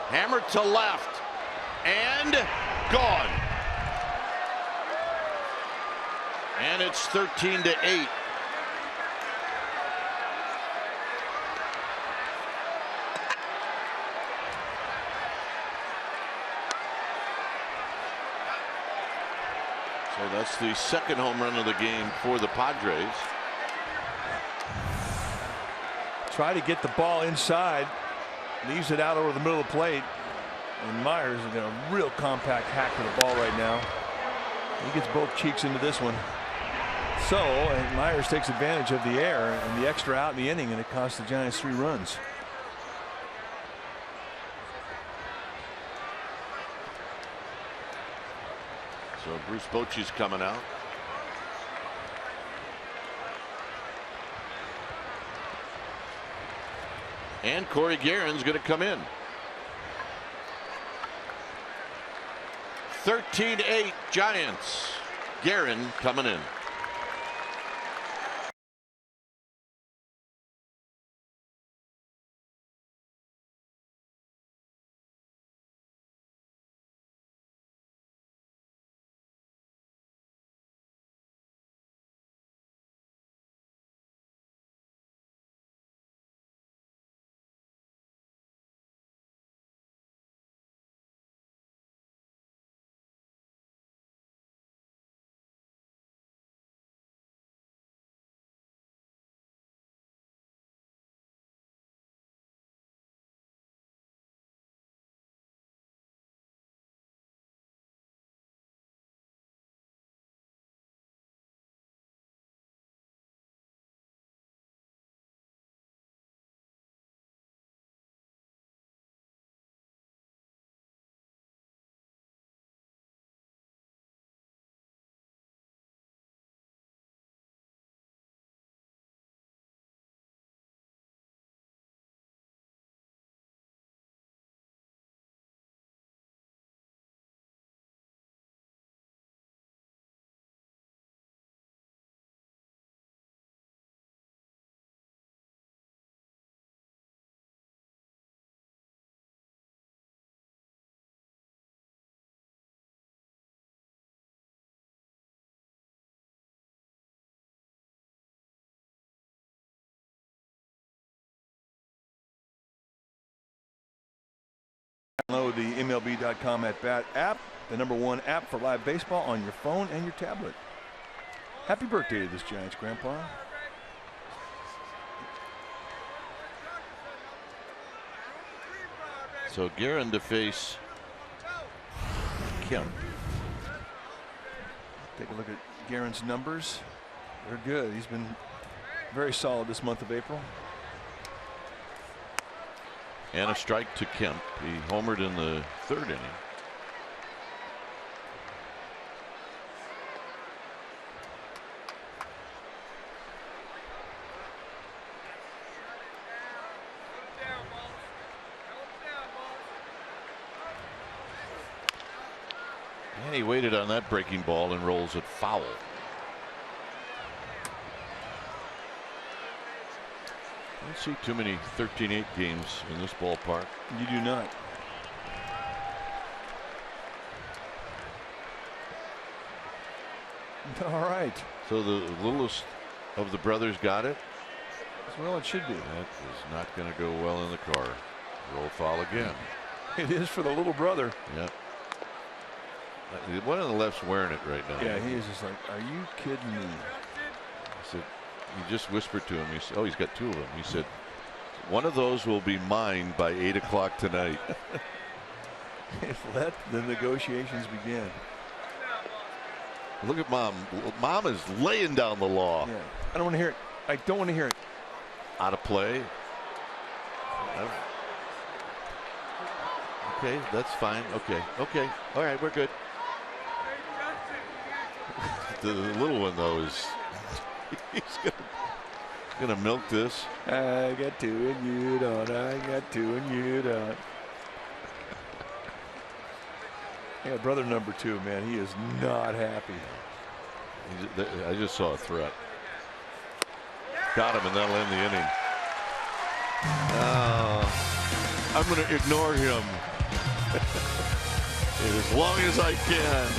Hammered to left and gone. And it's 13-8. So that's the second home run of the game for the Padres. Try to get the ball inside. Leaves it out over the middle of the plate. And Myers is got a real compact hack to the ball right now. He gets both cheeks into this one. So Myers takes advantage of the air and the extra out in the inning, and it costs the Giants 3 runs. So Bruce Bochy's coming out. And Corey Guerin's going to come in. 13-8 Giants. Guerin coming in. Download the MLB.com at Bat app, the #1 app for live baseball on your phone and your tablet. Happy birthday to this Giants, Grandpa. So Guerin to face Kemp. Take a look at Guerin's numbers. They're good. He's been very solid this month of April. And a strike to Kemp. He homered in the 3rd inning. And he waited on that breaking ball and rolls it foul. I don't see too many 13-8 games in this ballpark. You do not. All right. So the littlest of the brothers got it. Well, it should be. That is not going to go well in the car. Roll foul again. It is for the little brother. Yep. One on the left's wearing it right now. Yeah, he is just like, are you kidding me? He said, he just whispered to him. He said, oh, he's got 2 of them. He said, one of those will be mine by 8 o'clock tonight. Let the negotiations begin. Look at Mom. Mom is laying down the law. Yeah. I don't want to hear it. I don't want to hear it. Out of play. Okay, that's fine. Okay. All right, we're good. The little one though is he's gonna milk this. I got 2 and you don't. I got 2 and you don't. Yeah, brother number 2, man, he is not happy. I just saw a threat. Got him, and that'll end the inning. I'm going to ignore him as long as I can.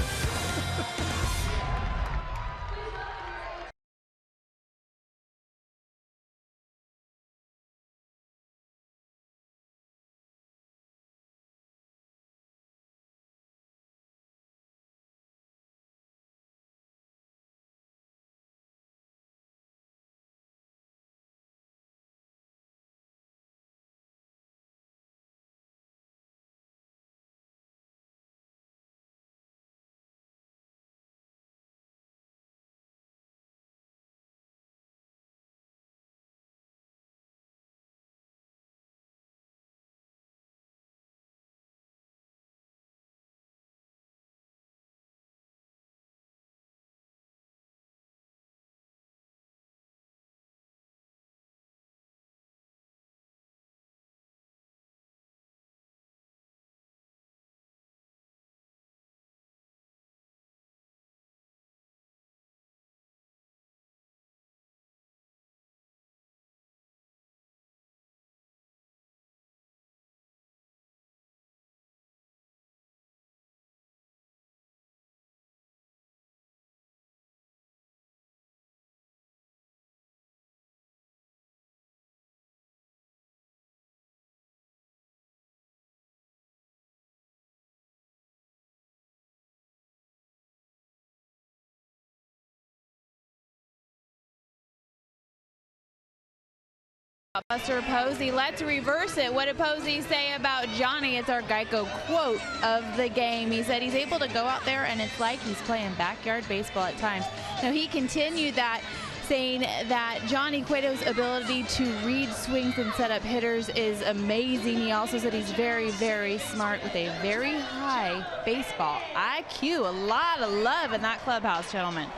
Buster Posey, let's reverse it. What did Posey say about Johnny? It's our Geico quote of the game. He said he's able to go out there and it's like he's playing backyard baseball at times. Now he continued that, saying that Johnny Cueto's ability to read swings and set up hitters is amazing. He also said he's very, very smart with a very high baseball IQ. A lot of love in that clubhouse, gentlemen.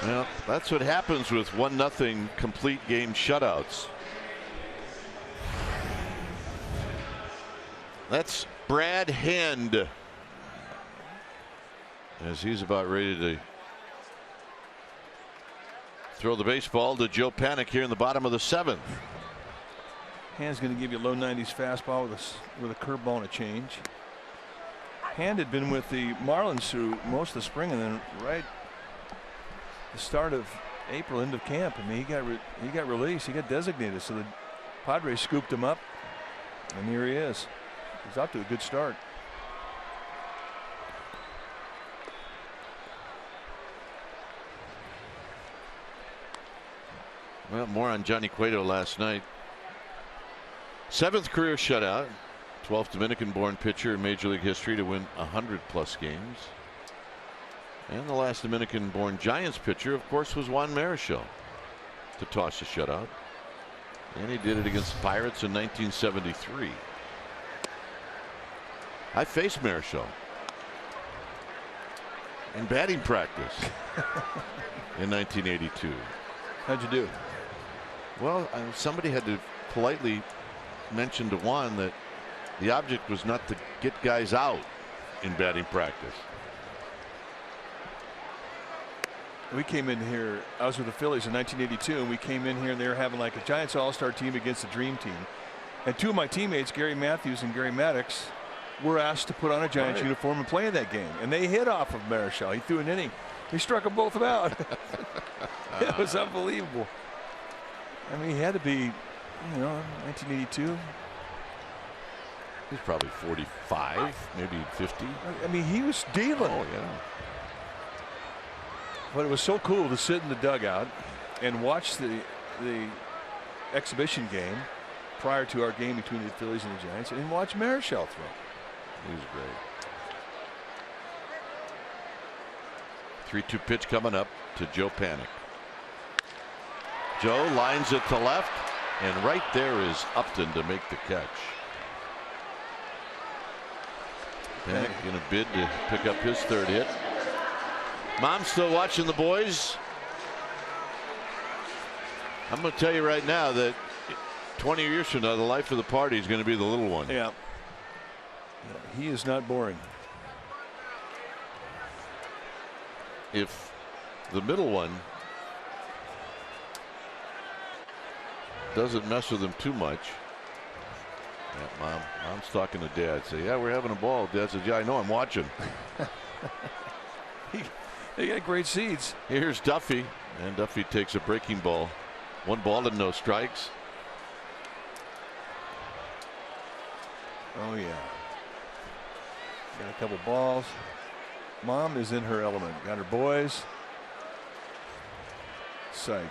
Well, that's what happens with 1-0 complete game shutouts. That's Brad Hand, as he's about ready to throw the baseball to Joe Panik here in the bottom of the 7th. Hand's going to give you a low 90s fastball with a curveball and a change. Hand had been with the Marlins through most of the spring, and then right the start of April, end of camp, I mean, he got released. He got designated, so the Padres scooped him up, and here he is. He's out to a good start. Well, more on Johnny Cueto last night. 7th career shutout. 12th Dominican-born pitcher in Major League history to win 100+ games. And the last Dominican-born Giants pitcher, of course, was Juan Marichal to toss a shutout. And he did it against the Pirates in 1973. I faced Marichal in batting practice in 1982. How'd you do? Well, somebody had to politely mention to Juan that the object was not to get guys out in batting practice. We came in here, I was with the Phillies in 1982, and we came in here and they were having like a Giants all-star team against the Dream Team. And 2 of my teammates, Gary Matthews and Gary Maddox, were asked to put on a Giants uniform and play in that game. And they hit off of Marichal. He threw an inning. He struck them both out. It was unbelievable. I mean, he had to be, you know, 1982. He's probably 45, maybe 50. I mean, he was dealing. Oh, yeah. But it was so cool to sit in the dugout and watch the exhibition game prior to our game between the Phillies and the Giants and watch Marichal throw. He was great. 3-2 pitch coming up to Joe Panik. Joe lines it to left, and right there is Upton to make the catch. Panik in a bid to pick up his 3rd hit. Mom's still watching the boys. I'm going to tell you right now that 20 years from now, the life of the party is going to be the little one. Yeah. He is not boring. If the middle one doesn't mess with him too much. Yeah, Mom's talking to Dad. Say, yeah, we're having a ball. Dad says, yeah, I know, I'm watching. They got great seeds. Here's Duffy, and Duffy takes a breaking ball. 1 ball and no strikes. Oh, yeah. Got a couple balls. Mom is in her element. Got her boys psyched.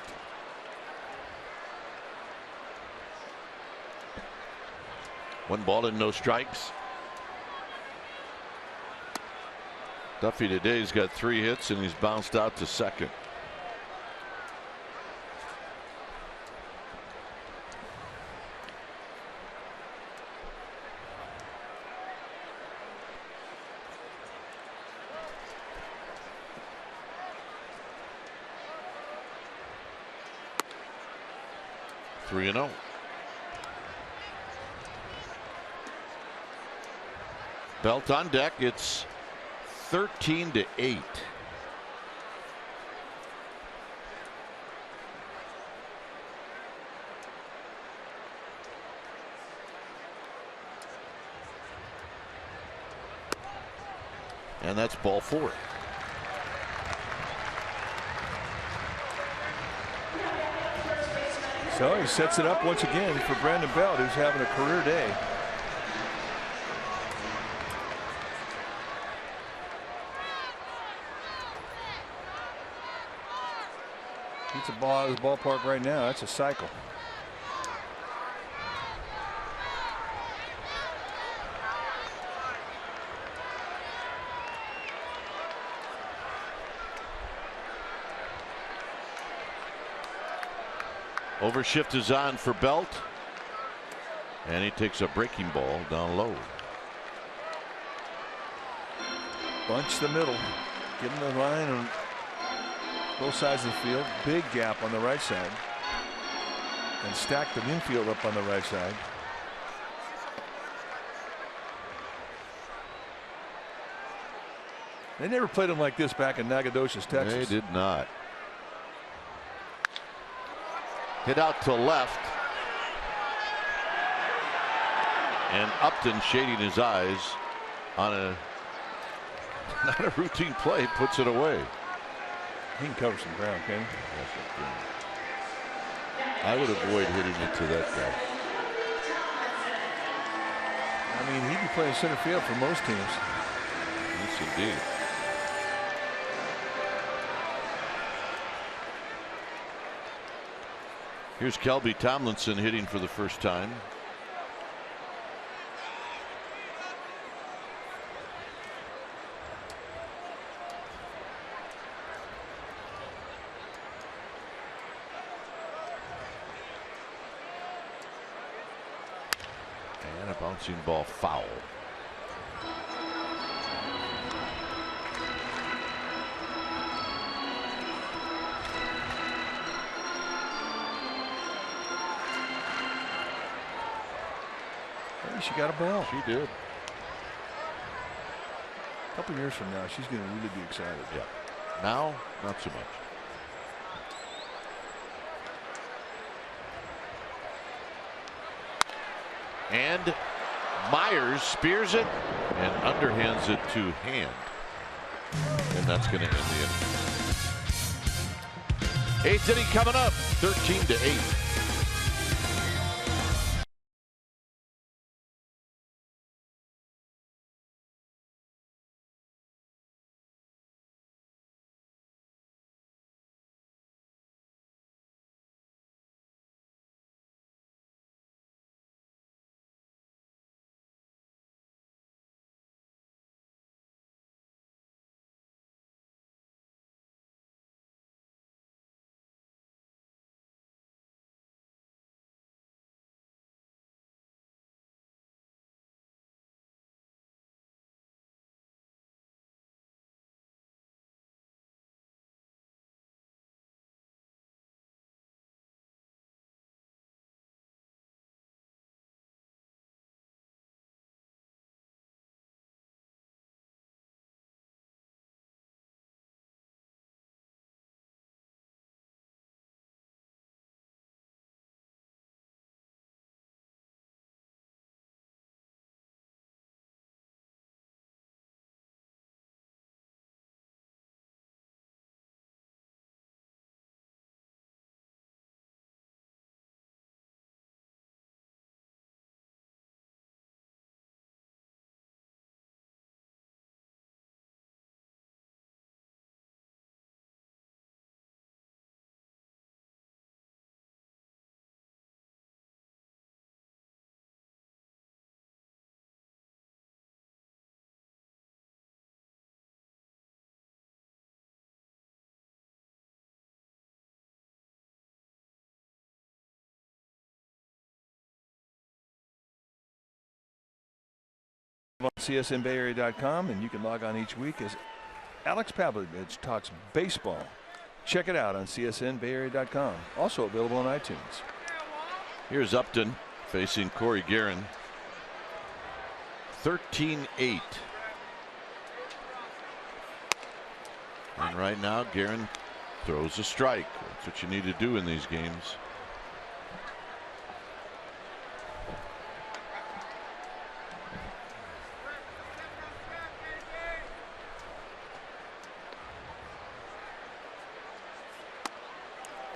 One ball and no strikes. Duffy today's got 3 hits and he's bounced out to second. Three and 0. Belt on deck. It's 13-8. And that's ball 4. So he sets it up once again for Brandon Belt, who's having a career day. It's a ball out of the ballpark right now. That's a cycle. Overshift is on for Belt, and he takes a breaking ball down low. Bunch the middle, give him the line on both sides of the field. Big gap on the right side, and stack the infield up on the right side. They never played him like this back in Nacogdoches, Texas. They did not. Hit out to left, and Upton, shading his eyes on a not a routine play, puts it away. He can cover some ground, can he? Yes, I would avoid hitting it to that guy. I mean, he'd be playing center field for most teams. Yes, indeed. Here's Kelby Tomlinson hitting for the first time. And a bouncing ball foul. She got a ball. She did. A couple years from now, she's going to really be excited. Yeah. Now, not so much. And Myers spears it and underhands it to Hand. And that's going to end the inning. 8th inning coming up, 13-8. On CSNBayArea.com, and you can log on each week as Alex Pavlovich talks baseball. Check it out on CSNBayArea.com. Also available on iTunes. Here's Upton facing Corey Guerin. 13-8. And right now, Guerin throws a strike. That's what you need to do in these games.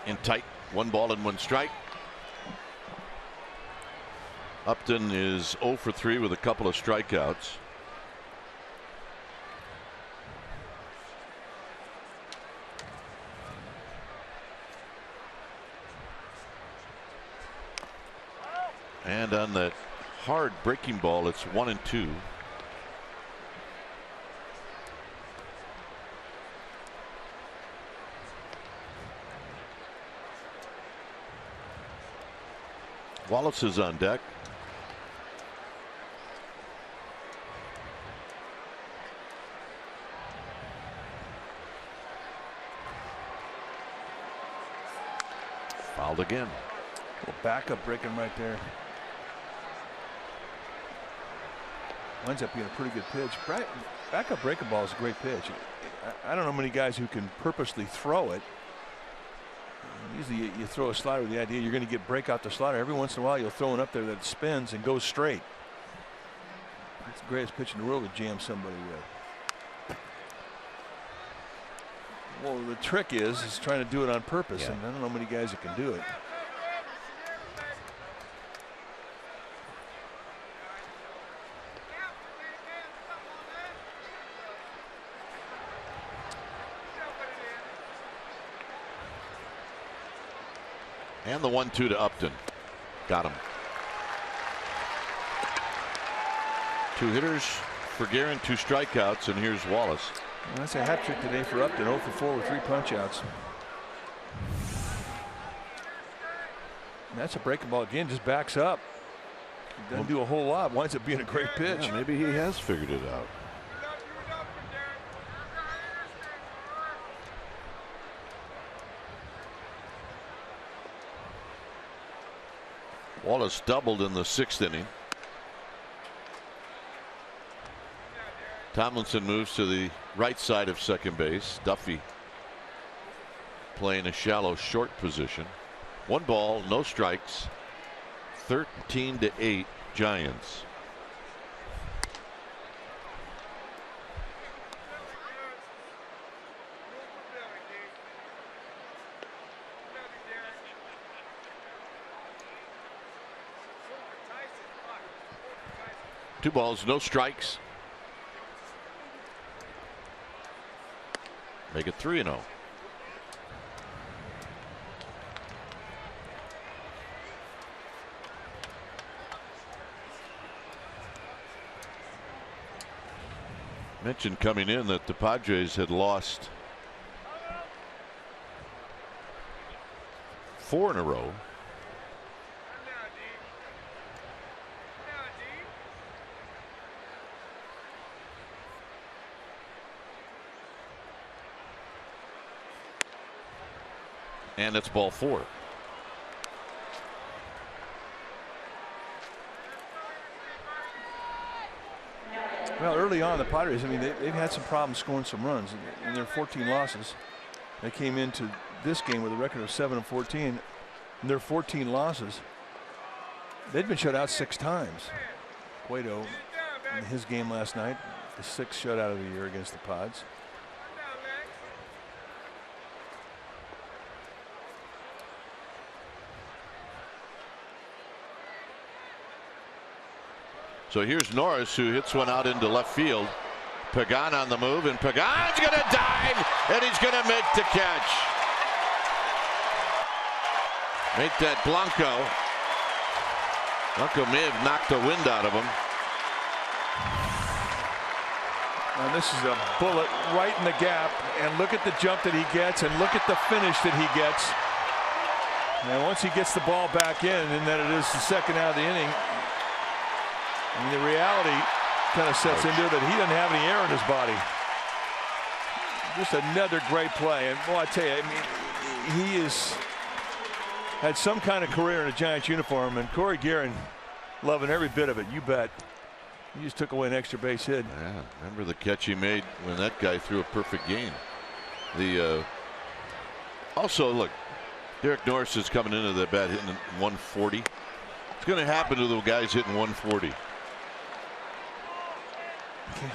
In tight, 1 ball and 1 strike. Upton is 0 for 3 with a couple of strikeouts. And on that hard breaking ball, it's 1 and 2. Wallace is on deck. Fouled again. Little backup breaking right there. Winds up being a pretty good pitch. Backup breaking ball is a great pitch. I don't know many guys who can purposely throw it. Usually you throw a slider with the idea you're going to get break out the slider. Every once in a while you'll throw one up there that spins and goes straight. That's the greatest pitch in the world to jam somebody with. Well, the trick is trying to do it on purpose, and I don't know many guys that can do it. And the 1-2 to Upton. Got him. 2 hitters for Guerin, 2 strikeouts, and here's Wallace. Well, that's a hat trick today for Upton. 0 for 4 with 3 punch-outs. And that's a breaking ball again. Just backs up. Doesn't do a whole lot. Winds up being a great pitch. Yeah, maybe he has figured it out. Wallace doubled in the 6th inning. Tomlinson moves to the right side of second base. Duffy playing a shallow short position. 1 ball, no strikes. 13-8 Giants. Two balls, no strikes. Make it 3-0. Mentioned coming in that the Padres had lost 4 in a row. And it's ball 4. Well, early on, the Padres, I mean, they've had some problems scoring some runs in their 14 losses. They came into this game with a record of 7-14. In their 14 losses, they'd been shut out 6 times. Cueto, in his game last night, the 6th shutout of the year against the Pods. So here's Norris, who hits one out into left field. Pagan on the move, and Pagan's going to dive, and he's going to make the catch. Make that Blanco. Blanco may have knocked the wind out of him. And this is a bullet right in the gap, and look at the jump that he gets, and look at the finish that he gets. And once he gets the ball back in, and then it is the 2nd out of the inning. I mean, the reality kind of sets into it that he doesn't have any air in his body. Just another great play. And boy, I tell you, I mean, he has had some kind of career in a Giants uniform, and Corey Guerin loving every bit of it. You bet. He just took away an extra base hit. Yeah, remember the catch he made when that guy threw a perfect game. Also, look, Derek Norris is coming into the bat hitting 140. It's going to happen to the guys hitting 140.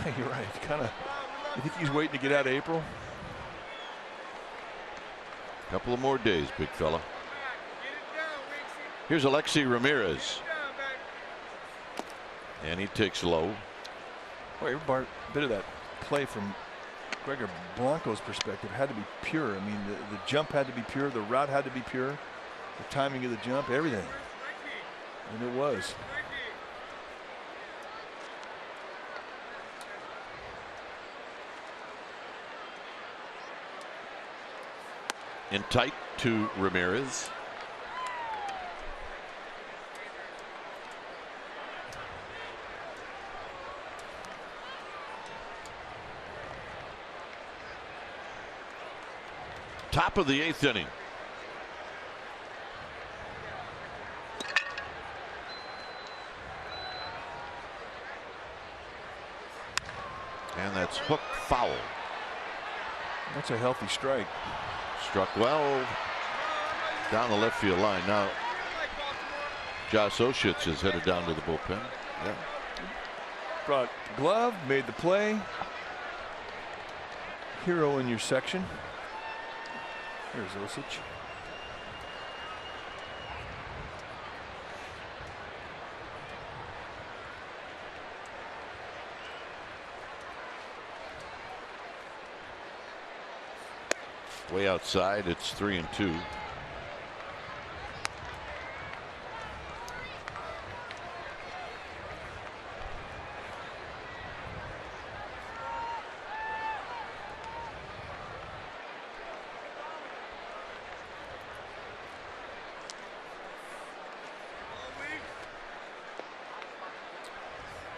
Yeah, you're right. I think he's waiting to get out of April. Couple of more days, big fella. Here's Alexi Ramirez. And he takes low. Boy, every bit of that play from Gregor Blanco's perspective had to be pure. I mean, the jump had to be pure. The route had to be pure. The timing of the jump, everything. And it was. In tight to Ramirez. Top of the 8th inning. And that's hooked foul. That's a healthy strike. Struck well down the left field line. Now Josh Oshitz is headed down to the bullpen. Yeah. Brought glove, made the play. Hero in your section. Here's Osich. Way outside, it's 3-2.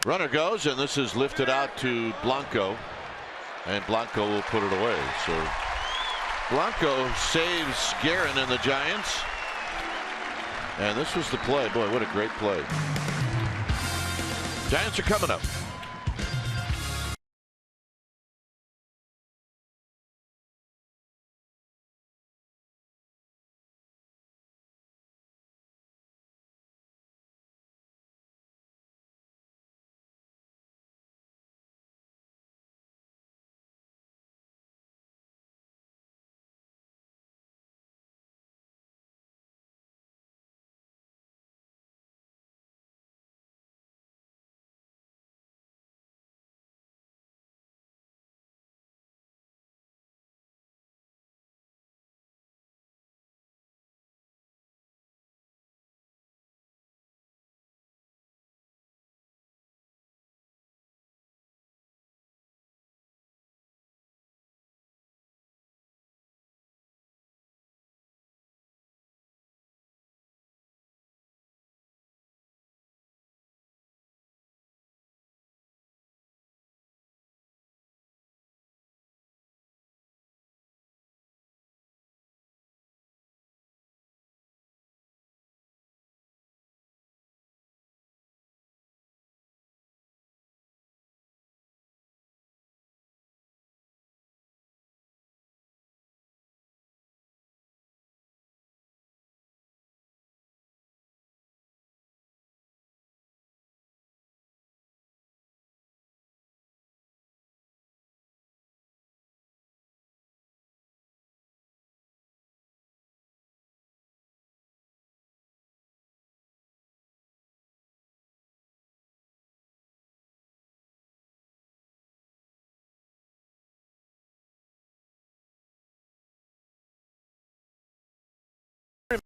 Runner goes, and this is lifted out to Blanco, and Blanco will put it away. So Blanco saves Guerin and the Giants, and this was the play. Boy, what a great play. Giants are coming up.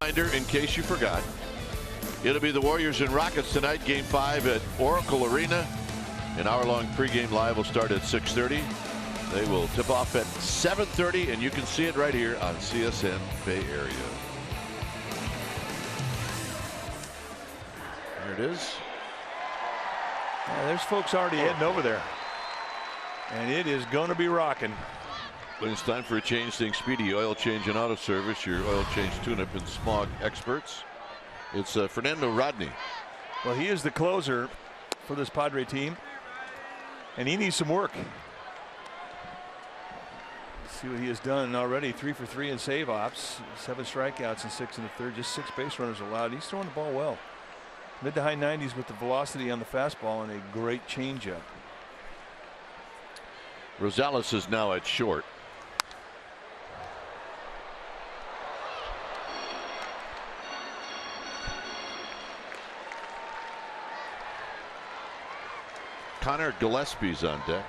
Reminder, in case you forgot, it'll be the Warriors and Rockets tonight, Game 5 at Oracle Arena. An hour-long pregame live will start at 6:30. They will tip off at 7:30, and you can see it right here on CSN Bay Area. There it is. Yeah, there's folks already heading over there, and it is going to be rocking. When it's time for a change, think Speedy Oil Change and Auto Service, your oil change, tune-up, and smog experts. It's Fernando Rodney. Well, he is the closer for this Padre team, and he needs some work. Let's see what he has done already. 3 for 3 in save ops, 7 strikeouts and 6 in the third, just 6 base runners allowed. He's throwing the ball well. Mid to high 90s with the velocity on the fastball and a great changeup. Rosales is now at short. Connor Gillespie's on deck.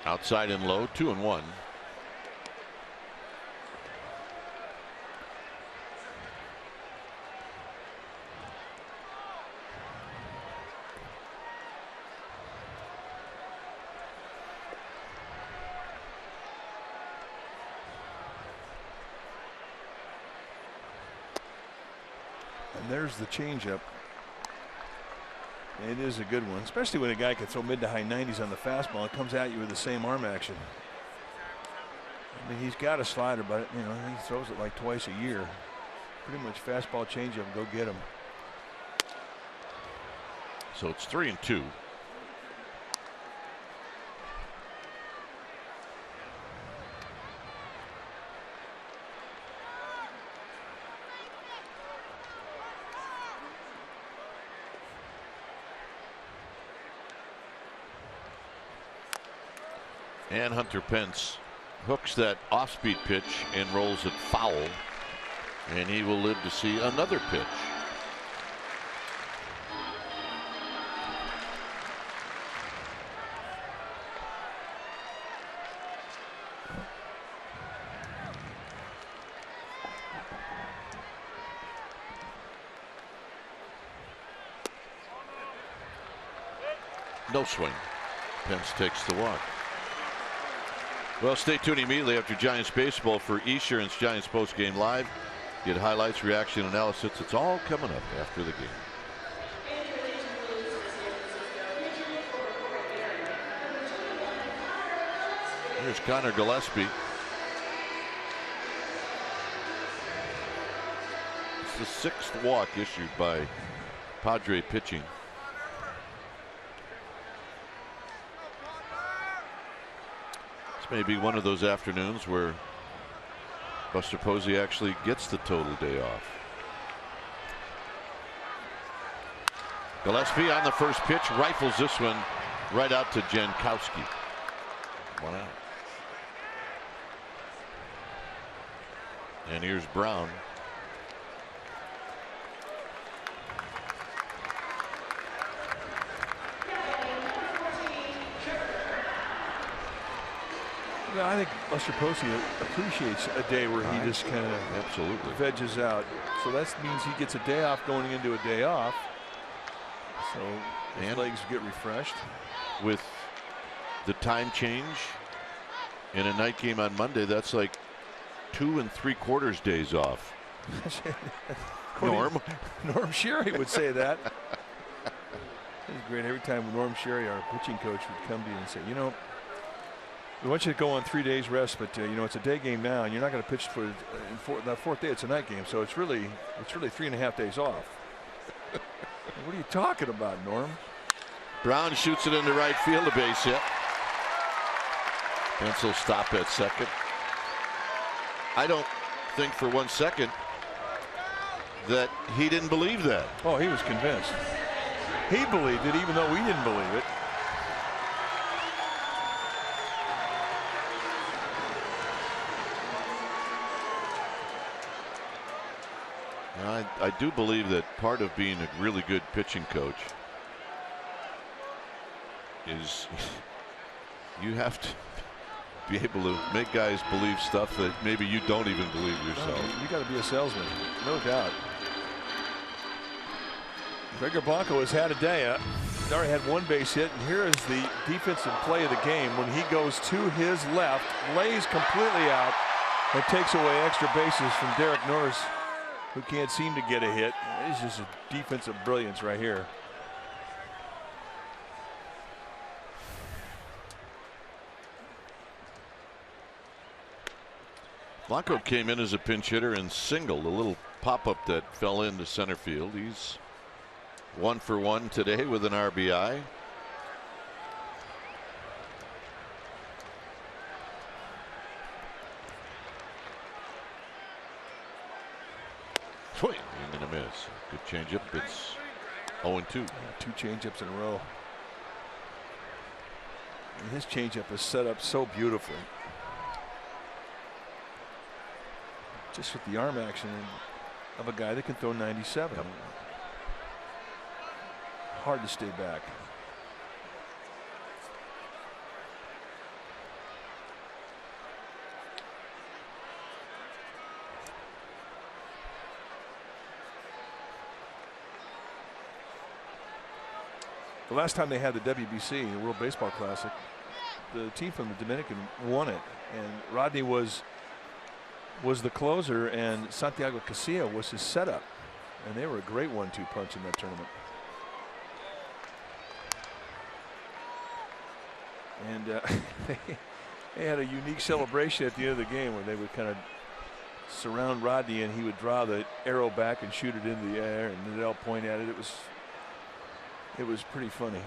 Outside and low, 2-1. And there's the changeup. It is a good one, especially when a guy can throw mid to high 90s on the fastball. It comes at you with the same arm action. I mean, he's got a slider, but you know he throws it like twice a year. Pretty much fastball, changeup, go get him. So it's 3-2. And Hunter Pence hooks that off-speed pitch and rolls it foul, and he will live to see another pitch. No swing. Pence takes the walk. Well, stay tuned immediately after Giants baseball for Esurance Giants Post Game Live. Get highlights, reaction, analysis. It's all coming up after the game. Here's Connor Gillespie. It's the 6th walk issued by Padre pitching. This may be one of those afternoons where Buster Posey actually gets the total day off. Gillespie on the first pitch rifles this one right out to Jankowski. 1 out. And here's Brown. Well, I think Buster Posey appreciates a day where he just kind of absolutely veggies out. So that means he gets a day off going into a day off. So his legs get refreshed. With the time change in a night game on Monday, that's like 2 3/4 days off. Norm Sherry would say that. It's great. Every time Norm Sherry, our pitching coach, would come to you and say, you know, we want you to go on 3 days rest, but you know, it's a day game now, and you're not going to pitch for that 4th day. It's a night game, so it's really 3.5 days off. What are you talking about, Norm? Brown shoots it into right field, a base hit. Pence will stop at second. I don't think for 1 second that he didn't believe that. Oh, he was convinced. He believed it, even though we didn't believe it. I do believe that part of being a really good pitching coach is you have to be able to make guys believe stuff that maybe you don't even believe yourself. No, you got to be a salesman, no doubt. Gregor Blanco has had a day. He's already had 1 base hit, and here is the defensive play of the game when he goes to his left, lays completely out, and takes away extra bases from Derek Norris, who can't seem to get a hit. It's just a defensive brilliance right here. Blanco came in as a pinch hitter and singled a little pop-up that fell into center field. He's 1 for 1 today with an RBI. Swing and a miss. Good changeup. It's 0-2. 2 changeups in a row. And his changeup is set up so beautifully. Just with the arm action of a guy that can throw 97. Yep. Hard to stay back. The last time they had the WBC, the World Baseball Classic, the team from the Dominican won it, and Rodney was the closer, and Santiago Casilla was his setup, and they were a great 1-2 punch in that tournament. And they had a unique celebration at the end of the game where they would kind of surround Rodney, and he would draw the arrow back and shoot it into the air, and they'll point at it. It was pretty funny.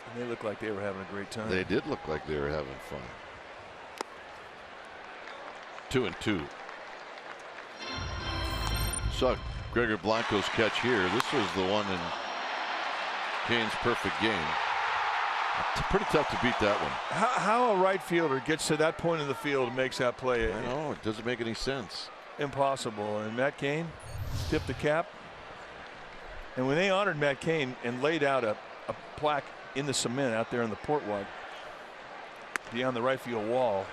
And they looked like they were having a great time. They did look like they were having fun. 2-2. Saw Gregor Blanco's catch here. This was the one in Kane's perfect game. It's pretty tough to beat that one. How a right fielder gets to that point in the field and makes that play. I know, it doesn't make any sense. Impossible. And Matt Cain tipped the cap. And when they honored Matt Cain and laid out a plaque in the cement out there in the port walk beyond the right field wall,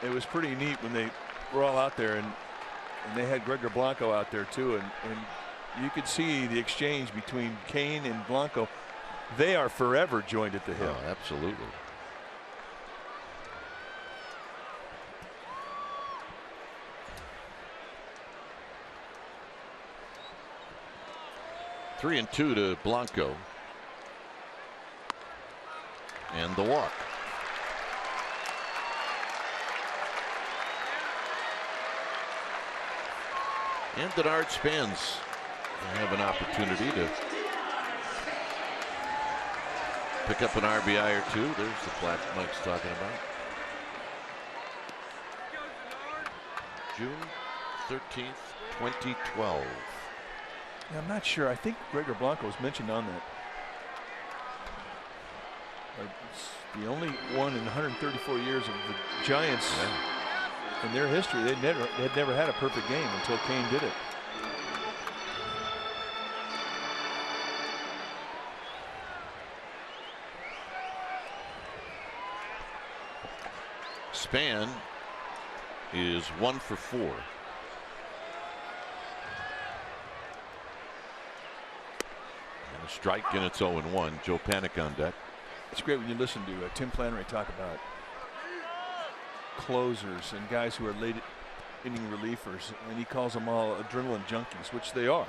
it was pretty neat when they were all out there, and they had Gregor Blanco out there too, and you could see the exchange between Cain and Blanco. They are forever joined at the hip. Oh, absolutely. 3-2 to Blanco. And the walk. And Denard Spans have an opportunity to pick up an RBI or two. There's the flat Mike's talking about. June 13th, 2012. Yeah, I'm not sure. I think Gregor Blanco was mentioned on that. It's the only one in 134 years of the Giants. In their history, they'd never had a perfect game until Kane did it. Span is 1 for 4. And a strike, and it's 0-1. Joe Panik on deck. It's great when you listen to Tim Flannery talk about closers and guys who are late inning relievers, and he calls them all adrenaline junkies, which they are.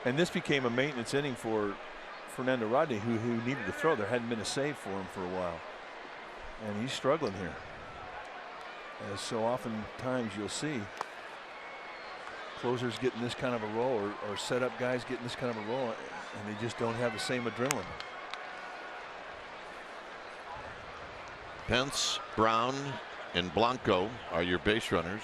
And this became a maintenance inning for Fernando Rodney, who needed to throw. There hadn't been a save for him for a while, and he's struggling here. As so oftentimes you'll see closers getting this kind of a role, or setup guys getting this kind of a role, and they just don't have the same adrenaline. Pence, Brown, and Blanco are your base runners.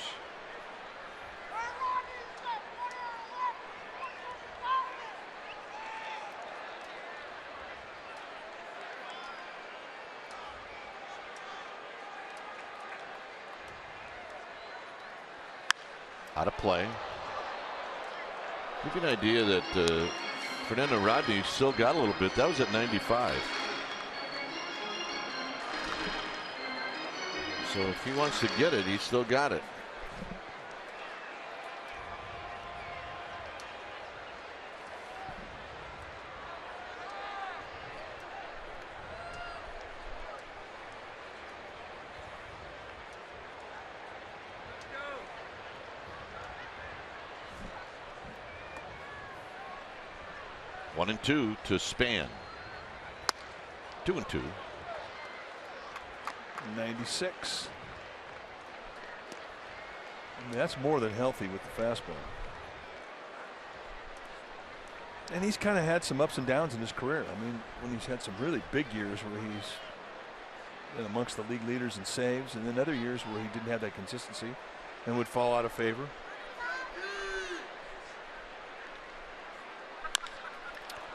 Out of play. Give you an idea that Fernando Rodney still got a little bit. That was at 95. So if he wants to get it, he's still got it. One and two to Span. 2-2. 96. I mean, that's more than healthy with the fastball. And he's kind of had some ups and downs in his career. I mean, when he's had some really big years where he's been amongst the league leaders in saves, and then other years where he didn't have that consistency and would fall out of favor.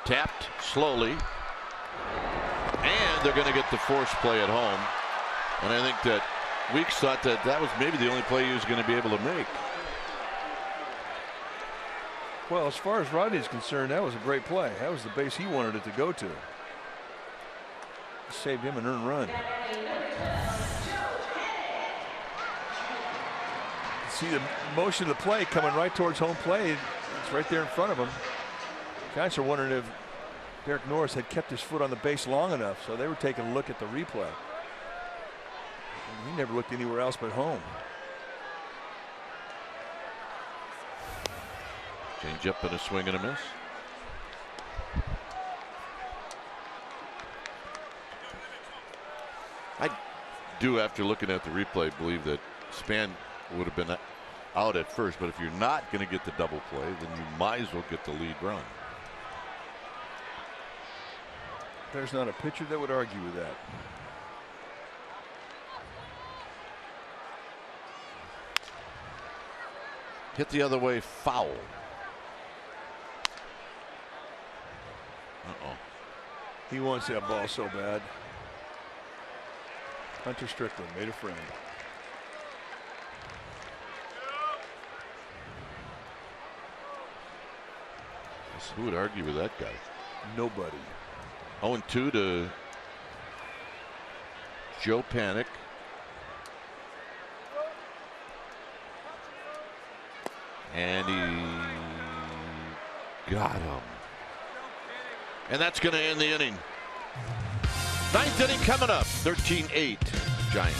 Tapped slowly, and they're going to get the force play at home. And I think that Weeks thought that that was maybe the only play he was going to be able to make. Well, as far as Rodney's concerned, that was a great play. That was the base he wanted it to go to. Saved him an earned run. See the motion of the play coming right towards home plate. It's right there in front of him. Giants are wondering if Derek Norris had kept his foot on the base long enough, so they were taking a look at the replay. And he never looked anywhere else but home. Change up and a swing and a miss. I do, after looking at the replay, believe that Span would have been out at first, but if you're not going to get the double play, then you might as well get the lead run. There's not a pitcher that would argue with that. Hit the other way, foul. He wants that ball so bad. Hunter Strickland made a friend. Who would argue with that guy? Nobody. 0-2 to Joe Panik. And he got him. And that's going to end the inning. Ninth inning coming up. 13-8 Giants.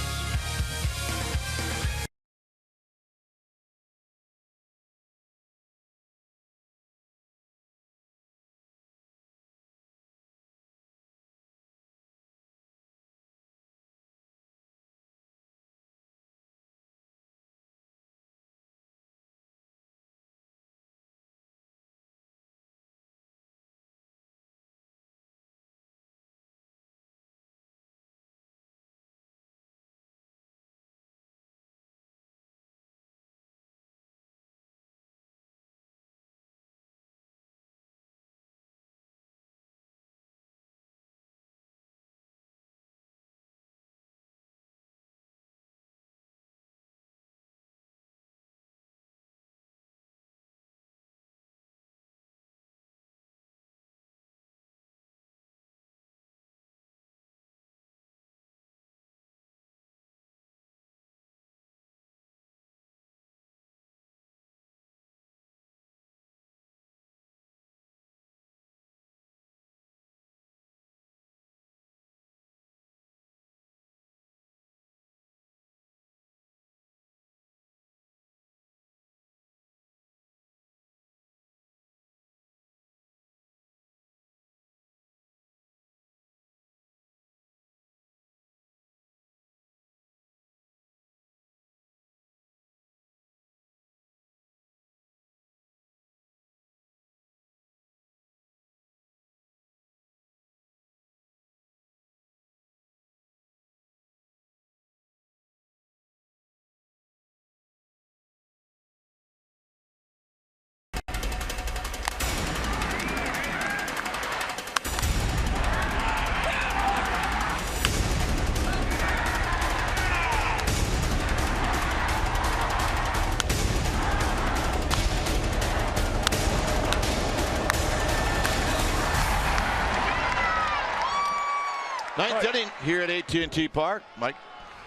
Ninth inning here at AT&T Park. Mike.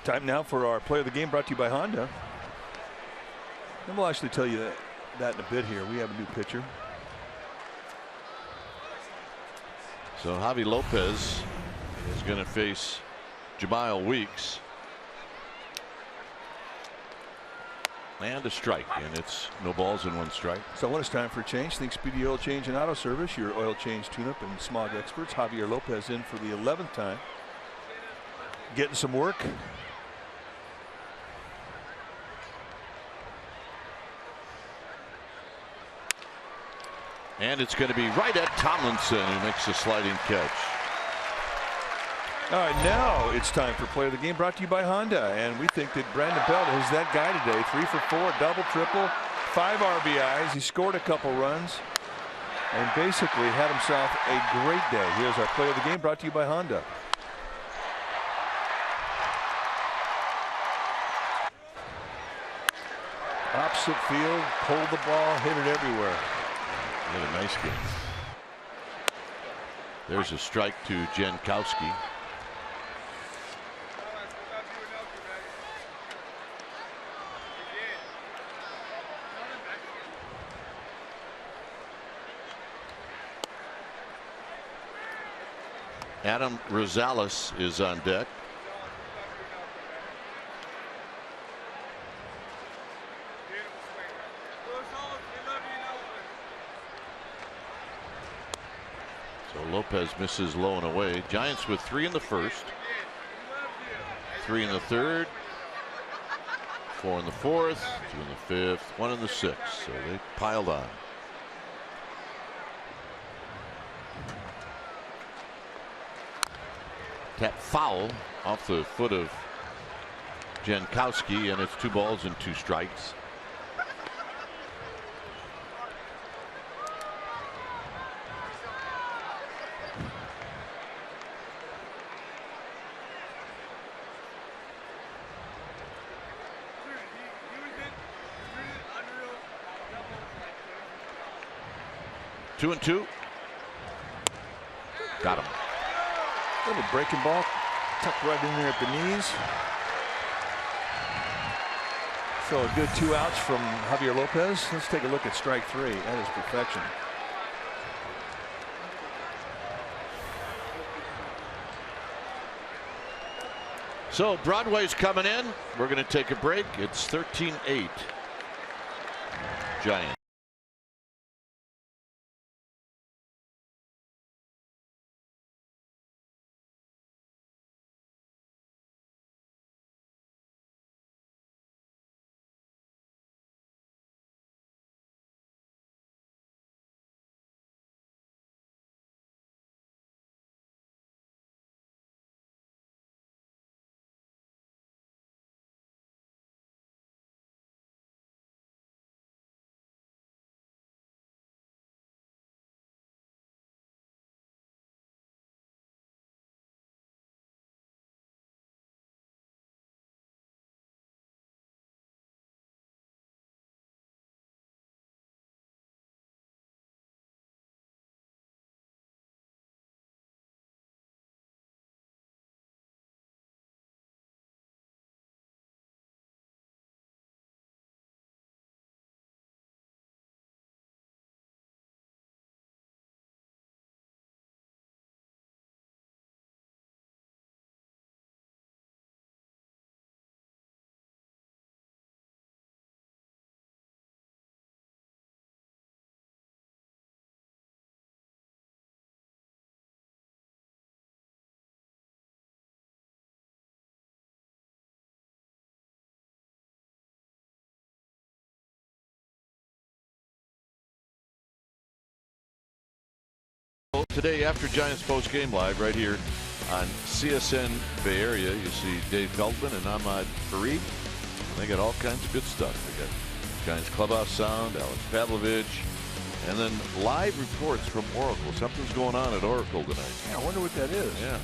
Time now for our play of the game, brought to you by Honda. And we'll actually tell you that in a bit here. We have a new pitcher. So Javi Lopez is going to face Jemile Weeks. And a strike, and it's no balls and 1 strike. So when it's time for a change, think Speedy Oil Change and Auto Service, your oil change, tune-up, and smog experts. Javier Lopez in for the 11th time. Getting some work. And it's going to be right at Tomlinson, who makes a sliding catch. All right, now it's time for play of the game, brought to you by Honda. And we think that Brandon Belt is that guy today. 3 for 4, double, triple, 5 RBIs. He scored a couple runs and basically had himself a great day. Here's our play of the game, brought to you by Honda. Opposite field, pulled the ball, hit it everywhere. What a nice game. There's a strike to Jankowski. Adam Rosales is on deck. So Lopez misses low and away. Giants with 3 in the first, 3 in the third, 4 in the fourth, 2 in the fifth, 1 in the sixth. So they piled on. Tap foul off the foot of Jankowski, and it's 2 balls and 2 strikes. Two and 2. Got him. Little breaking ball, tucked right in there at the knees. So a good 2 outs from Javier Lopez. Let's take a look at strike 3. That is perfection. So Broadway's coming in. We're going to take a break. It's 13-8. Giants. Today after Giants post game live right here on CSN Bay Area, you see Dave Feldman and Ahmad Fareed. They got all kinds of good stuff. They got Giants clubhouse sound, Alex Pavlovich, and then live reports from Oracle. Something's going on at Oracle tonight. Yeah, I wonder what that is. Yeah.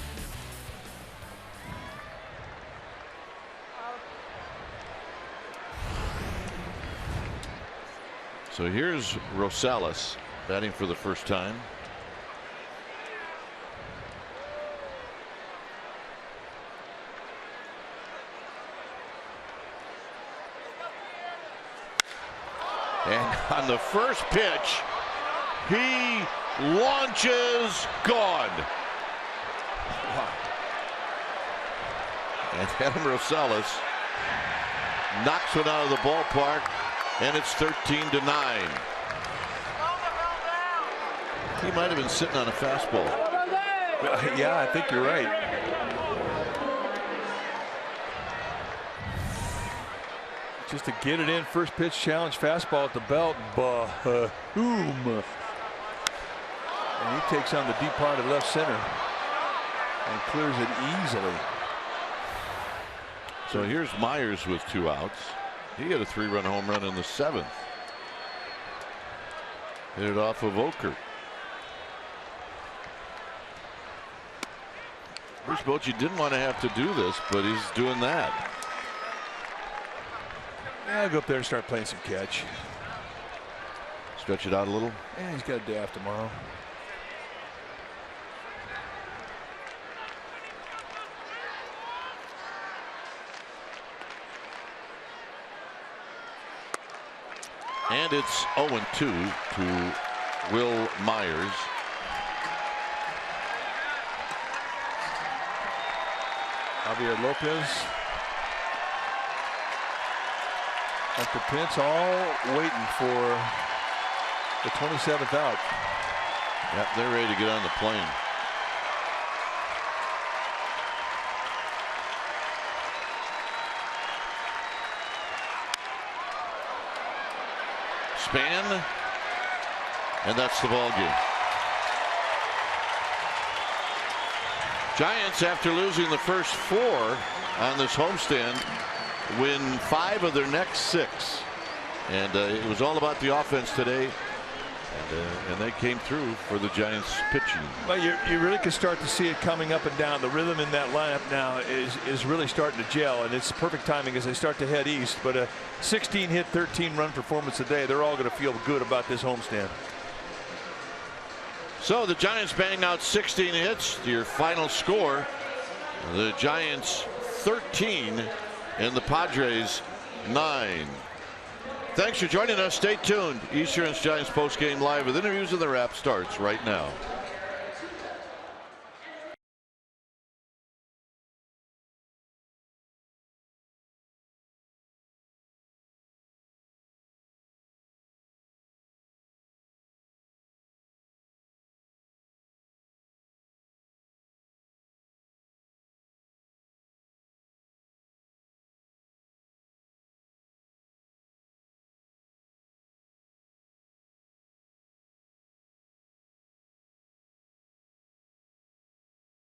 So here's Rosales batting for the first time. And on the first pitch, he launches, gone. And Adam Rosales knocks one out of the ballpark, and it's 13-9. He might have been sitting on a fastball. Yeah, I think you're right. Just to get it in, first pitch challenge, fastball at the belt, boom. And he takes on the deep part of left center and clears it easily. So here's Myers with 2 outs. He had a 3-run home run in the 7th. Hit it off of Okert. Bruce Bochy didn't want to have to do this, but he's doing that. Yeah, I'll go up there and start playing some catch. Stretch it out a little. Yeah, he's got a day off tomorrow. And it's 0-2 to Will Myers. Javier Lopez at the pinch, all waiting for the 27th out. Yep, they're ready to get on the plane. Span, and that's the ball game. Giants, after losing the first 4 on this homestand, win 5 of their next 6, and it was all about the offense today, and they came through for the Giants pitching. Well, you really can start to see it coming up and down. The rhythm in that lineup now is really starting to gel, and it's perfect timing as they start to head east. But a 16-hit, 13-run performance today, they're all going to feel good about this homestand. So the Giants bang out 16 hits. Your final score, the Giants 13 and the Padres 9. Thanks for joining us. Stay tuned. East Giants Postgame Live with interviews and the wrap starts right now.